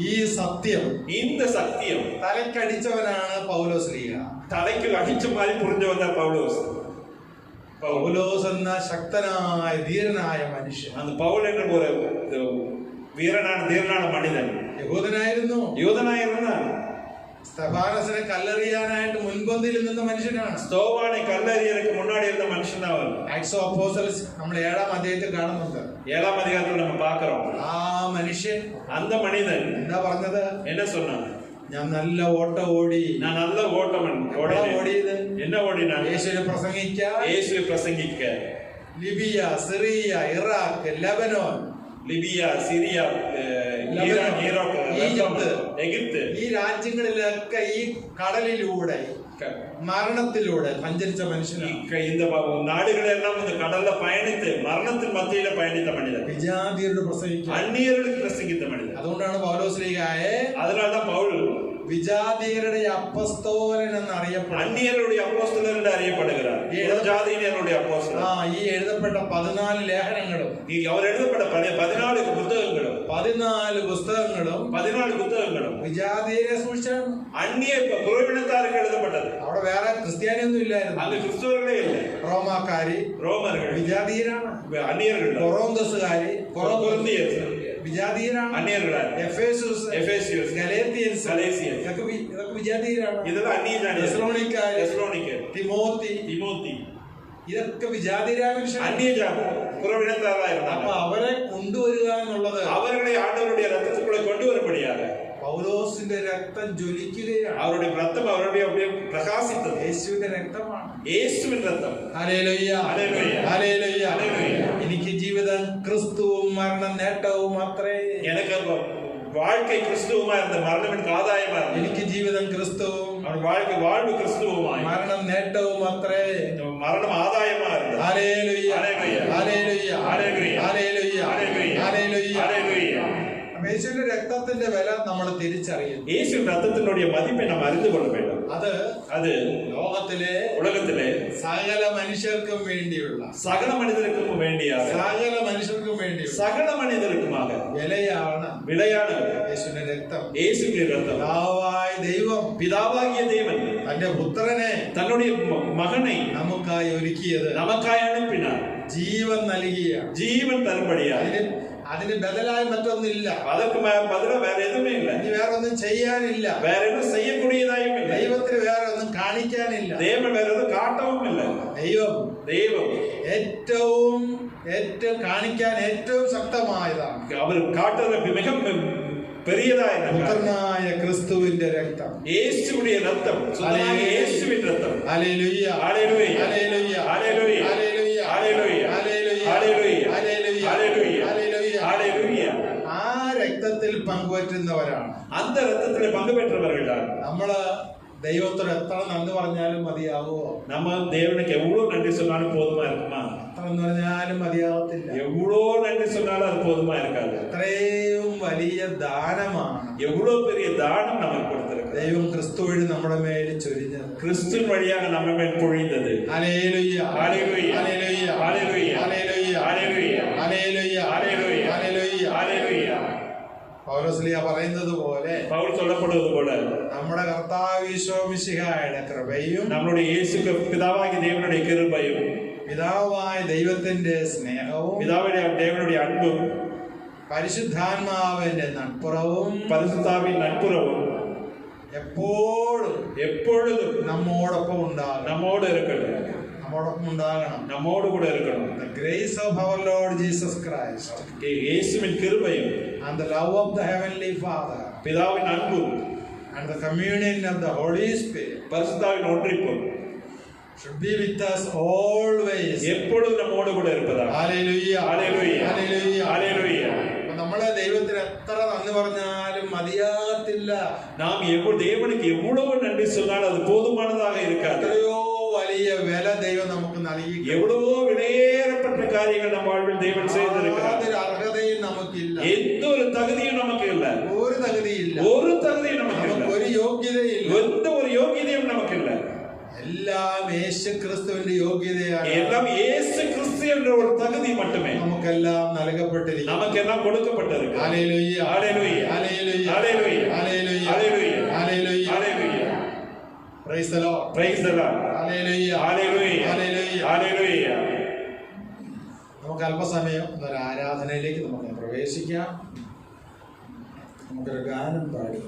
ഈ സത്യം, இந்த സത്യം തലക്കടിച്ചവനാണ് പൗലോസ്ലീഹ. തലയ്ക്ക് അടിച്ചു മാറി പുറിഞ്ഞു വന്ന പൗലോസ്. പൗലോസ് എന്ന ശക്തനായ ധീരനായ മനുഷ്യൻ. അന്ന് പൗൽ എന്ന പോലെ വീരനാണ്, ധീരനാണ് മണിതൻ. യൂതനായിരുന്ന സ്തെഫാനസിനെ കല്ലെറിയാനായിട്ട് മുൻപന്തിയിൽ നിന്ന മനുഷ്യനാണ്. സ്തോവാനെ കല്ലെറിയാനൊക്കെ മുന്നാടി ഇരുന്ന മനുഷ്യനാണ്. ആക്ട്സ് ഓഫ് അപ്പോസ്റ്റൽസ് നമ്മൾ 7-ാം അധ്യായത്തിൽ കാണുന്നുണ്ട്. 7-ാം അധ്യായത്തിൽ നമ്മൾ പാക്കറോം. ആ മനുഷ്യൻ, അന്ത മണിതൻ എന്താ പറഞ്ഞത്? എന്നെ சொன்னான், ഞാൻ നല്ല ഓട്ടം ഓടി. ഞാൻ നല്ല ഓട്ടമൻ ഓടിയത് എന്നെ ഓടിനാ യേശുവിനെ പ്രസംഗിക്ക. Libya, Syria, Iraq, Lebanon, Libya, Syria, Iraq, Egypt, ഈ രാജ്യങ്ങളിലൊക്കെ ഈ കടലിലൂടെ മരണത്തിലൂടെ സഞ്ചരിച്ച മനുഷ്യനാണ്. இந்த நாடுகளெல்லாம் இந்த கடல்ல பயணித்து மரணத்தின் மத்தியில பயணித்த மனிதன். വിജാതിയരോട് പ്രസംഗിക്കുക, അന്യരോട് പ്രസംഗിച്ച മനിതൻ. അതുകൊണ്ടാണ് പൗലോസ്ലീഹായെ അതിനാണ് പൗൽ വിജാതിയരുടെ അപ്പസ്തോലൻ എന്നറിയപ്പെടുന്നത്. അന്യരുടെ അപ്പോസ്തലൻ എന്ന് അറിയപ്പെടുகிறார். ജാതിയരുടെ അപ്പോസ്തലൻ. ഈ എഴുതപ്പെട്ട 14 ലേഖനങ്ങളും, ഈ അവർ എഴുതപ്പെട്ട 14 പുസ്തകങ്ങളും, 14 പുസ്തകങ്ങളും വിജാതിയരെ സൂക്ഷിച്ചാണ്. അന്യ പുറവിനത്താർക്ക് എഴുതപ്പെട്ടത്. അവിടെ വേറെ ക്രിസ്ത്യാനിയൊന്നും ഇല്ലായിരുന്നു. അത് ക്രിസ്തുവരുടെ ഇല്ല. റോമർ വിജാതീയരാണ്. അന്യர்கள். കൊറോന്തസുകാര് വിജാതീയരാണ്, അന്യர்களാണ്. എഫേസ്യസ്, ഗലേത്യൻസ്, ഇതൊക്കെ വിജാതീയരാണ്. തിമോത്തി, ഇതൊക്കെ വിജാതീയരായ പുറവിനത്താറായിരുന്നു. അപ്പൊ അവരെ കൊണ്ടുവരിക എന്നുള്ളത് അവരുടെ ആണ്ടവരുടെ രക്തത്തിലൂടെ കൊണ്ടുവരപ്പെടുകയാണ്. പൗലോസിന്റെ രക്തം ജ്വലിക്കുകയാണ്. അവരുടെ രക്തം അവരുടെ പ്രകാശിത്തത് യേശുവിന്റെ രക്തമാണ്. യേശുവിന്റെ രക്തം. എനിക്ക് ജീവിതം ക്രിസ്തുവും മരണം നേട്ടവും മാത്രമേ. എനിക്ക് வாழ்க்கை கிறிஸ்துவுமாயிருந்த மரணம் எனக்கு ஆதாயமாயிருந்தது. എനിക്ക് ജീവിതം ക്രിസ്തുവും வாழ்வு கிறிஸ்துவுமாய் മരണം നേട്ടവും മാത്രമേ. മരണം ആദായമായിരുന്നു. ഹല്ലേലൂയ, ഹല്ലേലൂയ, ഹല്ലേലൂയ, ഹല്ലേലൂയ, ഹല്ലേലൂയ. യേശുവിന്റെ രക്തത്തിന്റെ വില നമ്മൾ തിരിച്ചറിയുന്നു. യേശുവിന്റെ രക്തത്തിനുடைய മതിപ്പை நாம் அறிந்து கொள்ள வேண்டும். അത് ലോകത്തിലെ ഉലകത്തിലെ സകല മനുഷ്യർക്കും വേണ്ടിയുള്ള, സകല മനുഷ്യർക്കും വേണ്ടിയാണ്, സകല മനുഷ്യർക്കും വേണ്ടി, സകല മനുഷ്യർക്കുമാക വിലയാണ് യേശുവിന്റെ രക്തം. യേശുവിന്റെ രക്തം. പിതാവാകിയ ദൈവൻ തന്റെ പുത്രനെ, തന്നുடைய മകനെ നമുക്കായി ഒരുക്കിയത്, നമുക്കായി അனுப்பினார். ജീവൻ നൽകിയ, ജീവൻ തരുമ്പടിയാണ്. അതിന് ബദലായി മറ്റൊന്നില്ല. അതற்கு பதிலா വേറെ എതുമേ ഇല്ല. ഇനി വേറെ ഒന്നും ചെയ്യാനില്ല. വേറെ ഒന്നും ചെയ്യக்கூடிയതായും ഇല്ല. ദൈവത്തിന് വേറെ ഒന്നും കാണിക്കാനില്ല. ദൈവം വേറെ ഒന്നും കാട്ടവുമില്ല. ദൈവം ഏറ്റവും കാണിക്കാൻ ഏറ്റവും ശക്തമായതാണ്. അവർ കാട്ടുന്ന മിക പെരിയതായ പുത്രനായ ക്രിസ്തുവിന്റെ രക്തം, യേശുവിന്റെ രക്തം, യേശുവിന്റെ രക്തം. ഹല്ലേലൂയ, ഹല്ലേലൂയ, ഹല്ലേലൂയ, ഹല്ലേലൂയ, ഹല്ലേലൂയ, ഹല്ലേലൂയ, ഹല്ലേലൂയ, ഹല്ലേലൂയ, ഹല്ലേലൂയ. ആ രക്തത്തിൽ പങ്കുപറ്റുന്നവരാണ്. அந்த രക്തത്തിൽ പങ്കുപറ്റുന്നവരാണ്. നമ്മള് ദൈവത്തോട് എത്ര നന്ദി പറഞ്ഞാലും മതിയാകുമോ? நம்ம தேவனுக்கு எவ்வளவு நன்றி சொன்னாலும் போதுமா இருக்குமா? എത്ര എന്ന് പറഞ്ഞാലും മതിയാകത്തില്ല. எவ்வளவு நன்றி சொன்னாலும் அது போதுமா இருக்காது. അത്രയും വലിയ ദാനമാണ്, எவ்வளவு பெரிய தானம் நமக்கு கொடுத்திருக்கிறார். ദൈവം ക്രിസ്തു വഴി നമ്മുടെ മേൽ ചൊരിഞ്ഞത്, கிறிஸ்துவின் வழியாக நம்ம மேல் பொழிந்தது. ഹല്ലേലൂയ ഹല്ലേലൂയ ഹല്ലേലൂയ ഹല്ലേലൂയ ഹല്ലേലൂയ ഹല്ലേലൂയ ഹല്ലേലൂയ ഹല്ലേലൂയ ഹല്ലേലൂയ ഹല്ലേലൂയ. പൗലോസ്ലീഹ പറയുന്നത് പോലെ, പൗൽ சொல்லப்படுவது போல, നമ്മുടെ കർത്താവ് ഈശോ മിശിഹായുടെ കൃപയും നമ്മുടെ യേശു പിതാവായ ദൈവനുடைய கிருபையும் പിതാവായ ദൈവത്തിന്റെ സ്നേഹവും പിതാവിന്റെ ദൈവനുடைய അൻപും പരിശുദ്ധാത്മാവിന്റെ നട്പുറവും പരിശുദ്ധാവിൻ നട്പുറവും എപ്പോഴും எப்பொழுதும் നമ്മോടൊപ്പം ഉണ്ടാകണം. നമ്മോട് இருக்கணும். നമ്മോടൊപ്പം ഉണ്ടാകണം. നമ്മോട് കൂടെ இருக்கணும். The grace of our Lord Jesus Christ യേശുവിൻ கிருபையும் and the love of the Heavenly Father പിതാവിൻ അൻപും and the communion of the Holy Spirit പരിശുദ്ധാവിൻ ഒன்றிப்பும் should be with us always. എപ്പോഴും നമ്മോട് കൂടെ இருப்பதாக. Hallelujah hallelujah Hallelujah hallelujah. നമ്മളെ ദൈവത്തിന് എത്ര നന്ദി പറഞ്ഞാലും മതിയാകത്തില്ല. நாம் தேவனுக்கு எவ்வளவு நன்றி சொன்னாலும் அது போதுமானதாக இருக்காது. എത്രയോ വലിയ വില ദൈവം നമുക്ക് നൽകി, எவ்வளவோ விலையேறப்பட்ட காரியங்கள் நம்ம வாழ்வில் தேவன் செய்திருக்கிறார். യാതൊരു അർഹതയും നമുക്കില്ല, எந்த ஒரு தகுதியும் நமக்கு இல்ல, ഒരു തകുതിയില്ല, ஒரு தகுதியும் நமக்கு இல்ல, ഒരു യോഗ്യതയില്ല, எந்த ஒரு யோகியதையும் நமக்கு இல்ல. എല്ലാം യേശു ക്രിസ്തുവിന്റെ യോഗ്യതയാണ്. எல்லாம் இயேசு கிறிஸ்து என்ற ஒரு தகுதி மட்டுமே നമുക്കെല്ലാം നൽകപ്പെട്ടിരിക്കുന്നു, நமக்கெல்லாம் கொடுக்கப்பட்டிருக்கு. ഹല്ലേലൂയ ഹല്ലേലൂയ ഹല്ലേലൂയ ഹല്ലേലൂയ ഹല്ലേലൂയ ഹല്ലേലൂയ ഹല്ലേലൂയ hallelujah. Praise the Lord. Praise the Lord. Hallelujah ഹല്ലേലൂയ ഹല്ലേലൂയ ഹല്ലേലൂയ. നമുക്ക് അല്പസമയം ഒരു ആരാധനയിലേക്ക് നമുക്ക് പ്രവേശിക്കാം. നമുക്കൊരു ഗാനം പാടി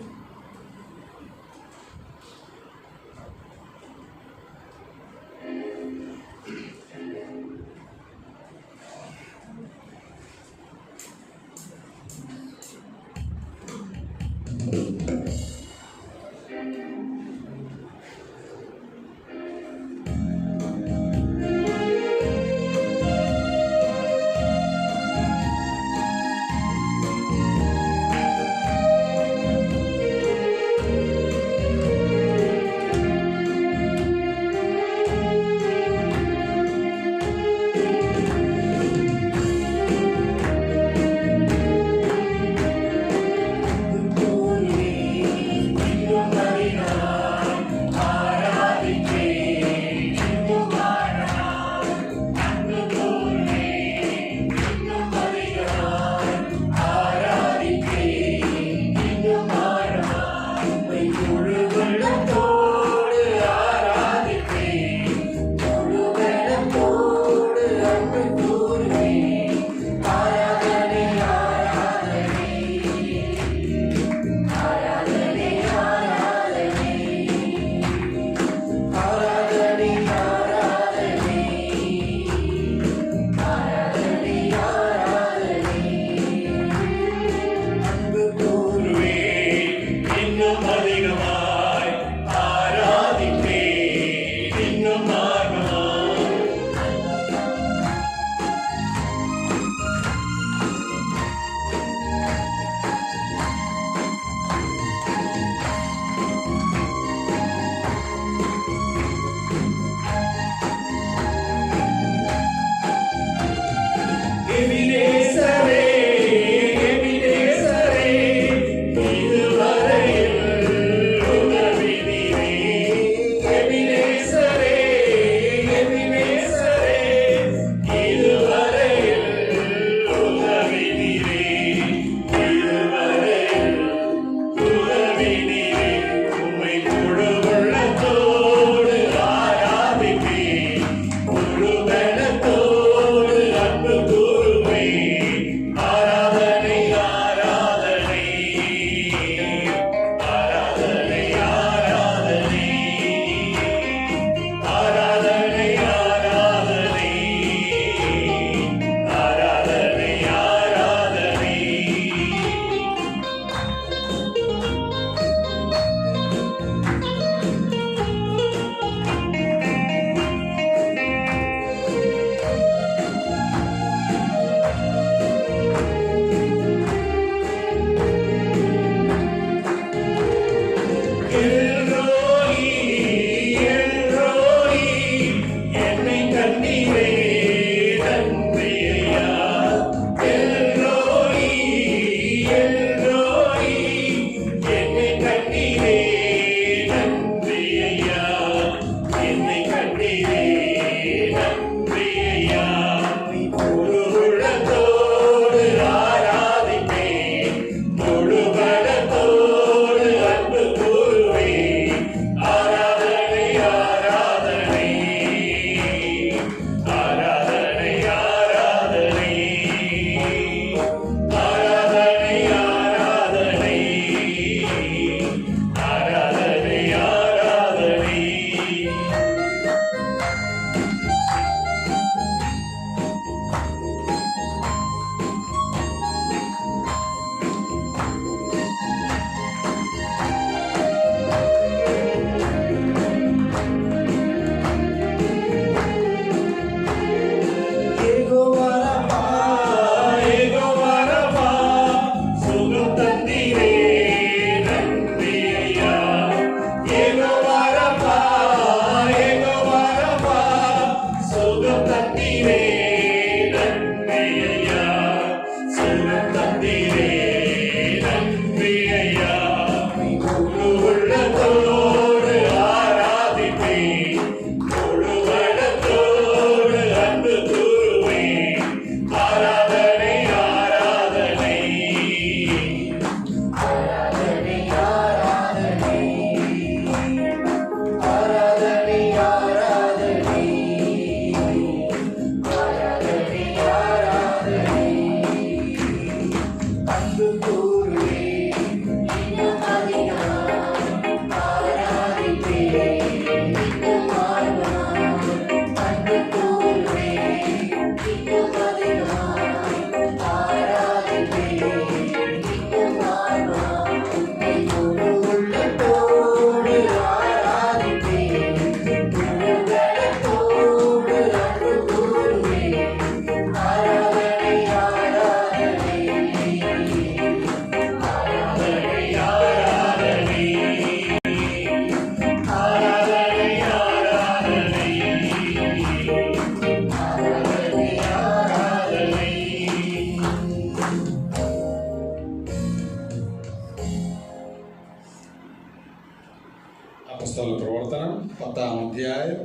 10-ാം അധ്യായം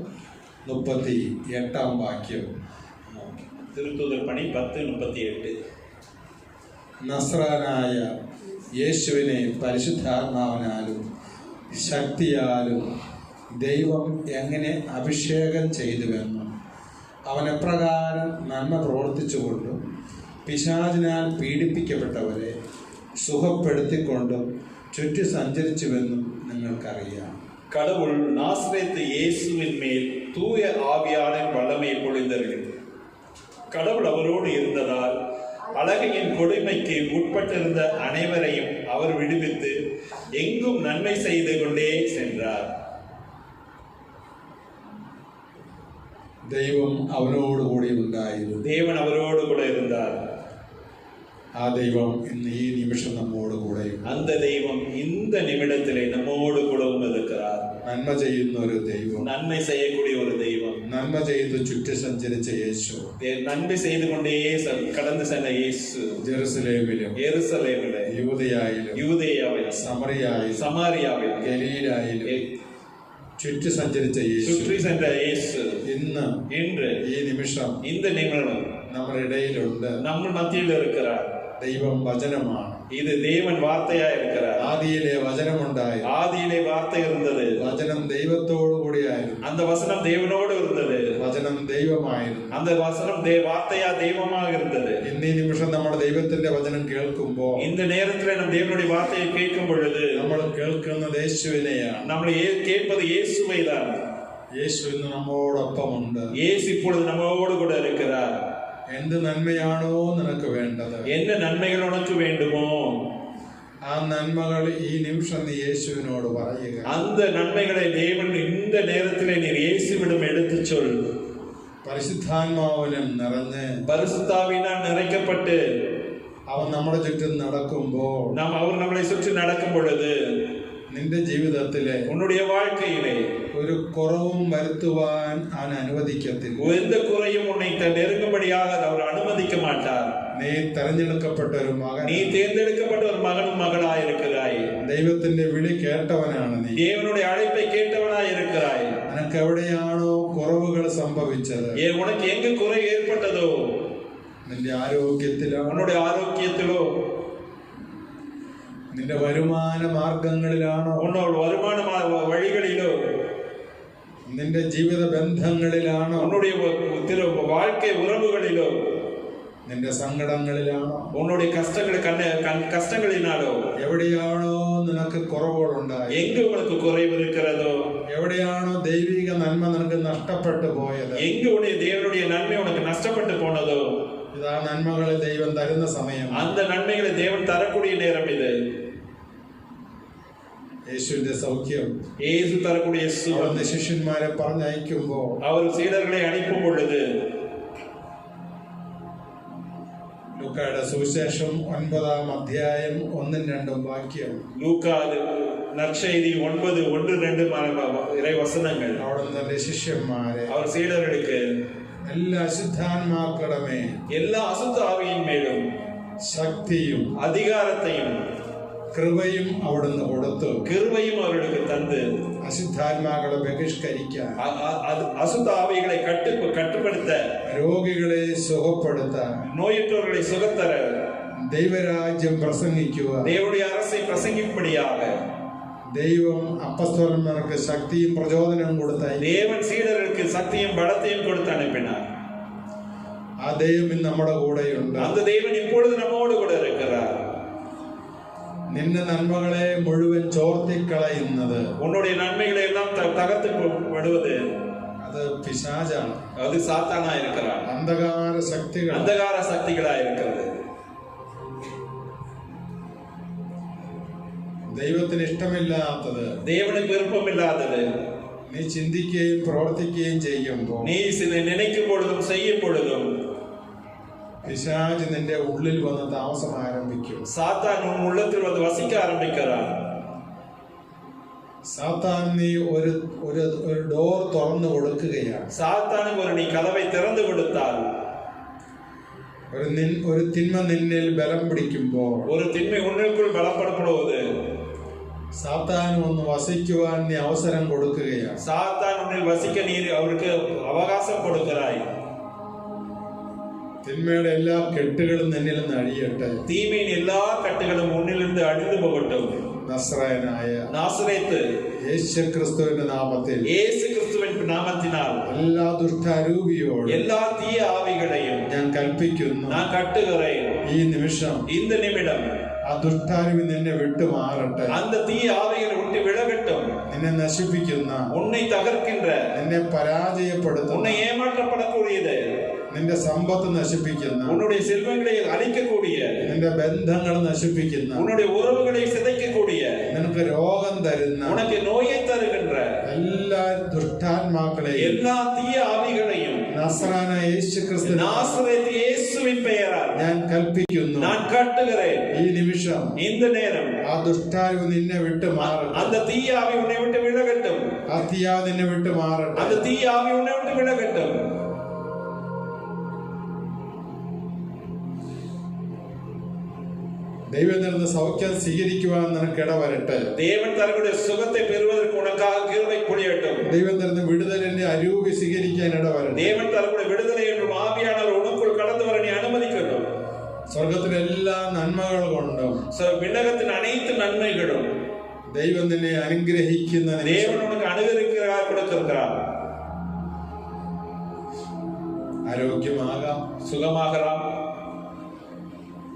38-ാം വാക്യം. திருத்தூதர் பணி 10:38. നസ്രാനായ യേശുവിനെ പരിശുദ്ധാത്മാവിനാലും ശക്തിയാലും ദൈവം എങ്ങനെ അഭിഷേകം ചെയ്തുവെന്നും അവൻ എപ്രകാരം നന്മ പ്രവർത്തിച്ചുകൊണ്ടും പിശാചിനാൽ പീഡിപ്പിക്കപ്പെട്ടവരെ സുഖപ്പെടുത്തിക്കൊണ്ടും ചുറ്റി സഞ്ചരിച്ചുവെന്നും നിങ്ങൾക്കറിയാം. கடவுள் நாசரேத்து இயேசுவின் மேல் தூய ஆவியாரின் வல்லமை பொழிந்தருளினார். கடவுள் அவரோடு இருந்ததால் அழகையின் கொடுமைக்கு உட்பட்டிருந்த அனைவரையும் அவர் விடுவித்து எங்கும் நன்மை செய்து கொண்டே சென்றார். ദൈവം അവനോട് കൂടി ഉണ്ടായിരുന്നു. தேவன் அவரோடு கூட இருந்தார். ആ ദൈവം ഇന്ന് ഈ നിമിഷം നമ്മോട് കൂടെയും. அந்த தெய்வம் இந்த நிமிடத்திலே நம்மோடு கூடவும் இருக்கிறார். നന്മ ചെയ്യുന്ന ഒരു ദൈവം, நன்மை செய்யக்கூடிய ஒரு தெய்வம், നന്മ ചെയ്ത് ചുറ്റി സഞ്ചരിച്ച യേശു, நன்மை செய்து கொண்டே கடந்து சென்ற இயேசு ജെറുസലേമിലും எருசலேமிலே യൂദയായിലും யூதேயாவிலும் സമറിയായിലും சமாரியாவிலும் ഗലീലായിലും ചുറ്റി സഞ്ചരിച്ച യേശു, சுற்றி சென்ற இயேசு ഇന്ന് ഈ നിമിഷം இந்த நிமிடம் നമ്മുടെ ഇടയിലുണ്ട്. நம்ம மத்தியில் இருக்கிறார். ദൈവം വചനമാണ്. இது தேவன் வார்த்தையா இருக்கிறார். ആദിയിലെ വചനമുണ്ടായി. ஆதியிலே வார்த்தை இருந்தது. വചനം ദൈവത്തോടു കൂടിയായിരുന്നു. அந்த வசனம் தேவனோடு இருந்தது. വചനം ദൈവമായിരുന്നു. அந்த வசனம் வார்த்தையா தெய்வமாக இருந்தது. ഇന്ന് ഈ നിമിഷം നമ്മൾ ദൈവത്തിന്റെ വചനം കേൾക്കുമ്പോൾ, இந்த நேரத்தில் நம் தேவனுடைய வார்த்தையை கேட்கும் பொழுது നമ്മൾ കേൾക്കുന്നത് യേശുവിനെയാണ്. നമ്മൾ கேட்பது இயேசுவை தான். യേശു ഇന്ന് നമ്മോടൊപ്പമുണ്ട്. இயேசு இப்பொழுது நம்மோடு கூட இருக்கிறார். എന്ത് നന്മയാണോ നിനക്ക് വേണ്ടത്, என்ன நன்மைகள் உனக்கு வேண்டுமோ ആ നന്മകൾ ഈ നിമിഷം നീ യേശുവിനോട് പറയുക. அந்த நன்மைகளை தேவன் இந்த நேரத்திலே நீர் இயேசுவிடம் எடுத்து சொல். പരിശുദ്ധാത്മാവിലും നിറഞ്ഞ് பரிசுத்தாவினால் நிறைக்கப்பட்டு അവൻ നമ്മുടെ ചുറ്റും നടക്കുമ്പോൾ, அவர் நம்மளை சுற்றி நடக்கும் பொழுது നിന്റെ ജീവിതത്തിലെ உன்னுடைய வாழ்க்கையிலே ഒരു കുറവും വരുത്തുവാൻ അവൻ അനുവദിക്കത്തില്ല. எந்த குறையும் உன்னை நெருங்கும்படியாக அவர் அனுமதிக்க மாட்டார். നീ തെരഞ്ഞെടുക്കപ്പെട്ട ഒരു മകൻ, நீ தேர்ந்தெடுக்கப்பட்ட ஒரு மகனும் மகளாய் இருக்கிறாய். ദൈവത്തിന്റെ വിളി കേട്ടവനാണ് നീ. தேவனுடைய அழைப்பை கேட்டவனாய் இருக்கிறாய். നിനക്ക് എവിടെയാണോ കുറവുകൾ സംഭവിച്ചത്, உனக்கு எங்கு குறை ஏற்பட்டதோ, നിന്റെ ആരോഗ്യത്തിലോ, உன்னுடைய ஆரோக்கியத்திலோ, നിന്റെ വരുമാന മാർഗങ്ങളിലാണോ, உன்னோட வருமான வழிகளிலோ, നിന്റെ ജീവിത ബന്ധങ്ങളിലാണോ, உன்னுடைய வாழ்க்கை உறவுகளிலோ, നിന്റെ സങ്കടങ്ങളിലാണോ, உன்னுடைய கஷ்டங்களினாலோ, എവിടെയാണോ നിനക്ക് കുറവുകളുണ്ടായി, எங்கு உனக்கு குறைவு இருக்கிறதோ, എവിടെയാണോ ദൈവിക നന്മ നിനക്ക് നഷ്ടപ്പെട്ടു പോയത്, எங்கு உன்னுடைய தேவனுடைய நன்மை உனக்கு நஷ்டப்பட்டு போனதோ, ഇതാ നന്മകളെ ദൈവം തരുന്ന സമയം. அந்த நன்மைகளை தேவன் தரக்கூடிய நேரம் இது. യേശുവിന്റെ സൗഖ്യം, இயேசு தரக்கூடிய சுகம், ശിഷ്യന്മാരെ പറഞ്ഞയക്കുമ്പോൾ, அவர் சீடர்களை அனுப்பும் பொழுது, ലൂക്കായുടെ സുവിശേഷം 9-ാം അധ്യായം 1-2 വാക്യം. லூக்கா நற்செய்தி 9:1-2 இறை வசனங்கள். അവിടെ തന്റെ ശിഷ്യന്മാരെ, அவர் சீடர்களுக்கு എല്ലാ അശുദ്ധാത്മാക്കളുടെ മേൽ, எல்லா அசுத்த ஆவியின் மேலும் ശക്തിയും அதிகாரத்தையும் കൃപയും അവിടുന്ന് കൊടുത്തു. கிருபையும் அவர்களுக்கு தந்து അശുദ്ധാത്മാക്കളെ ബഹിഷ്കരിക്കാൻ, அசுத்த ஆவிகளை கட்டுப்படுத்த, രോഗികളെ സുഖപ്പെടുത്താൻ, நோயுற்றவர்களை சுகத்தர, ദൈവരാജ്യം പ്രസംഗിക്കുക, தேவனுடைய அரசை பிரசங்கிப்படியாக ദൈവം അപ്പസ്തോലന്മാർക്ക് ശക്തിയും പ്രചോദനവും കൊടുത്ത தேவன் சீடர்களுக்கு சக்தியும் பலத்தையும் கொடுத்து அனுப்பினார். ആ ദൈവം ഇന്ന് നമ്മുടെ കൂടെയുണ്ട്. அந்த தேவன் இப்பொழுது நம்மோடு கூட இருக்கிறார். നിന്റെ നന്മകളെ മുഴുവൻ ചോർത്തിക്കളയുന്നത്, உன்னுடைய நன்மைகளை எல்லாம் தகர்த்து விடுவது, അത് പിശാചാണ്. அது சாத்தானா இருக்கிறார். അന്ധകാര ശക്തികൾ, அந்தகார சக்திகளா இருக்கிறது. ദൈവത്തിന് ഇഷ്ടമില്ലാത്തത്, தேவனுக்கு விருப்பம் இல்லாதது നീ ചിന്തിക്കുകയും പ്രവർത്തിക്കുകയും ചെയ്യുമ്പോൾ, நீ நினைக்கும் பொழுதும் செய்யும் பொழுதும் പിശാച് നിന്റെ ഉള്ളിൽ വന്ന് താമസം ആരംഭിക്കും. சாத்தான் உன் உள்ளத்தில் வந்து வசிக்க ஆரம்பிக்கிறான். സാത്താൻ നീ ഒരു ഡോർ തുറന്നു കൊടുക്കുകയാണ്. சாத்தானுக்கு ஒரு நீ கதவை திறந்து கொடுத்தால், ഒരു തിന്മ നിന്നിൽ ബലം പിടിക്കുമ്പോൾ, ஒரு திண்மை உன்னுக்குள் பலப்படும்போது സാത്താൻ ഒന്ന് വസിക്കുവാൻ നീ അവസരം കൊടുക്കുകയാണ്. സാത്താൻ ഉന്നിൽ വസിക്കാൻ നീ അവർക്ക് അവകാശം കൊടുക്കലായി. തിന്മയുടെ എല്ലാ കെട്ടുകളും നിന്നിൽ നിന്ന് അഴിയട്ടെ. തീമീൻ എല്ലാ കെട്ടുകളും മുന്നിൽ നിന്ന് അഴിഞ്ഞു പോകട്ടെ. നസ്രായനായ നാസറേത്ത് യേശുക്രിസ്തുവിന്റെ നാമത്തിൽ, യേശുക്രിസ്തുവിന്റെ നാമത്തിനാൽ എല്ലാ ദുഷ്ടരൂപിയോടും എല്ലാ തീയ ആവികളെയും ഞാൻ കൽപ്പിക്കുന്നു. ഞാൻ കട്ടുകറയും ഈ നിമിഷം இந்த நிமிடம் ആ ദുഷ്ടാരൂപി നിന്നെ വിട്ടുമാറട്ടെ. அந்த தீய ஆவிகளை விட்டு விலகட்டும். നിന്നെ നശിപ്പിക്കുന്ന, உன்னை தகர்க்கின்ற, നിന്നെ പരാജയപ്പെടുത്തുന്ന, உன்னை ஏமாற்றப்படக்கூடியது, നിന്റെ സമ്പത്ത് നശിപ്പിക്കുന്ന, உன்னுடைய செல்வங்களை அழிக்கக்கூடிய, നിന്റെ ബന്ധങ്ങൾ നശിപ്പിക്കുന്ന, உன்னுடைய உறவுகளை சிதைக்கக்கூடிய, നിനക്ക് രോഗം തരുന്ന, உனக்கு நோயை தருகின்ற എല്ലാ ദുഷ്ടാത്മാക്കളെയും, எல்லா தீய ஆவிகளையும் നസ്രായനായ യേശുക്രിസ്തു நாசரேத்து இயேசுவின் பெயரால் ഞാൻ കൽപ്പിക്കുന്നു. நான் கட்டுகிறேன். ഈ നിമിഷം இந்த நேரம் ആ ദുഷ്ടാരൂപി നിന്നെ വിട്ട് മാറട്ടെ. அந்த தீய ஆவி உன்னை விட்டு விலகட்டும். ആ തീയാവ് നിന്നെ വിട്ട് മാറട്ടെ. அந்த தீய ஆவி உன்னை விட்டு விலகட்டும். ദൈവം തരുന്ന സൗഖ്യം സ്വീകരിക്കുവാൻ നിനക്ക് ഇടവരട്ടെ. தேவன் தரக்கூடிய சுகத்தை பெறுவதற்கு உனக்காக கிருபை பொழியட்டும். ദൈവം തരുന്ന വിടുതലിന്റെ അരൂപി സ്വീകരിക്കാൻ ഇടവരട്ടെ. தேவன் தரக்கூடிய விடுதலை என்றும் ஆவியானவர் உனக்குள் கடந்து வர நீ அனுமதிக்கட்டும். സ്വർഗത്തിലെ എല്ലാ നന്മകൾ കൊണ്ടും விண்ணகத்தின் அனைத்து நன்மைகளும் ദൈവം നിന്നെ അനുഗ്രഹിക്കുന്ന தேவன் உனக்கு அனுகிரகிக்கிறார், கொடுத்திருக்கிறார். ആരോഗ്യമാകാം, சுகமாகலாம்.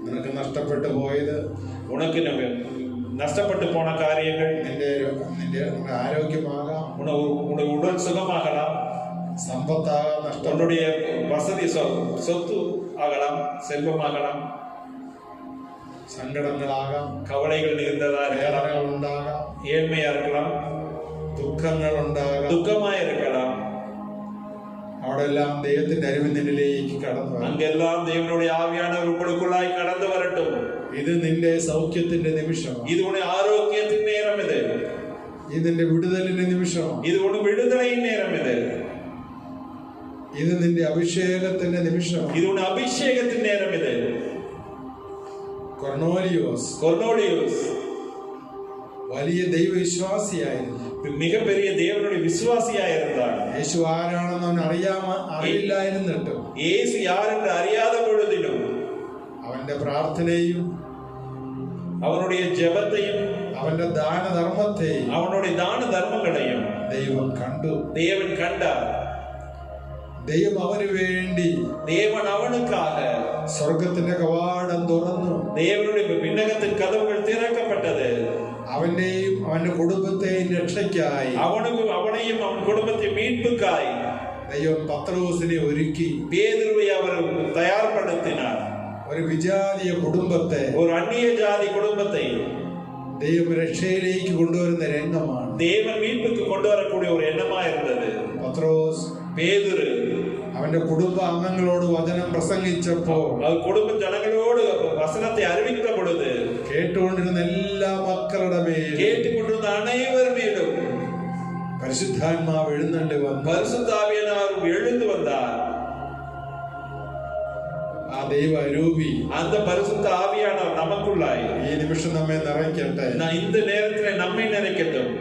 നിനക്ക് നഷ്ടപ്പെട്ടു പോയത്, உனக்கு நஷ்டப்பட்டு போன காரியங்கள், നിന്റെ ആരോഗ്യമാകാം, உன்னுடைய உடல் சுகமாகலாம், സമ്പത്താകാം, உன்னுடைய வசதி சொத்து ஆகலாம், செல்வமாகலாம், സങ്കടങ്ങളാകാം, கவலைகள் இருந்ததா இருக்கலாம், വേദനകൾ ഉണ്ടാകാം, ஏழ்மையா இருக்கலாம், ദുഃഖങ്ങൾ ഉണ്ടാകാം. துக்கமா இருக்கலாம். അവിടെ എല്ലാം ദൈവത്തിന്റെ അറിവ് നിന്നിലേക്ക് കടന്നു വരും. அங்கெல்லாம் தேவனுடைய ஆவியானவர் உங்களுக்குள்ளாய் கடந்து வரட்டும். ഇത് നിന്റെ സൗഖ്യത്തിന്റെ നിമിഷമാണ്. இது உன்னை ஆரோக்கியத்தின் நேரம். ഇത് നിന്റെ വിടുതലിന്റെ നിമിഷമാണ്. இது உன் விடுதலையின் நேரம். ഇത് നിന്റെ അഭിഷേകത്തിന്റെ നിമിഷമാണ്. இது உன் அபிஷேகத்தின் நேரம். കൊർണേലിയോസ് വലിയ ദൈവവിശ്വാസിയായിരുന്നു. மிகப்பெரிய தேவனுடைய விசுவாசியா இருந்தார். യേശു ആരാണെന്ന് അവൻ അറിയില്ലായിരുന്നിട്ടും இயேசு யார் என்று அறியாத பொழுதிலும் അവന്റെ പ്രാർത്ഥനയും அவனுடைய ஜெபத்தையும் അവന്റെ ദാനധർമ്മത്തെയും அவனுடைய தான தர்மங்களையும் ദൈവം കണ്ടു. தேவன் கண்டார். ദൈവം അവന് വേണ്ടി, தேவன் அவனுக்காக സ്വർഗത്തിന്റെ കവാടം തുറന്നു. தேவனுடைய விண்ணகத்தின் கதவுகள் திறக்கப்பட்டது. അവന്റെയും അവന്റെ കുടുംബത്തെയും രക്ഷയ്ക്കായി, அவனையும் அவன் குடும்பத்தை மீட்புக்காய் ദൈവം പത്രോസിനെ ഒരുക്കി. பேதுருவை அவர் தயார்படுத்தினார். ഒരു വിജാതീയ കുടുംബത്തെ, ஒரு அந்நிய ஜாதி குடும்பத்தை ദൈവം രക്ഷയിലേക്ക് കൊണ്ടുവരുന്ന രംഗമാണ്. தேவன் மீட்புக்கு கொண்டு வரக்கூடிய ஒரு எண்ணமா இருந்தது. പത്രോസ് பேதுரு അവന്റെ കുടുംബ അംഗങ്ങളോട് വചനം പ്രസംഗിച്ചപ്പോൾ, குடும்ப ஜனங்களோடு வசனத்தை அறிவித்த பொழுது കേട്ടുകൊണ്ടിരുന്ന എല്ലാ മക്കളുടെ മേലും, கேட்டுக்கொண்டிருந்த அனைவர் மேலும் പരിശുദ്ധാത്മാവ് എഴുന്നള്ളി വന്നു. பரிசுத்த ஆவியானவர் எழுந்து வந்தார். ആ ദൈവ അരൂപി, அந்த பரிசுத்த ஆவியானவர் நமக்குள்ளாய் ഈ നിമിഷം നമ്മെ നിറയ്ക്കട്ടെ. இந்த நேரத்தில் நம்மை நிறைக்கட்டும்.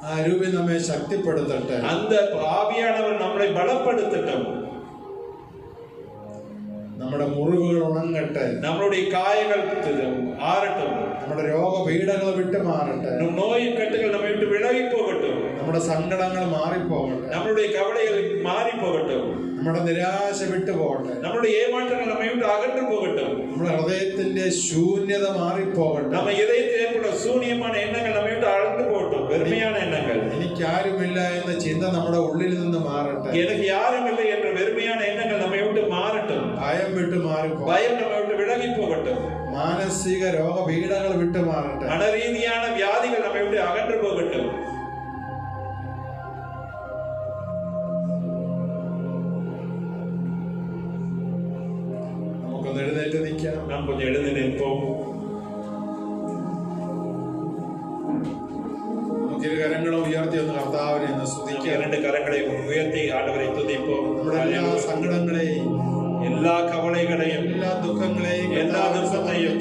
ആ അരൂപി നമ്മെ ശക്തിപ്പെടുത്തട്ടെ. அந்த ஆவியானவர் நம்மை பலப்படுத்தட்டும். നമ്മുടെ മുറിവുകൾ ഉണങ്ങട്ടെ. நம்மளுடைய காயங்கள் ஆறட்டும். നമ്മുടെ രോഗപീഠകൾ വിട്ടു മാറട്ടെ. நோயின் கட்டுகள் நம்மை விட்டு விலகி போகட்டும். നമ്മുടെ സങ്കടങ്ങൾ മാറിപ്പോകട്ടെ. நம்மளுடைய கவலைகள் மாறி போகட்டும். നമ്മുടെ നിരാശ വിട്ടു പോകട്ടെ. நம்மளுடைய ஏமாற்றங்கள் நம்மை விட்டு அகன்று போகட்டும். നമ്മുടെ ഹൃദയത്തിന്റെ ശൂന്യത മാറിപ്പോകട്ടെ. நம்ம இதயத்தில் ஏற்பட்ட சூனியமான எண்ணங்கள் நம்மை விட்டு அகன்று போகட்டும். வெறுமையான எண்ணங்கள், എനിക്കാരുമില്ല എന്ന ചിന്ത നമ്മുടെ ഉള്ളിൽ നിന്ന് മാറട്ടെ. எனக்கு யாரும் இல்லை என்ற வெறுமையான எண்ணங்கள் நம்மை விட்டு மாறட்டும். ഭയം വിട്ടു മാറിപ്പോകട്ടെ. பயம் நம்மை விட்டு விலகி போகட்டும். മാനസിക രോഗപീഠകൾ വിട്ടു മാറട്ടെ. மனரீதியான வியாதிகள் நம்மை விட்டு அகன்று போகட்டும். നമുക്കൊന്ന് എഴുന്നേറ്റ് നിൽക്കാം. நாம் கொஞ்சம் எழுந்து நிற்போம். ഇരു കരങ്ങളും ഉയർത്തി ഒന്ന് കർത്താവിനെ ഒന്ന് സ്തുതിക്കാം. இரண்டு கரங்களை உயர்த்தி ஆண்டவரை துதிப்போம். നമ്മുടെ എല്ലാ സങ്കടങ്ങളെയും, எல்லா கவலைகளையும், എല്ലാ ദുഃഖങ്ങളെയും, எல்லா துக்கத்தையும்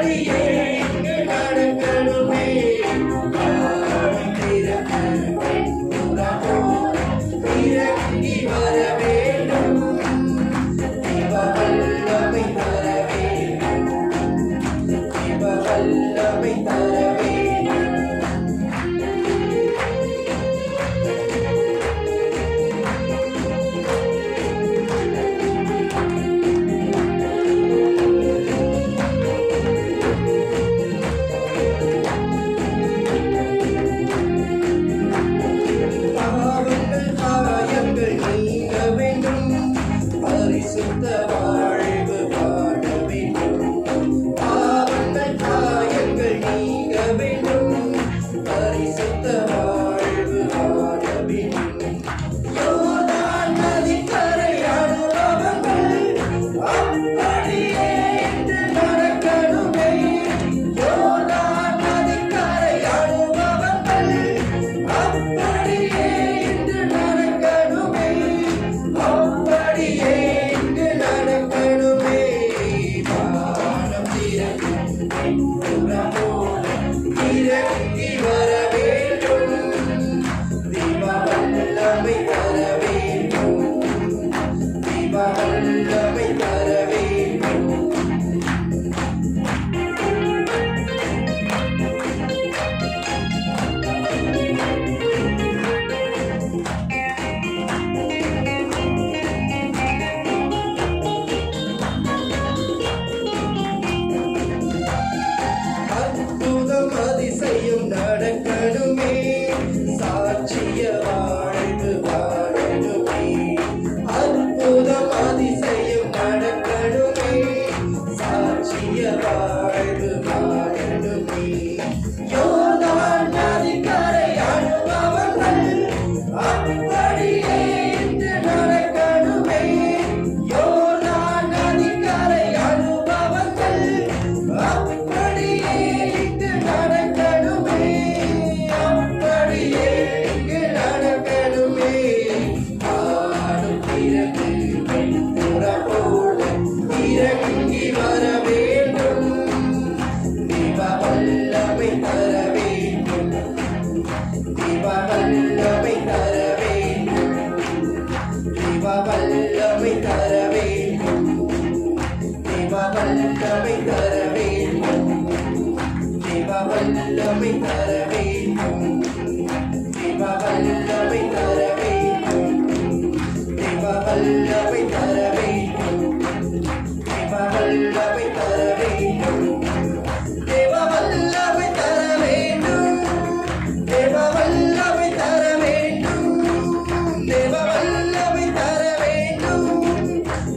அப்படியே இங்கு நடக்கணுமே. வானம் திறக்கணும், வெண்புறா போல இறங்கி வர வேண்டும். தேவ வல்லமை தர வேண்டும். தேவ வல்லமை தர வேண்டும். பாவங்கள் காயங்கள் நீங்க வேண்டும். பரிசுத்த வாழ்வு வாழ வேண்டும். பாவங்கள் காயங்கள் நீங்க வேண்டும். பரிசுத்த வாழ்வு வாழ வேண்டும். யோர்தான் நதிக்கரை அனுபவங்கள் அப்படியே இன்று நடக்கணுமே. யோர்தான் நதிக்கரை அனுபவங்கள் அப்படியே இன்று நடக்கணுமே. அப்படியே இன்று நடக்கணுமே. வானம் திறக்கும், வெண்புறா போல இறங்கி வர வேண்டும். தேவ வல்லமை தர வேண்டும். தேவ வல்லமை தர வேண்டும். அற்புதம் அதிசயம் நடக்கணுமே. சாட்சிய வாழ்வு வாழணுமே. அற்புதம் அதிசயம் நடக்கணுமே. சாட்சிய வாழ்வு வாழணுமே. யோர்தான் நதிக்கரை அனுபவங்கள் அப்படியே இன்று நடக்கணுமே. யோர்தான் நதிக்கரை அனுபவங்கள் அப்படியே இங்கு நடக்கணுமே. அப்படியே இங்கு நடக்கணுமே. வானம் திறந்து, வெண்புறா போல இறங்கி வர வேண்டும். தேவ வல்லமை தர வேண்டும். தேவ வல்லமை தர வேண்டும். தேவ வல்லமை தர வேண்டும். தேவ வல்லமை தர வேண்டும். தேவ வல்லமை தர வேண்டும். தேவ வல்லமை தர வேண்டும். தேவ வல்லமை தர வேண்டும். தேவ வல்லமை தர வேண்டும். தேவ வல்லமை தர வேண்டும். தேவ வல்லமை தர வேண்டும். தேவ வல்லமை தர வேண்டும்.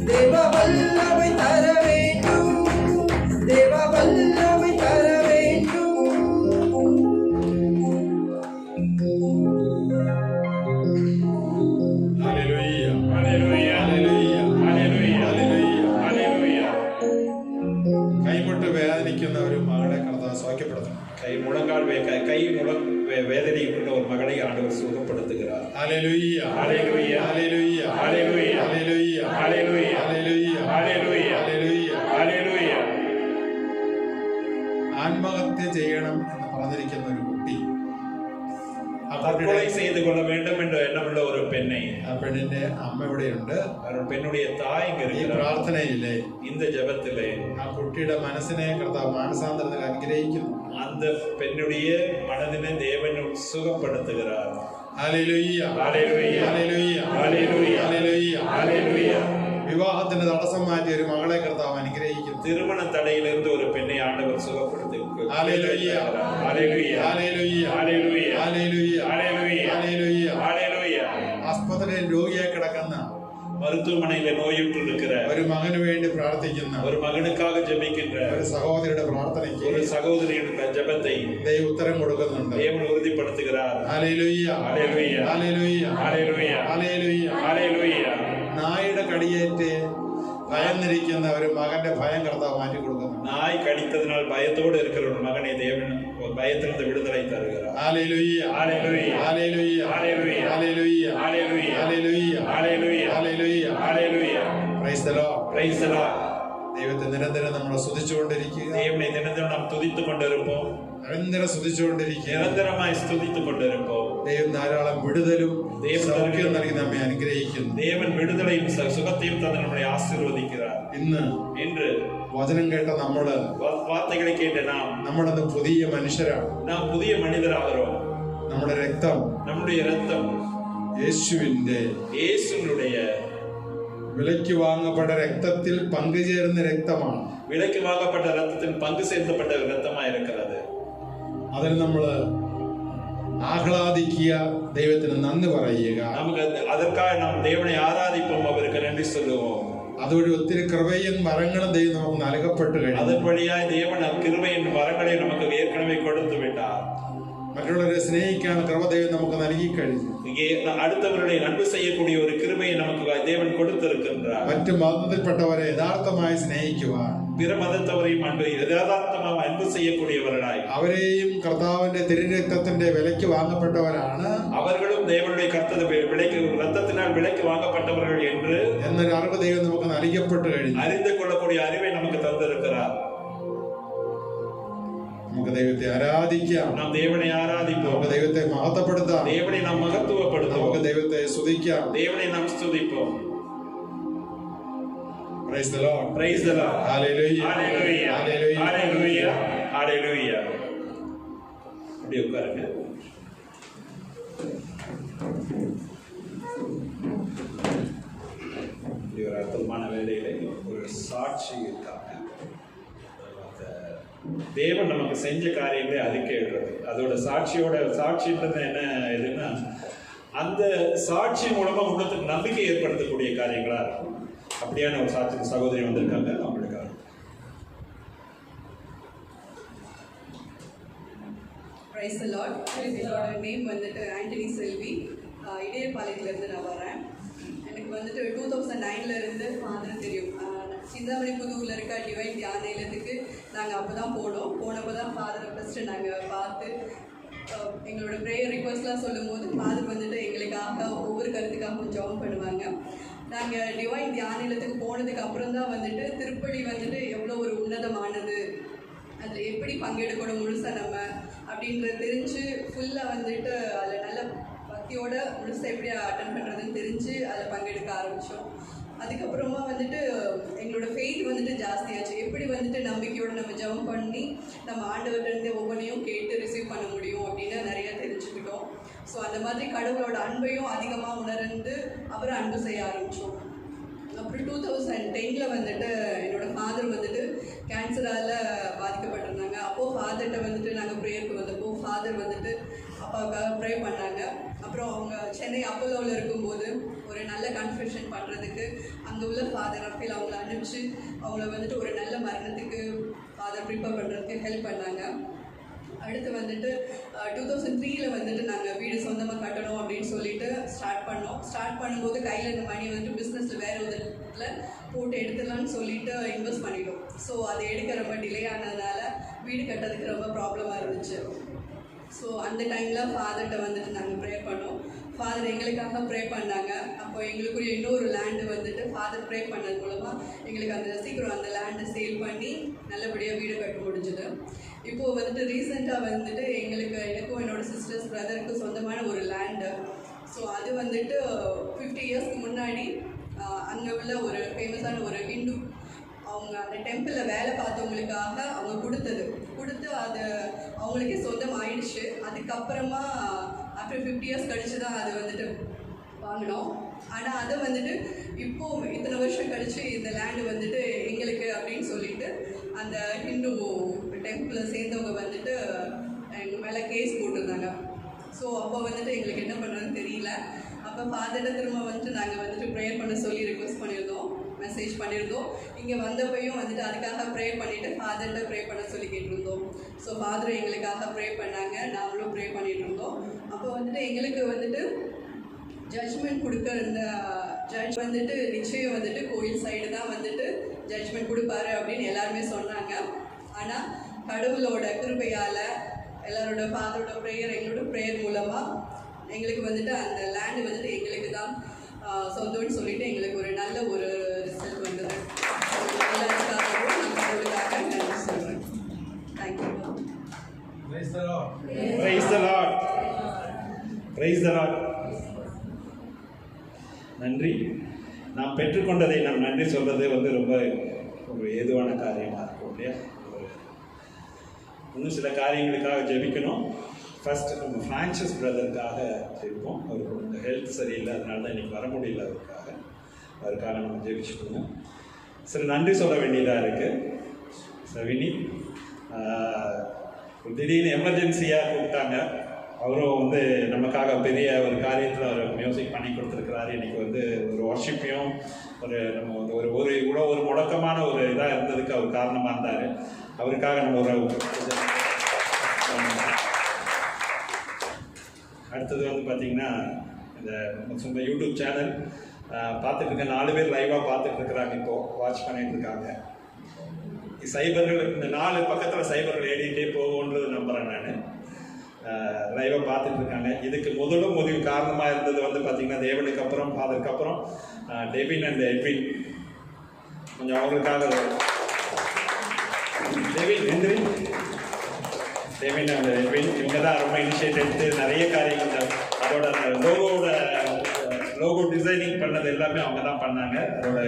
தேவ வல்லமை தர வேண்டும். தேவ வல்லமை தர வேண்டும். ഹല്ലേലൂയ ഹല്ലേലൂയ ഹല്ലേലൂയ ഹല്ലേലൂയ ഹല്ലേലൂയ. കൈമുട്ട് വേദനിക്കുന്ന ഒരു മകളെ കർത്താവ് സൗഖ്യപ്പെടുത്തണം. വേദനയുള്ള ഒരു മകളെ ആണ്ടവർ സുഖപ്പെടുത്തുகிறார். ഹല്ലേലൂയ ഹല്ലേലൂയ ഹല്ലേലൂയ ഹല്ലേലൂയ ഹല്ലേലൂയ ഹല്ലേലൂയ ഹല്ലേലൂയ ഹല്ലേലൂയ ഹല്ലേലൂയ. ഹല്ലേലൂയ. ആത്മഹത്യ ചെയ്യണം എന്ന് പറഞ്ഞിരിക്കുന്ന ഒരു കുട്ടി, தற்கொலை செய்து கொள்ள வேண்டும் என்ற எண்ணமுள்ள ஒரு பெண்ணை, ആ പെണ്ണിന്റെ അമ്മ ഇവിടെയുണ്ട്. பெண்ணுடைய தாய் இங்க ഈ இருக்கிறார். പ്രാർത്ഥനയിലെ இந்த ஜெபத்திலே ആ കുട്ടിയുടെ മനസ്സിനെ കർത്താവ് മാനസാന്തരത്തിൽ അനുഗ്രഹിക്കുന്നു. அந்த பெண்ணுடைய மனதினை தேவன் சுகப்படுத்துகிறார். ഹല്ലേലൂയ ഹല്ലേലൂയ ഹല്ലേലൂയ ഹല്ലേലൂയ ഹല്ലേലൂയ. ഹല്ലേലൂയ. വിവാഹത്തിന്റെ തടസ്സം മാറ്റിയ ഒരു മകളെ കർത്താവ് അനുഗ്രഹിക്കുന്നു. திருமண தடையிலிருந்து ஒரு பெண்ணை ஆண்டவர் சுகப்படுத்தி ഹല്ലേലൂയ ഹല്ലേലൂയ ഹല്ലേലൂയ ഹല്ലേലൂയ ഹല്ലേലൂയ ഹല്ലേലൂയ ഹല്ലേലൂയ. ഹല്ലേലൂയ. ആസ്പത്രിയിൽ രോഗിയായി കിടക്കുന്ന மருத்துவமனையில நோயுற்று இருக்கிற ഒരു മകന് വേണ്ടി പ്രാർത്ഥിക്കുന്ന ஒரு மகனுக்காக ஜெபிக்கின்ற ഒരു സഹോദരിയുടെ പ്രാർത്ഥനയ്ക്ക് ஒரு சகோதரிയുടെ ஜெபத்தை ദൈവം ഉത്തരം കൊടുക്കുന്നുണ്ട്. தேவன் உறுதிப்படுத்துகிறார். ഹല്ലേലൂയ ഹല്ലേലൂയ ഹല്ലേലൂയ ഹല്ലേലൂയ ഹല്ലേലൂയ. ഹല്ലേലൂയ. നായുടെ കടിയേറ്റ് ഭയന്നിരിക്കുന്ന ഒരു മകന്റെ ഭയം കർത്താവ് മാറ്റി കൊടുക്കുന്നു. நாய் கடித்ததினால் பயத்தோடு இருக்கிற ஒரு மகனை தேவன் ஒரு பயத்திலிருந்து விடுதலை தருகிறார். ഹല്ലേലൂയ ஹல்லேலூயா ഹല്ലേലൂയ ஹல்லேலூயா ഹല്ലേലൂയ ஹல்லேலூயா ഹല്ലേലൂയ ஹல்லேலூயா ഹല്ലേലൂയ. ஹல்லேலூயா. Praise the Lord. Praise the Lord. ദൈവത്തെ നിരന്തരം നമ്മൾ സ്തുതിച്ചുകൊണ്ടിരിക്കുക. தேவனை தினந்தோறும் நாம் துதித்துக் கொண்டிருப்போம். നിരന്തരം സ്തുതിച്ചുകൊണ്ടിരിക്കുക. നിരന്തരമായി സ്തുതിத்துக் கொண்டிருப்போம். ദൈവം ധാരാളം വിടുതലും സൗഖ്യവും നൽകി നമ്മെ അനുഗ്രഹിക്കുന്നു. தேவன் விடுதலையும் சுகத்தையும் தந்து நம்மை ஆசீர்வதிக்கிறார். இன்று വചനം കേട്ട നമ്മള്, വാർത്തകളെ കേട്ട നാം, നമ്മളത് പുതിയ മനുഷ്യരാണ്. നാം പുതിയ മനുഷ്യരാகிறோம். നമ്മുടെ രക്തം യേശുവിന്റെ വിലയ്ക്ക് വാങ്ങപ്പെട്ട രക്തത്തിൽ പങ്കുചേരുന്ന രക്തമാണ്. വിലയ്ക്ക് വാങ്ങപ്പെട്ട രക്തത്തിൽ പങ്കു ചേർത്തപ്പെട്ട രക്തമായി ഇരിക്കുന്നത്. അതിന് നമ്മള് ആഹ്ലാദിക്കുക, ദൈവത്തിന് നന്ദി പറയുക. നമുക്ക് അതற்காக നാം ദൈവനെ ആരാധിപ്പோம், അവർക്ക് നന്ദി சொல்லுவோம். അതുവഴി ഒത്തിരി കൃപയും വരങ്ങളും ദൈവം നമുക്ക് നൽകപ്പെട്ടു കഴിഞ്ഞു. அதன் வழியாய் தேவன் கிருபையின் வரங்களை நமக்கு ஏற்கனவே கொடுத்து விட்டார். മറ്റുള്ളവരെ സ്നേഹിക്കാൻ കൃപ ദൈവം നമുക്ക് നൽകി കഴിഞ്ഞു. അടുത്തവരുടെ അൻപ് ചെയ്യக்கூடிய ഒരു കൃപയെ നമുക്ക് ദേവൻ കൊടുത്തിരിക്കിன்றார். മറ്റു മതത്തിൽപ്പെട്ടവരെ യഥാർത്ഥമായി സ്നേഹിക്കുവാൻ, பிற மதத்தவரையும் യഥാർത്ഥമായി അൻപ് ചെയ്യக்கூடியவர்களாய் അവരെയും കർത്താവിന്റെ തിരുരക്തത്തിന്റെ വിലയ്ക്ക് വാങ്ങപ്പെട്ടവരാണ്. അവர்களும் தேவனுடைய விலைக்கு ரத்தத்தினால் விலைக்கு வாங்கப்பட்டவர்கள் എന്നൊരു അറിവ് ദൈവം നമുക്ക് നൽകപ്പെട്ടു കഴിഞ്ഞു. അറിந்து கொள்ளக்கூடிய அறிவை നമുക്ക് തന്നിരിக்கிறார். നമുക്ക് ദൈവത്തെ ആരാധിക്കാം. നാം ദൈവനെ ആരാധിക്കാം. നമുക്ക് ദൈവത്തെ മഹത്വപ്പെടുത്താം. ദൈവനെ നാം മഹത്വപ്പെടുത്താം. നമുക്ക് ദൈവത്തെ സ്തുതിക്കാം. ദൈവനെ നാം സ്തുതിക്കാം. Praise the Lord. Praise the Lord. Hallelujah. Hallelujah. Hallelujah. Hallelujah. Hallelujah. அப்படியே உட்காருங்க. இப்படி ஒரு அற்புதமான வேலையில ஒரு சாட்சி இருக்காங்க. தேவன் நமக்கு செஞ்ச காரியங்களை அறிக்கையிடுறது, அதோட சாட்சின்றது என்ன இதுன்னா, அந்த சாட்சி மூலமா உள்ளத்துக்கு நம்பிக்கை ஏற்படுத்தக்கூடிய காரியங்களா இருக்கும். அப்படியான ஒரு சாட்சி சகோதரி வந்திருக்காங்க, அவங்களுக்காக. Praise the Lord. என்னோட நேம் வந்துட்டு ஆண்டனி செல்வி. இடையப்பாளையத்துலேருந்து நான் வரேன். எனக்கு வந்துட்டு 2009 இருந்து ஃபாதர் தெரியும். சிந்தாமணி புதூரில் இருக்க டிவைன் தியான இல்லத்துக்கு நாங்கள் அப்போ தான் போனப்போ தான் ஃபாதரை ஃபஸ்ட்டு நாங்கள் பார்த்து எங்களோட ப்ரேயர் ரிக்வஸ்ட்லாம் சொல்லும் போது ஃபாதர் வந்துட்டு எங்களுக்காக ஒவ்வொரு கருத்துக்காகவும் ஜெபம் பண்ணுவாங்க. நாங்கள் டிவைன் தியான இல்லத்துக்கு போனதுக்கு அப்புறம் தான் வந்துட்டு திருப்பலி வந்துட்டு எவ்வளோ ஒரு உன்னதமானது, அதில் எப்படி பங்கெடுக்கணும் முழுசாக நம்ம அப்படின்றத தெரிஞ்சு ஃபுல்லாக வந்துட்டு அதில் நல்ல பக்தியோட முழுசாக எப்படி அட்டன் பண்ணுறதுன்னு தெரிஞ்சு அதில் பங்கெடுக்க ஆரம்பித்தோம். அதுக்கப்புறமா வந்துட்டு எங்களோட ஃபெய்த் வந்துட்டு ஜாஸ்தியாச்சு. எப்படி வந்துட்டு நம்பிக்கையோடு நம்ம ஜெபம் பண்ணி நம்ம ஆண்டவர்கிட்ட ஒவ்வொன்றையும் கேட்டு ரிசீவ் பண்ண முடியும் அப்படின்னு நிறையா தெரிஞ்சுக்கிட்டோம். ஸோ அந்த மாதிரி கடவுளோட அன்பையும் அதிகமாக உணர்ந்து அவரை அன்பு செய்ய ஆரம்பித்தோம். அப்புறம் 2010 வந்துட்டு என்னோடய ஃபாதர் வந்துட்டு கேன்சரால் பாதிக்கப்பட்டிருந்தாங்க. அப்போது ஃபாதர்கிட்ட வந்துட்டு நாங்கள் ப்ரேயருக்கு வந்தப்போ ஃபாதர் வந்துட்டு அப்பாவுக்காக ப்ரே பண்ணாங்க. அப்புறம் அவங்க சென்னை அப்போலோவில் இருக்கும்போது ஒரு நல்ல கன்ஃபெஷன் பண்ணுறதுக்கு அங்கே உள்ள ஃபாதர் ரஃபேல் அவங்கள அனுப்பிச்சு அவங்கள வந்துட்டு ஒரு நல்ல மரணத்துக்கு ஃபாதர் ப்ரிப்பேர் பண்ணுறதுக்கு ஹெல்ப் பண்ணாங்க. அடுத்து வந்துட்டு 2003 வந்துட்டு நாங்கள் வீடு சொந்தமாக கட்டணும் அப்படின்னு சொல்லிட்டு ஸ்டார்ட் பண்ணும்போது கையில் இந்த மணி வந்துட்டு பிஸ்னஸில் வேறு ஒரு இதில் போட்டு எடுத்துடலான்னு சொல்லிட்டு இன்வெஸ்ட் பண்ணிட்டோம். ஸோ அதை எடுக்க ரொம்ப டிலே ஆனதுனால வீடு கட்டுறதுக்கு ரொம்ப ப்ராப்ளமாக இருந்துச்சு. ஸோ அந்த டைமில் ஃபாதர்கிட்ட வந்துட்டு நாங்கள் ப்ரே பண்ணோம். ஃபாதர் எங்களுக்காக ப்ரே பண்ணாங்க. அப்போ எங்களுக்குரிய இன்னொரு லேண்டு வந்துட்டு ஃபாதர் ப்ரே பண்ணது மூலமாக எங்களுக்கு சீக்கிரம் அந்த லேண்டை சேல் பண்ணி நல்லபடியாக வீடு கட்ட முடிஞ்சுது. இப்போது வந்துட்டு ரீசெண்டாக வந்துட்டு எனக்கும் என்னோடய சிஸ்டர்ஸ் பிரதருக்கும் சொந்தமான ஒரு லேண்டு. ஸோ அது வந்துட்டு 50 இயர்ஸ்க்கு முன்னாடி அங்கே உள்ள ஒரு ஃபேமஸான ஒரு ஹிந்து அவங்க அந்த டெம்பிளில் வேலை பார்த்தவங்களுக்காக அவங்க கொடுத்து அது அவங்களுக்கே சொந்தம் ஆயிடுச்சு. அதுக்கப்புறமா ஆஃப்டர் 50 இயர்ஸ் கழிச்சு தான் அது வந்துட்டு வாங்கினோம். ஆனால் அதை வந்துட்டு இப்போது இத்தனை வருஷம் கழித்து இந்த லேண்டு வந்துட்டு எங்களுக்கு அப்படின்னு சொல்லிட்டு அந்த ஹிந்து டெம்பிளில் சேர்ந்தவங்க வந்துட்டு எங்கள் மேலே கேஸ் போட்டிருந்தாங்க. ஸோ அப்போ வந்துட்டு எங்களுக்கு என்ன பண்ணுறதுன்னு தெரியல. அப்போ ஃபாதர்கிட்ட திரும்ப வந்துட்டு நாங்கள் வந்துட்டு ப்ரேயர் பண்ண சொல்லி ரிக்வெஸ்ட் பண்ணியிருந்தோம், மெசேஜ் பண்ணியிருந்தோம். இங்கே வந்தப்பையும் வந்துட்டு அதுக்காக ப்ரே பண்ணிவிட்டு ஃபாதர்கிட்ட ப்ரே பண்ண சொல்லி கேட்டிருந்தோம். ஸோ ஃபாதர் எங்களுக்காக ப்ரே பண்ணாங்க, நாங்களும் ப்ரே பண்ணிகிட்டு இருந்தோம். அப்போ வந்துட்டு எங்களுக்கு வந்துட்டு ஜட்ஜ்மெண்ட் கொடுக்க இந்த ஜட்ஜ் வந்துட்டு நிச்சயம் வந்துட்டு கோயில் சைடு தான் வந்துட்டு ஜட்ஜ்மெண்ட் கொடுப்பாரு அப்படின்னு எல்லாருமே சொன்னாங்க. ஆனால் கடவுளோட கிருபையால் எல்லாரோட ஃபாதரோட ப்ரேயர் எங்களோட ப்ரேயர் மூலமாக எங்களுக்கு வந்துட்டு அந்த லேண்டு வந்துட்டு எங்களுக்கு தான் சொந்தம்னு சொல்லிட்டு எங்களுக்கு ஒரு நல்ல ஒரு ரிசல்ட் வந்தது. எல்லாருக்காக Praise the Lord. Praise the Lord. நன்றி. நாம் பெற்றுக்கொண்டதை நாம் நன்றி சொல்றது ரொம்ப ஒரு ஏதுவான காரியமாக இருக்கும் இல்லையா? இன்னும் சில காரியங்களுக்காக ஜெபிக்கணும். ஃபர்ஸ்ட் நம்ம ஃப்ரான்சிஸ் பிரதருக்காக ஜெபிப்போம். அவருக்கு கொஞ்சம் ஹெல்த் சரியில்லை, அதனால தான் இன்றைக்கி வர முடியல. அவருக்காக நம்ம ஜெபிச்சுக்கணும். சில நன்றி சொல்ல வேண்டியதாக இருக்குது. வினி திடீர்னு எமர்ஜென்சியாக கூப்பிட்டாங்க. அவரும் நமக்காக பெரிய ஒரு காரியத்தில் அவர் மியூசிக் பண்ணி கொடுத்துருக்கிறாரு. இன்றைக்கி ஒரு வர்ஷிப்பையும் நம்ம ஒரு முடக்கமான ஒரு இதாக இருந்ததுக்கு அவர் காரணமாக இருந்தார். அவருக்காக நம்ம அடுத்தது பார்த்திங்கன்னா இந்த யூடியூப் சேனல் பார்த்துட்டு இருக்க 4 பேர் லைவாக பார்த்துட்டு இருக்கிறாங்க. இப்போது வாட்ச் பண்ணிட்டு இருக்காங்க. சைபர்கள் இந்த 4 பக்கத்தில் சைபர்கள் ஏறிட்டே போகும்ன்றது நம்புகிறேன். நான் லைவாக பார்த்துட்டு இருக்காங்க. இதுக்கு முடிவு காரணமாக இருந்தது பார்த்திங்கன்னா தேவனுக்கு அப்புறம் ஃபாதருக்கு அப்புறம் டெவின் அண்ட் எட்வின். கொஞ்சம் அவங்களுக்காக டெவின் அண்ட் எட்வின் இவங்க தான் ரொம்ப இனிஷியேட் எடுத்து நிறைய காரியங்கள் அதோட லோகோ டிசைனிங் பண்ணது எல்லாமே அவங்க தான் பண்ணாங்க. அதோட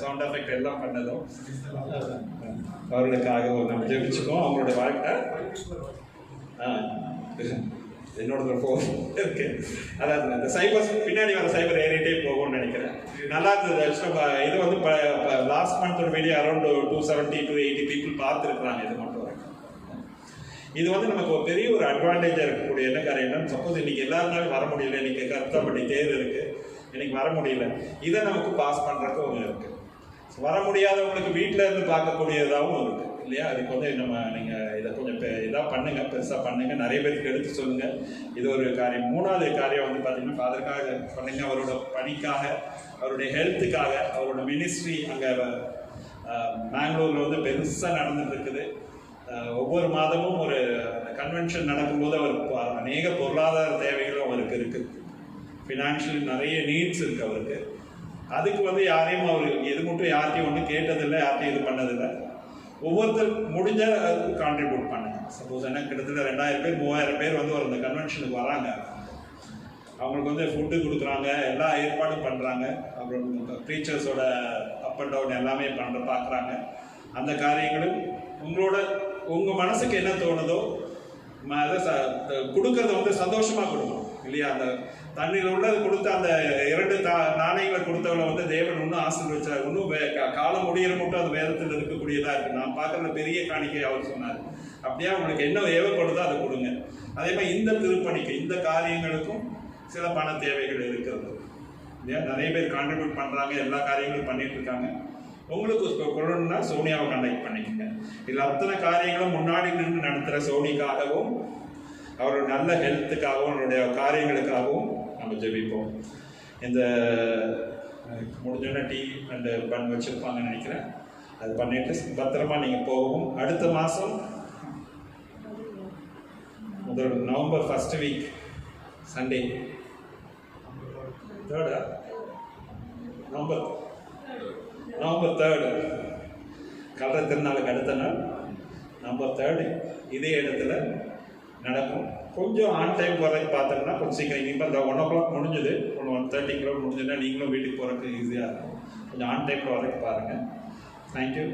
சவுண்ட் எஃபெக்ட் எல்லாம் பண்ணதும் அவர்களுக்காக நம்ம ஜெபிச்சுக்கோம். அவங்களோட வாழ்க்கை என்னோட ஃபோன் இருக்கு. அதாவது இந்த சைபர் பின்னாடி வர சைபர் ஏறிட்டே போகும்னு நினைக்கிறேன். நல்லா இருந்தது. இது லாஸ்ட் மந்த் ஒரு வீடியோ அரௌண்ட் 270 to 80 பீப்புள் பார்த்துருக்குறாங்க. இது மட்டும் வரைக்கும் இது நமக்கு ஒரு பெரிய ஒரு அட்வான்டேஜாக இருக்கக்கூடிய என்ன காரியம்னா, சப்போஸ் இன்னைக்கு எல்லாருனாலும் வர முடியல, இன்னைக்கு கருத்தாப்பட்டி தேர் இருக்கு, இன்னைக்கு வர முடியல, இதை நமக்கு பாஸ் பண்ணுறதுக்கு ஒன்று இருக்கு. வர முடியாதவங்களுக்கு வீட்டில் இருந்து பார்க்கக்கூடியதாகவும் இருக்கு இல்லையா? அதுக்கு நீங்கள் இதை கொஞ்சம் இதாக பண்ணுங்கள், பெருசாக பண்ணுங்கள், நிறைய பேருக்கு எடுத்து சொல்லுங்கள். இது ஒரு காரியம். 3வது காரியம் பார்த்தீங்கன்னா ஃபாதருக்காக பண்ணுங்கள். அவரோட பணிக்காக, அவருடைய ஹெல்த்துக்காக, அவரோட மினிஸ்ட்ரி அங்கே பெங்களூரில் பெருசாக நடந்துட்டு இருக்குது. ஒவ்வொரு மாதமும் ஒரு கன்வென்ஷன் நடக்கும்போது அவருக்கு அநேக பொருளாதார தேவைகளும் அவருக்கு இருக்குது. ஃபினான்ஷியல் நிறைய நீட்ஸ் இருக்குது அவருக்கு. அதுக்கு யாரையும் அவர் எது மட்டும் யார்ட்டையும் ஒன்றும் கேட்டதில்லை, யார்ட்டையும் இது பண்ணதில்லை. ஒவ்வொருத்தர் முடிஞ்ச கான்ட்ரிபியூட் பண்ணுங்க. சப்போஸ் என்ன கிட்டத்தட்ட 2000 பேர் 3000 பேர் ஒரு அந்த கன்வென்ஷனுக்கு வராங்க. அவங்களுக்கு ஃபுட்டு கொடுக்குறாங்க, எல்லா ஏற்பாடும் பண்ணுறாங்க. அப்புறம் ப்ரீச்சர்ஸோட அப் அண்ட் டவுன் எல்லாமே பார்க்குறாங்க. அந்த காரியங்களும் உங்கள் மனசுக்கு என்ன தோணுதோ அதை கொடுக்கறத சந்தோஷமாக கொடுக்கணும் இல்லையா? அந்த தண்ணீர் உள்ளது கொடுத்து அந்த 2 நாணயங்களை கொடுத்தவங்களை தேவன் இன்னும் ஆசீர்வதிச்சார். இன்னும் காலம் முடிகிற மட்டும் அது வேதத்தில் இருக்கக்கூடியதாக இருக்குது. நான் பார்க்குற பெரிய காணிக்கை அவர் சொன்னார். அப்படியே உங்களுக்கு என்ன தேவைப்படுதோ அதை கொடுங்க. அதே மாதிரி இந்த திருப்பணிக்கு, இந்த காரியங்களுக்கும் சில பண தேவைகள் இருக்கிறது இல்லையா? நிறைய பேர் கான்ட்ரிபியூட் பண்ணுறாங்க, எல்லா காரியங்களும் பண்ணிட்டு இருக்காங்க. உங்களுக்கு கொள்ளணும்னா சோனியாவை கான்டாக்ட் பண்ணிக்கோங்க. இதில் அத்தனை காரியங்களும் முன்னாடி நின்று நடத்துகிற சோனிக்காகவும், அவரோட நல்ல ஹெல்த்துக்காகவும், அவருடைய காரியங்களுக்காகவும் நம்ம ஜெபிப்போம். இந்த முடிஞ்சோன்னா டீ அண்ட் பன் வச்சுருப்பாங்கன்னு நினைக்கிறேன். அது பண்ணிட்டு பத்திரமா நீங்கள் போகவும். அடுத்த மாதம் November 1st week Sunday 3rd November 3rd கலர் திருநாளுக்கு அடுத்த நாள் நவம்பர் 3rd இதே இடத்துல நடக்கும். கொஞ்சம் ஆன் டைம் வரைக்கும் பார்த்தோம்னா கொஞ்சம் சீக்கிரம். இப்போ இந்த 1 o'clock முடிஞ்சது, 1:30 முடிஞ்சதுன்னா நீங்களும் வீட்டுக்கு போகிறதுக்கு ஈஸியாக இருக்கும். கொஞ்சம் ஆன் டைமில் வரைக்கும் பாருங்கள். தேங்க்யூ.